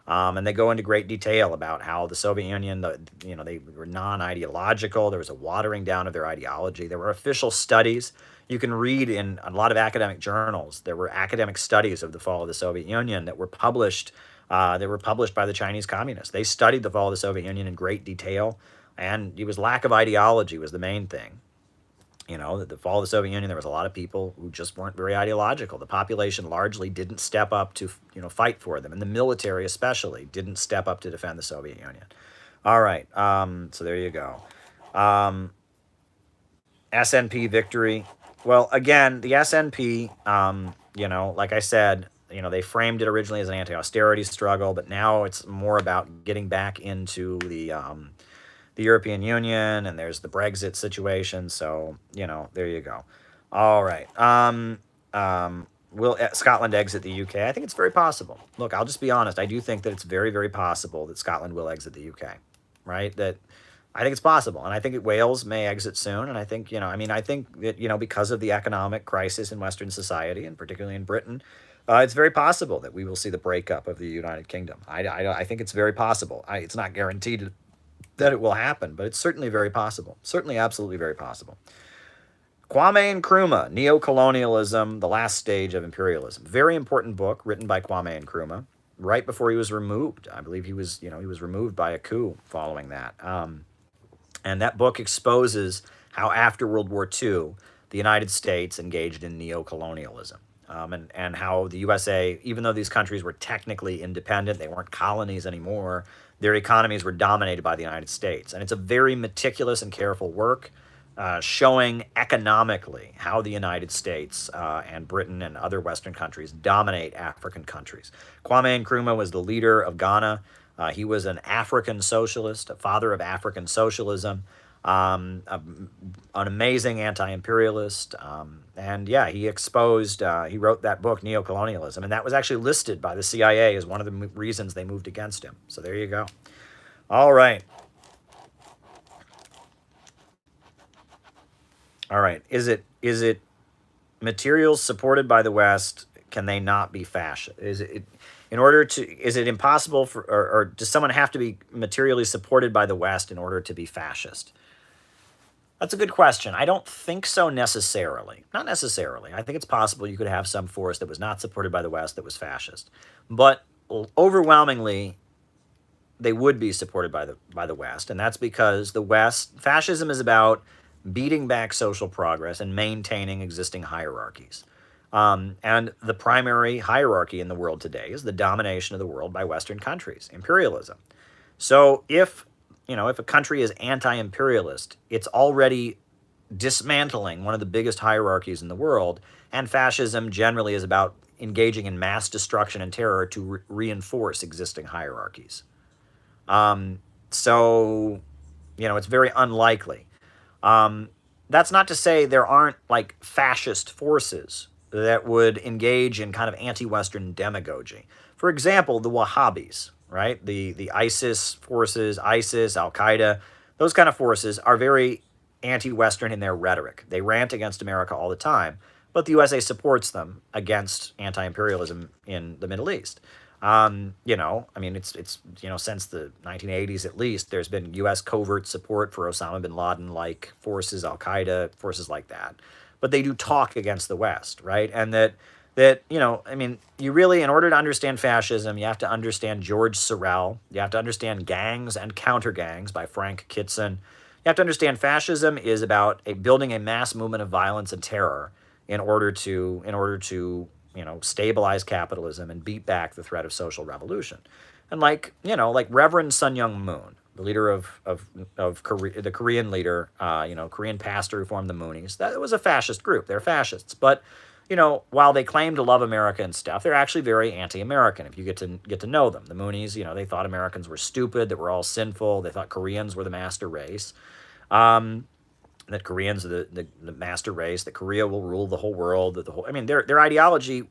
And they go into great detail about how the Soviet Union, they were non-ideological. There was a watering down of their ideology. There were official studies. You can read in a lot of academic journals. There were academic studies of the fall of the Soviet Union that were published. They were published by the Chinese Communists. They studied the fall of the Soviet Union in great detail, and it was lack of ideology was the main thing. The fall of the Soviet Union, there was a lot of people who just weren't very ideological. The population largely didn't step up to, fight for them, and the military especially didn't step up to defend the Soviet Union. All right, so there you go. SNP victory. Well, again, the SNP, like I said, they framed it originally as an anti-austerity struggle, but now it's more about getting back into the European Union, and there's the Brexit situation. So, there you go. All right. Will Scotland exit the UK? I think it's very possible. Look, I'll just be honest. I do think that it's very, very possible that Scotland will exit the UK, right? I think it's possible, and I think Wales may exit soon. And I think, I think that, because of the economic crisis in Western society, and particularly in Britain, it's very possible that we will see the breakup of the United Kingdom. I think it's very possible. It's not guaranteed that it will happen, but it's certainly very possible. Certainly, absolutely very possible. Kwame Nkrumah, Neocolonialism, the Last Stage of Imperialism. Very important book written by Kwame Nkrumah right before he was removed. I believe he was removed by a coup following that. And that book exposes how after World War II, the United States engaged in neocolonialism. And how the USA, even though these countries were technically independent, they weren't colonies anymore, their economies were dominated by the United States. And it's a very meticulous and careful work showing economically how the United States and Britain and other Western countries dominate African countries. Kwame Nkrumah was the leader of Ghana. He was an African socialist, a father of African socialism. An amazing anti-imperialist, and yeah, he wrote that book, Neocolonialism, and that was actually listed by the CIA as one of the reasons they moved against him. So there you go. All right. Is it materials supported by the West? Can they not be fascist? Is it impossible or does someone have to be materially supported by the West in order to be fascist? That's a good question. I don't think so necessarily. Not necessarily. I think it's possible you could have some force that was not supported by the West that was fascist. But overwhelmingly, they would be supported by the West. And that's because fascism is about beating back social progress and maintaining existing hierarchies. And the primary hierarchy in the world today is the domination of the world by Western countries, imperialism. So if a country is anti-imperialist, it's already dismantling one of the biggest hierarchies in the world, and fascism generally is about engaging in mass destruction and terror to reinforce existing hierarchies. So it's very unlikely. That's not to say there aren't fascist forces that would engage in kind of anti-Western demagogy. For example, the Wahhabis, right? The ISIS forces, ISIS, Al-Qaeda, those kind of forces are very anti-Western in their rhetoric. They rant against America all the time, but the USA supports them against anti-imperialism in the Middle East. It's since the 1980s at least, there's been U.S. covert support for Osama bin Laden-like forces, Al-Qaeda, forces like that. But they do talk against the West, right? And you really, in order to understand fascism, you have to understand George Sorel. You have to understand Gangs and Counter-Gangs by Frank Kitson. You have to understand fascism is about building a mass movement of violence and terror in order to stabilize capitalism and beat back the threat of social revolution. And like Reverend Sun Myung Moon, the leader of Korea, the Korean leader, Korean pastor who formed the Moonies, that was a fascist group. They're fascists, but while they claim to love America and stuff, they're actually very anti-American. If you get to know them, the Moonies, they thought Americans were stupid, that we're all sinful. They thought Koreans were the master race. That Koreans are the master race, that Korea will rule the whole world, that their ideology,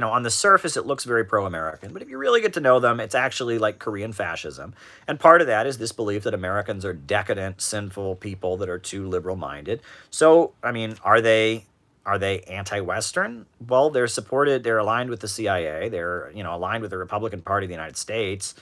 on the surface it looks very pro-American, but if you really get to know them, it's actually like Korean fascism. And part of that is this belief that Americans are decadent, sinful people that are too liberal-minded. So, are they anti-Western? Well, they're aligned with the CIA, they're, aligned with the Republican Party of the United States,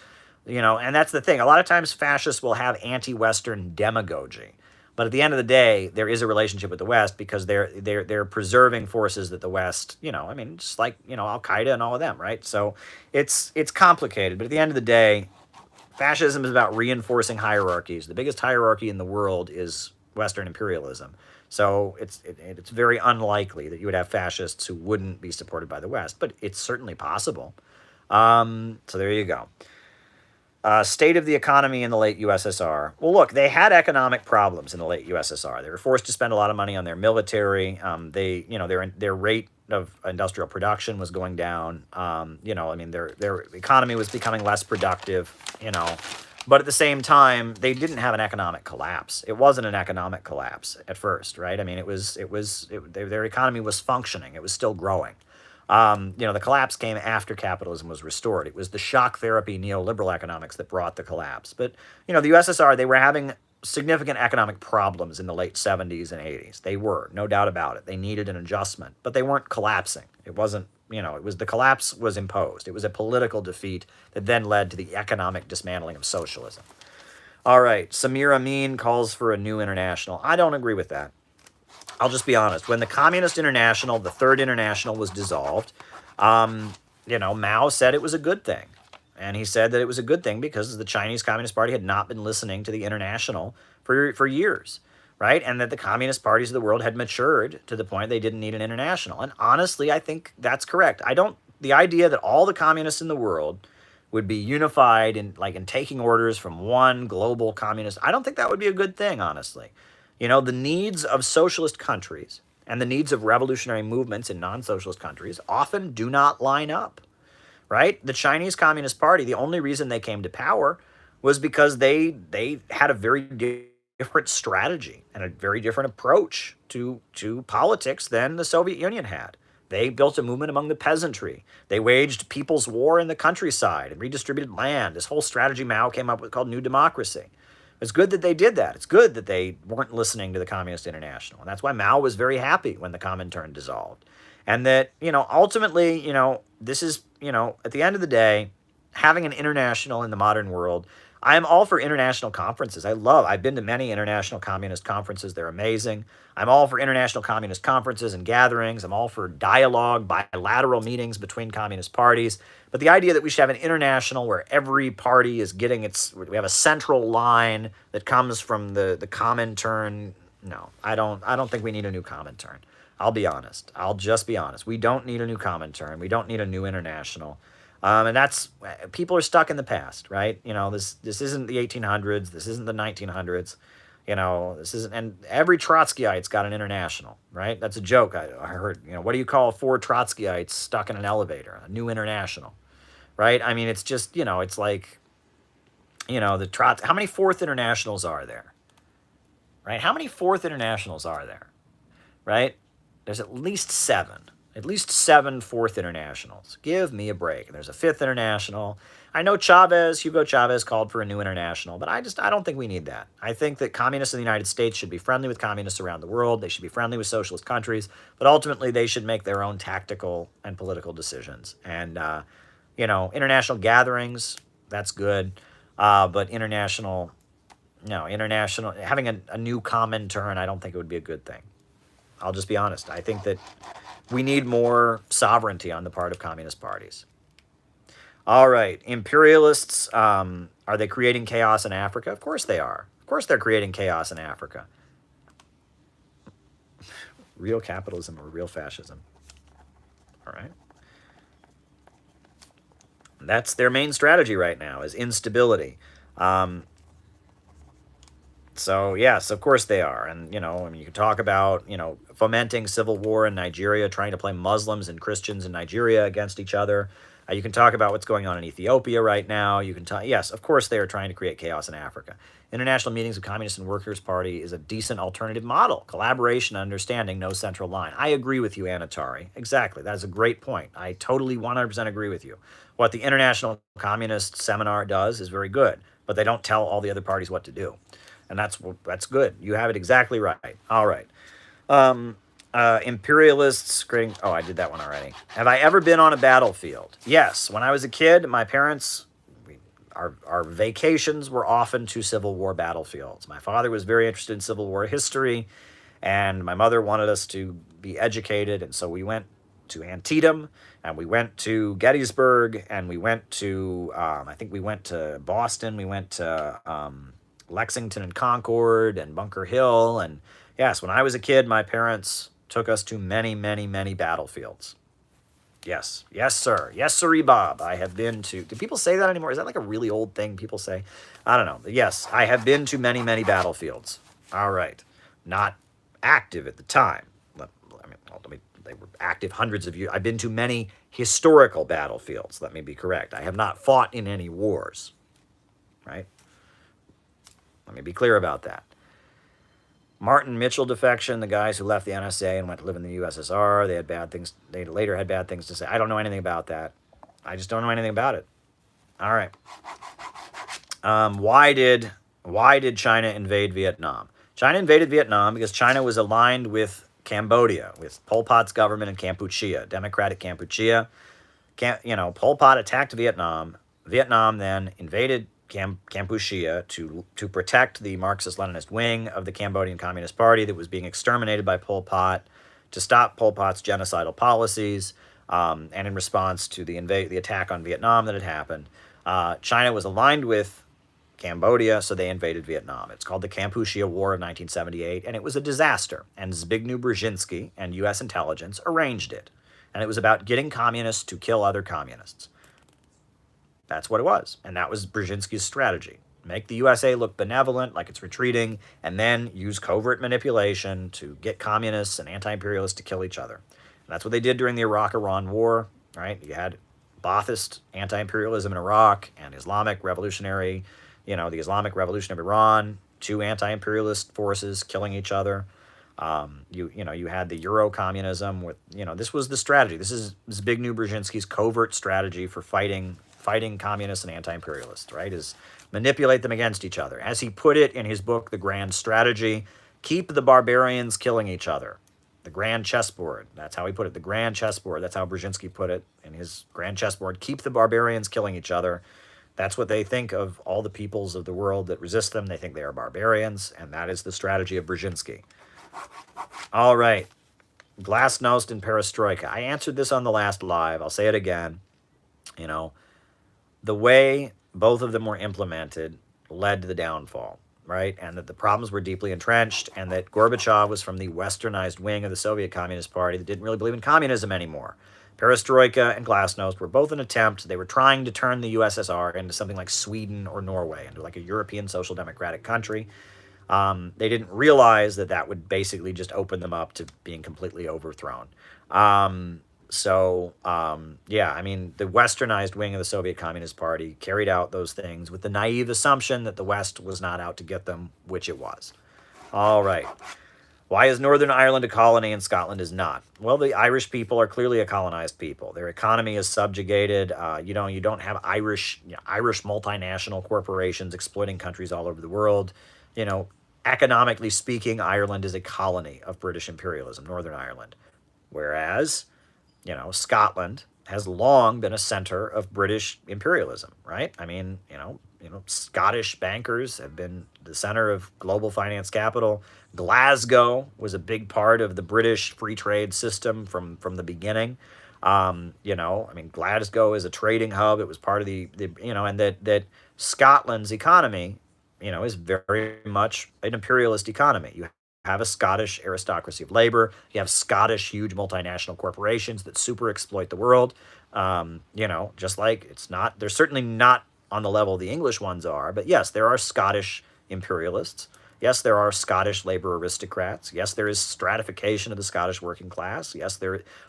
and that's the thing. A lot of times fascists will have anti-Western demagogy. But at the end of the day, there is a relationship with the West because they're preserving forces that the West, just like, Al Qaeda and all of them, right? So it's complicated. But at the end of the day, fascism is about reinforcing hierarchies. The biggest hierarchy in the world is Western imperialism. So it's very unlikely that you would have fascists who wouldn't be supported by the West, but it's certainly possible. So there you go. State of the economy in the late USSR. Well, look, they had economic problems in the late USSR. They were forced to spend a lot of money on their military. Their rate of industrial production was going down. Their economy was becoming less productive. But at the same time, they didn't have an economic collapse. It wasn't an economic collapse at first, right? Their economy was functioning. It was still growing. The collapse came after capitalism was restored. It was the shock therapy neoliberal economics that brought the collapse. But, the USSR, they were having significant economic problems in the late 70s and 80s. They were, no doubt about it. They needed an adjustment, but they weren't collapsing. It wasn't, the collapse was imposed. It was a political defeat that then led to the economic dismantling of socialism. All right, Samir Amin calls for a new international. I don't agree with that. I'll just be honest. When the Communist International, the Third International, was dissolved, Mao said it was a good thing. And he said that it was a good thing because the Chinese Communist Party had not been listening to the International for years, right? And that the communist parties of the world had matured to the point they didn't need an international. And honestly, I think that's correct. The idea that all the communists in the world would be unified in taking orders from one global communist, I don't think that would be a good thing, honestly. The needs of socialist countries and the needs of revolutionary movements in non-socialist countries often do not line up, right? The Chinese Communist Party, the only reason they came to power was because they had a very different strategy and a very different approach to politics than the Soviet Union had. They built a movement among the peasantry. They waged people's war in the countryside and redistributed land. This whole strategy Mao came up with called New Democracy. It's good that they did that. It's good that they weren't listening to the Communist International. And that's why Mao was very happy when the Comintern dissolved. And that, ultimately, this is, at the end of the day, having an international in the modern world, I am all for international conferences. I've been to many international communist conferences. They're amazing. I'm all for international communist conferences and gatherings. I'm all for dialogue, bilateral meetings between communist parties. But the idea that we should have an international where every party is getting we have a central line that comes from the Comintern, no, I don't think we need a new Comintern. I'll be honest. I'll just be honest. We don't need a new Comintern. We don't need a new international. And people are stuck in the past, right? This isn't the 1800s. This isn't the 1900s. This isn't, and every Trotskyite's got an international, right? That's a joke I heard. What do you call 4 Trotskyites stuck in an elevator? A new international, right? It's just, it's like, how many Fourth Internationals are there, right? How many Fourth Internationals are there, right? There's at least 7. At least 7 Fourth Internationals. Give me a break. And there's a 5th International. I know Hugo Chavez called for a new international, but I don't think we need that. I think that communists in the United States should be friendly with communists around the world. They should be friendly with socialist countries, but ultimately they should make their own tactical and political decisions. And, international gatherings, that's good. But having a new Comintern, I don't think it would be a good thing. I'll just be honest. I think that we need more sovereignty on the part of communist parties. All right, imperialists, are they creating chaos in Africa? Of course they are. Of course they're creating chaos in Africa. Real capitalism or real fascism. All right. That's their main strategy right now, is instability. Um, so yes, of course they are, and I mean, you can talk about fomenting civil war in Nigeria, trying to play Muslims and Christians in Nigeria against each other. You can talk about what's going on in Ethiopia right now. You can talk, yes, of course they are trying to create chaos in Africa. International meetings of Communist and Workers' Party is a decent alternative model. Collaboration and understanding, no central line. I agree with you, Anatari. Exactly. That is a great point. I totally 100% agree with you. What the International Communist Seminar does is very good, but they don't tell all the other parties what to do. And that's good. You have it exactly right. All right. Imperialists creating. Oh, I did that one already. Have I ever been on a battlefield? Yes. When I was a kid, my parents, our vacations were often to Civil War battlefields. My father was very interested in Civil War history, and my mother wanted us to be educated, and so we went to Antietam, and we went to Gettysburg, and we went to, I think we went to Boston, we went to Lexington and Concord and Bunker Hill. And yes, when I was a kid, my parents took us to many, many, many battlefields. Yes. Yes, sir. Yes, sirree, Bob. I have been to... Do people say that anymore? Is that like a really old thing people say? I don't know. But yes, I have been to many, many battlefields. All right. Not active at the time. They were active hundreds of years. I've been to many historical battlefields. Let me be correct. I have not fought in any wars. Right? Let me be clear about that. Martin Mitchell defection, the guys who left the NSA and went to live in the USSR, they had bad things. They later had bad things to say. I don't know anything about that. I just don't know anything about it. All right. Why did China invade Vietnam? China invaded Vietnam because China was aligned with Cambodia, with Pol Pot's government in Kampuchea, Democratic Kampuchea. Pol Pot attacked Vietnam. Vietnam then invaded Kampuchea to protect the Marxist-Leninist wing of the Cambodian Communist Party that was being exterminated by Pol Pot, to stop Pol Pot's genocidal policies, and in response to the attack on Vietnam that had happened, China was aligned with Cambodia, so they invaded Vietnam. It's called the Kampuchea War of 1978, and it was a disaster. And Zbigniew Brzezinski and U.S. intelligence arranged it. And it was about getting communists to kill other communists. That's what it was. And that was Brzezinski's strategy. Make the USA look benevolent, like it's retreating, and then use covert manipulation to get communists and anti-imperialists to kill each other. And that's what they did during the Iraq-Iran War, right? You had Ba'athist anti-imperialism in Iraq and the Islamic Revolution of Iran, two anti-imperialist forces killing each other. You had the Euro-communism with, this was the strategy. This is Zbigniew Brzezinski's covert strategy for fighting communists and anti-imperialists, right, is manipulate them against each other. As he put it in his book, The Grand Strategy, keep the barbarians killing each other. The grand chessboard. That's how he put it. The grand chessboard. That's how Brzezinski put it in his grand chessboard. Keep the barbarians killing each other. That's what they think of all the peoples of the world that resist them. They think they are barbarians, and that is the strategy of Brzezinski. All right. Glasnost and perestroika. I answered this on the last live. I'll say it again. The way both of them were implemented led to the downfall, right? And that the problems were deeply entrenched, and that Gorbachev was from the westernized wing of the Soviet Communist Party that didn't really believe in communism anymore. Perestroika and Glasnost were both an attempt. They were trying to turn the USSR into something like Sweden or Norway, into like a European social democratic country. They didn't realize that would basically just open them up to being completely overthrown. The westernized wing of the Soviet Communist Party carried out those things with the naive assumption that the West was not out to get them, which it was. All right. Why is Northern Ireland a colony and Scotland is not? Well, the Irish people are clearly a colonized people. Their economy is subjugated. You don't have Irish multinational corporations exploiting countries all over the world. Economically speaking, Ireland is a colony of British imperialism, Northern Ireland. Whereas, Scotland has long been a center of British imperialism, right? I mean, Scottish bankers have been the center of global finance capital. Glasgow was a big part of the British free trade system from the beginning. Glasgow is a trading hub. It was part of and that Scotland's economy, is very much an imperialist economy. You have a Scottish aristocracy of labor. You have Scottish huge multinational corporations that super exploit the world. Just like they're certainly not on the level the English ones are, but yes, there are Scottish imperialists. Yes, there are Scottish labor aristocrats. Yes, there is stratification of the Scottish working class. Yes,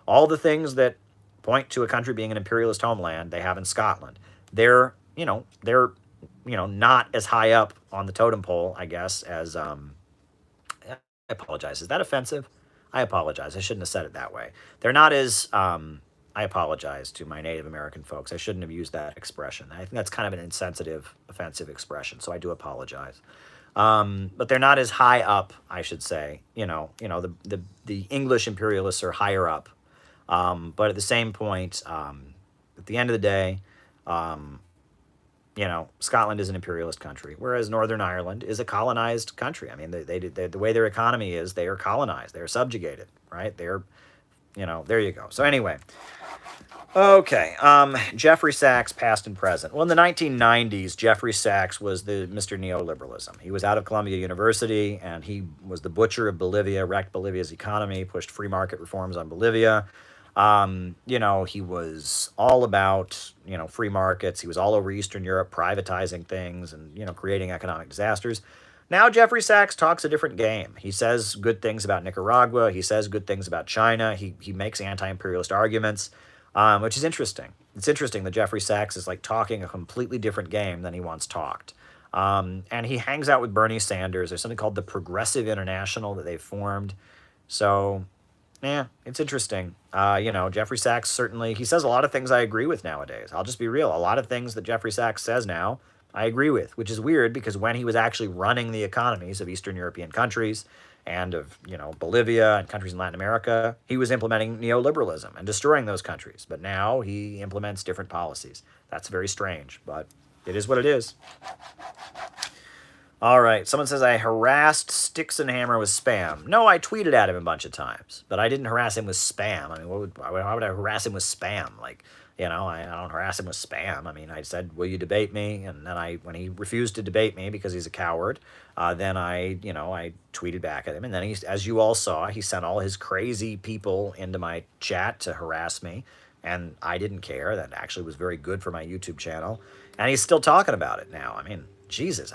all the things that point to a country being an imperialist homeland, they have in Scotland. They're not as high up on the totem pole, I guess, as I apologize. Is that offensive? I apologize. I shouldn't have said it that way. They're not as I apologize to my Native American folks. I shouldn't have used that expression. I think that's kind of an insensitive, offensive expression, so I do apologize. But they're not as high up, I should say. The English imperialists are higher up. But at the same point, at the end of the day, Scotland is an imperialist country, whereas Northern Ireland is a colonized country. I mean, the way their economy is, they are colonized, they are subjugated, right? There you go. So anyway, okay, Jeffrey Sachs, past and present. Well, in the 1990s, Jeffrey Sachs was the Mr. Neoliberalism. He was out of Columbia University, and he was the butcher of Bolivia, wrecked Bolivia's economy, pushed free market reforms on Bolivia. He was all about, free markets. He was all over Eastern Europe, privatizing things and, creating economic disasters. Now Jeffrey Sachs talks a different game. He says good things about Nicaragua. He says good things about China. He makes anti-imperialist arguments, which is interesting. It's interesting that Jeffrey Sachs is like talking a completely different game than he once talked. And he hangs out with Bernie Sanders. There's something called the Progressive International that they've formed. So... yeah, it's interesting. Jeffrey Sachs he says a lot of things I agree with nowadays. I'll just be real. A lot of things that Jeffrey Sachs says now, I agree with, which is weird because when he was actually running the economies of Eastern European countries and of, Bolivia and countries in Latin America, he was implementing neoliberalism and destroying those countries. But now he implements different policies. That's very strange, but it is what it is. All right, someone says I harassed Sticks and Hammer with spam. No, I tweeted at him a bunch of times, but I didn't harass him with spam. I mean, why would I harass him with spam? I don't harass him with spam. I mean, I said, will you debate me? And then when he refused to debate me because he's a coward, then I tweeted back at him. And then as you all saw, he sent all his crazy people into my chat to harass me. And I didn't care. That actually was very good for my YouTube channel. And he's still talking about it now. I mean, Jesus.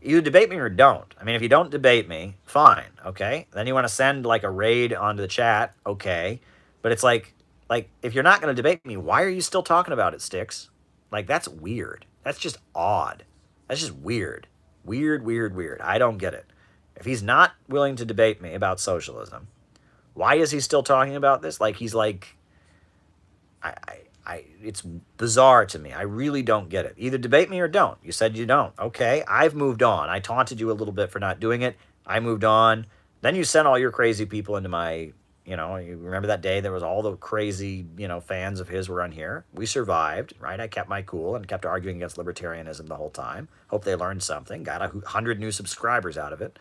Either debate me or don't. I mean, if you don't debate me, fine, okay? Then you want to send, a raid onto the chat, okay? But it's like, if you're not going to debate me, why are you still talking about it, Sticks? That's weird. That's just odd. That's just weird. Weird. I don't get it. If he's not willing to debate me about socialism, why is he still talking about this? It's bizarre to me. I really don't get it. Either debate me or don't. You said you don't. Okay, I've moved on. I taunted you a little bit for not doing it. I moved on. Then you sent all your crazy people into my, you remember that day there was all the crazy, fans of his were on here. We survived, right? I kept my cool and kept arguing against libertarianism the whole time. Hope they learned something. Got 100 new subscribers out of it.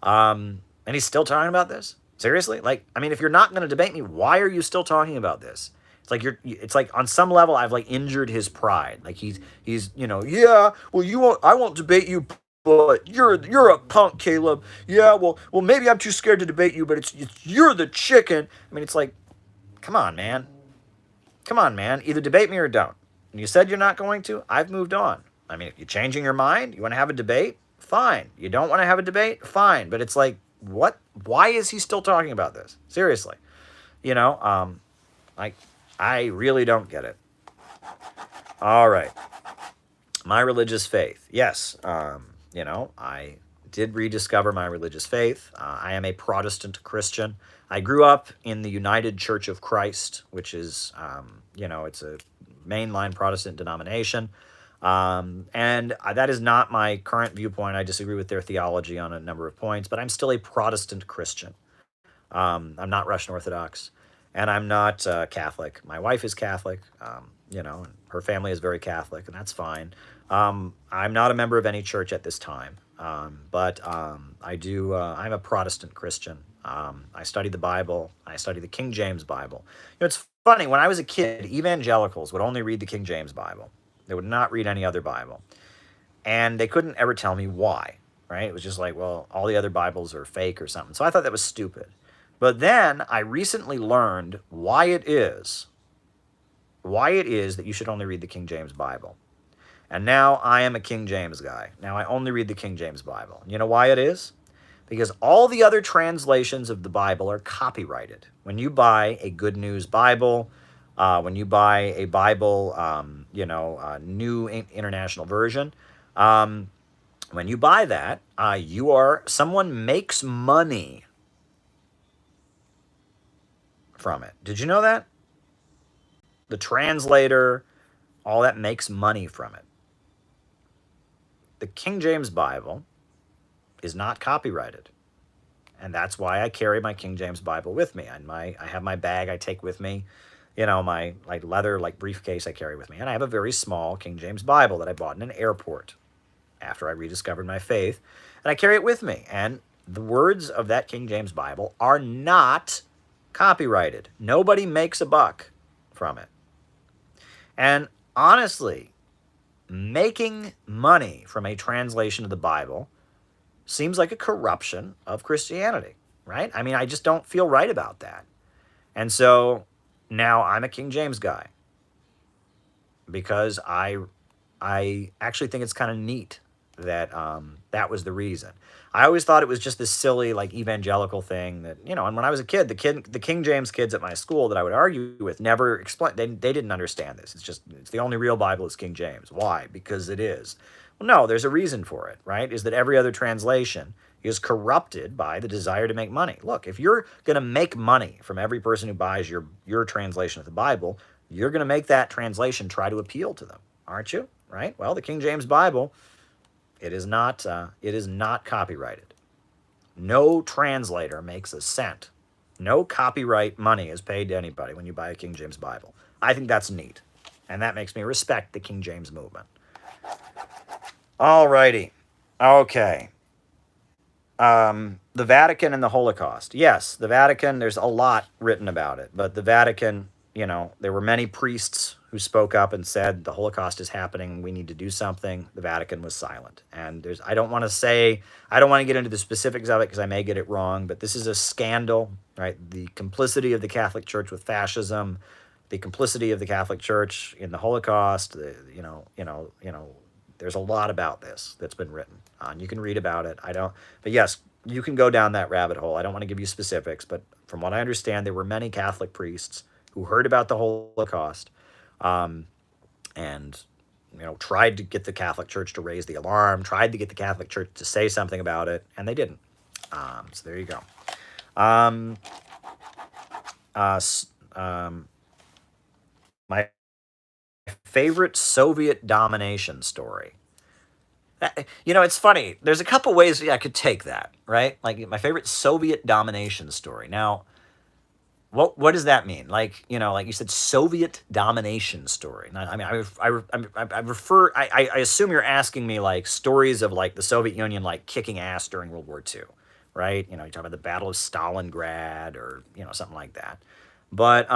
And he's still talking about this? Seriously? If you're not going to debate me, why are you still talking about this? It's like on some level I've injured his pride. He's yeah, well I won't debate you, but you're a punk, Caleb. Yeah, well maybe I'm too scared to debate you, but it's you're the chicken. I mean, it's like, come on, man. Either debate me or don't. And you said you're not going to. I've moved on. I mean, if you're changing your mind, you want to have a debate, fine. You don't want to have a debate, fine. But it's like, what? Why is he still talking about this? Seriously, I really don't get it. All right. My religious faith. Yes, I did rediscover my religious faith. I am a Protestant Christian. I grew up in the United Church of Christ, which is, it's a mainline Protestant denomination. And that is not my current viewpoint. I disagree with their theology on a number of points, but I'm still a Protestant Christian. I'm not Russian Orthodox. And I'm not Catholic. My wife is Catholic, and her family is very Catholic, and that's fine. I'm not a member of any church at this time, but I'm a Protestant Christian. I study the Bible. I study the King James Bible. It's funny, when I was a kid, evangelicals would only read the King James Bible. They would not read any other Bible. And they couldn't ever tell me why. right? It was just like, well, all the other Bibles are fake or something. So I thought that was stupid. But then I recently learned why it is that you should only read the King James Bible. And now I am a King James guy. Now I only read the King James Bible. You know why it is? Because all the other translations of the Bible are copyrighted. When you buy a Good News Bible, when you buy a Bible, New International Version, when you buy that, someone makes money from it. Did you know that? The translator, all that makes money from it. The King James Bible is not copyrighted. And that's why I carry my King James Bible with me. I have my bag I take with me, my leather briefcase I carry with me. And I have a very small King James Bible that I bought in an airport after I rediscovered my faith. And I carry it with me. And the words of that King James Bible are not copyrighted. Nobody makes a buck from it. And honestly, making money from a translation of the Bible seems like a corruption of Christianity, right? I mean, I just don't feel right about that. And so now I'm a King James guy because I actually think it's kind of neat that that was the reason. I always thought it was just this silly evangelical thing that, and when I was a kid, the King James kids at my school that I would argue with never explained, they didn't understand this. It's the only real Bible is King James. Why? Because it is. Well, no, there's a reason for it, right? Is that every other translation is corrupted by the desire to make money. Look, if you're going to make money from every person who buys your translation of the Bible, you're going to make that translation try to appeal to them, aren't you? Right? Well, the King James Bible, it is not copyrighted. No translator makes a cent. No copyright money is paid to anybody when you buy a King James Bible. I think that's neat, and that makes me respect the King James movement. All righty. Okay. The Vatican and the Holocaust. Yes, the Vatican, there's a lot written about it, but the Vatican, there were many priests who spoke up and said the Holocaust is happening, we need to do something. The Vatican was silent. And I don't want to get into the specifics of it because I may get it wrong, but this is a scandal, right? The complicity of the Catholic Church with fascism, the complicity of the Catholic Church in the Holocaust, there's a lot about this that's been written. And you can read about it. But yes, you can go down that rabbit hole. I don't want to give you specifics, but from what I understand, there were many Catholic priests who heard about the Holocaust, and tried to get the Catholic Church to raise the alarm, tried to get the Catholic Church to say something about it, and they didn't. So there you go. My favorite Soviet domination story. It's funny. There's a couple ways I could take that, right? Like my favorite Soviet domination story. Now, what does that mean? Like you said, Soviet domination story. I mean, I assume you're asking me like stories of like the Soviet Union like kicking ass during World War II, right? You talk about the Battle of Stalingrad or something like that. But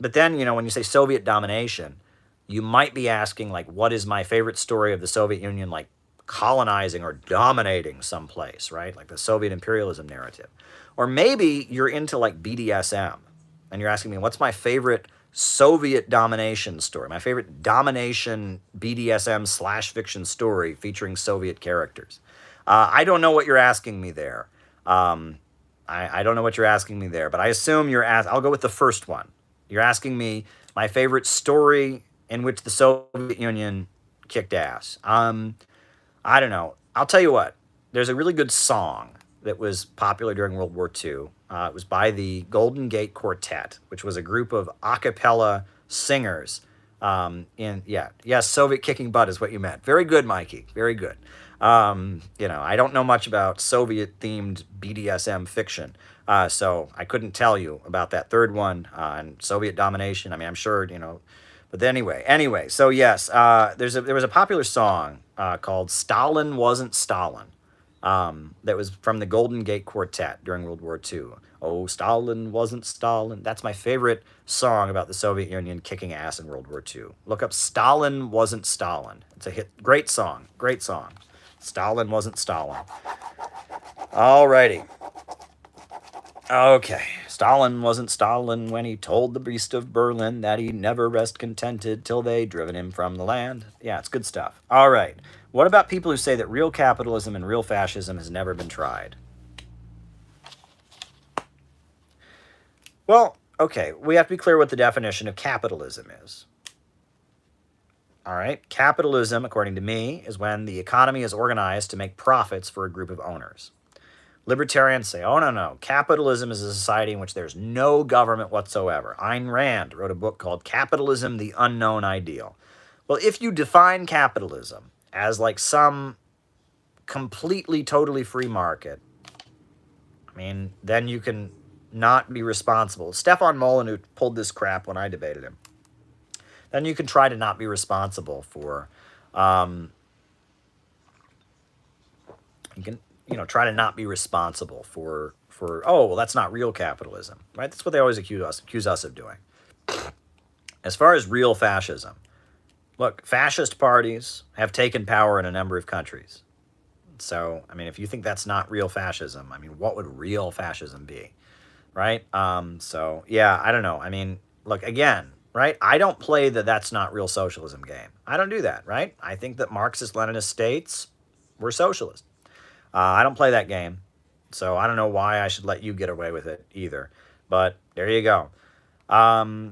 then when you say Soviet domination, you might be asking like, what is my favorite story of the Soviet Union like colonizing or dominating some place, right? Like the Soviet imperialism narrative. Or maybe you're into like BDSM and you're asking me, what's my favorite Soviet domination story? My favorite domination BDSM / fiction story featuring Soviet characters. I don't know what you're asking me there. I don't know what you're asking me there, but I assume I'll go with the first one. You're asking me my favorite story in which the Soviet Union kicked ass. I don't know. I'll tell you what. There's a really good song that was popular during World War II. It was by the Golden Gate Quartet, which was a group of a cappella singers. Soviet kicking butt is what you meant. Very good, Mikey. Very good. I don't know much about Soviet-themed BDSM fiction, so I couldn't tell you about that third one on Soviet domination. I mean, I'm sure, But anyway, so yes, there was a popular song called "Stalin Wasn't Stalin," that was from the Golden Gate Quartet during World War II. Oh, Stalin wasn't Stalin. That's my favorite song about the Soviet Union kicking ass in World War II. Look up "Stalin Wasn't Stalin." It's a hit. Great song. Stalin wasn't Stalin. Alrighty. Okay. Stalin wasn't Stalin when he told the beast of Berlin that he'd never rest contented till they'd driven him from the land. Yeah, it's good stuff. All right. What about people who say that real capitalism and real fascism has never been tried? Well, okay, we have to be clear what the definition of capitalism is. All right, capitalism, according to me, is when the economy is organized to make profits for a group of owners. Libertarians say, oh, no. Capitalism is a society in which there's no government whatsoever. Ayn Rand wrote a book called Capitalism, the Unknown Ideal. Well, if you define capitalism as like some completely, totally free market, I mean, then you can not be responsible. Stefan Molyneux who pulled this crap when I debated him. Then you can try to not be responsible for, try to not be responsible for, oh, well, that's not real capitalism, right? That's what they always accuse us of doing. As far as real fascism, look, fascist parties have taken power in a number of countries. So, I mean, if you think that's not real fascism, I mean, what would real fascism be, right? So, yeah, I don't know. I mean, look, again, right? I don't play the that's not real socialism game. I don't do that, right? I think that Marxist-Leninist states were socialist. I don't play that game, so I don't know why I should let you get away with it either. But there you go. Yeah,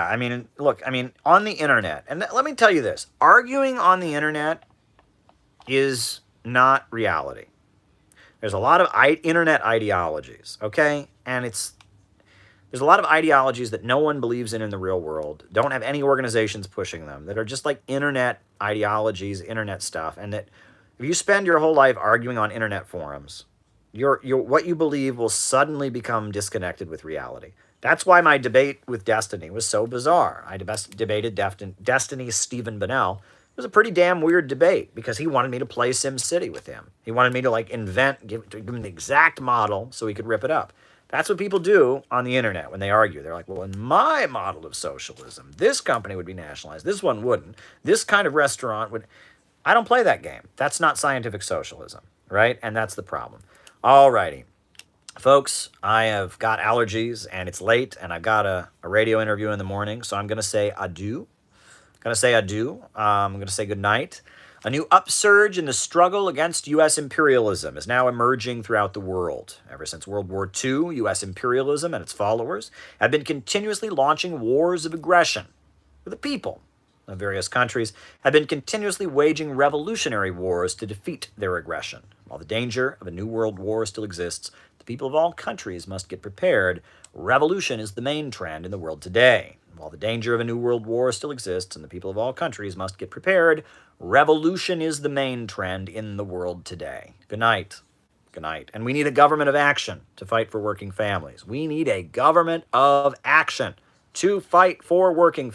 I mean, look, I mean, on the internet, and let me tell you this, arguing on the internet is not reality. There's a lot of internet ideologies, okay? And there's a lot of ideologies that no one believes in the real world, don't have any organizations pushing them, that are just like internet ideologies, internet stuff, and that if you spend your whole life arguing on internet forums, what you believe will suddenly become disconnected with reality. That's why my debate with Destiny was so bizarre. I debated Destiny's Stephen Bonnell. It was a pretty damn weird debate because he wanted me to play SimCity with him. He wanted me to like give him the exact model so he could rip it up. That's what people do on the internet when they argue. They're like, well, in my model of socialism, this company would be nationalized. This one wouldn't. This kind of restaurant would. I don't play that game. That's not scientific socialism, right? And that's the problem. All righty. Folks, I have got allergies and it's late and I've got a radio interview in the morning, so I'm going to say adieu. I'm going to say good night. A new upsurge in the struggle against U.S. imperialism is now emerging throughout the world. Ever since World War II, U.S. imperialism and its followers have been continuously launching wars of aggression, where the people of various countries have been continuously waging revolutionary wars to defeat their aggression. While the danger of a new world war still exists, the people of all countries must get prepared. Revolution is the main trend in the world today. While the danger of a new world war still exists and the people of all countries must get prepared, revolution is the main trend in the world today. Good night. Good night. And we need a government of action to fight for working families. We need a government of action to fight for working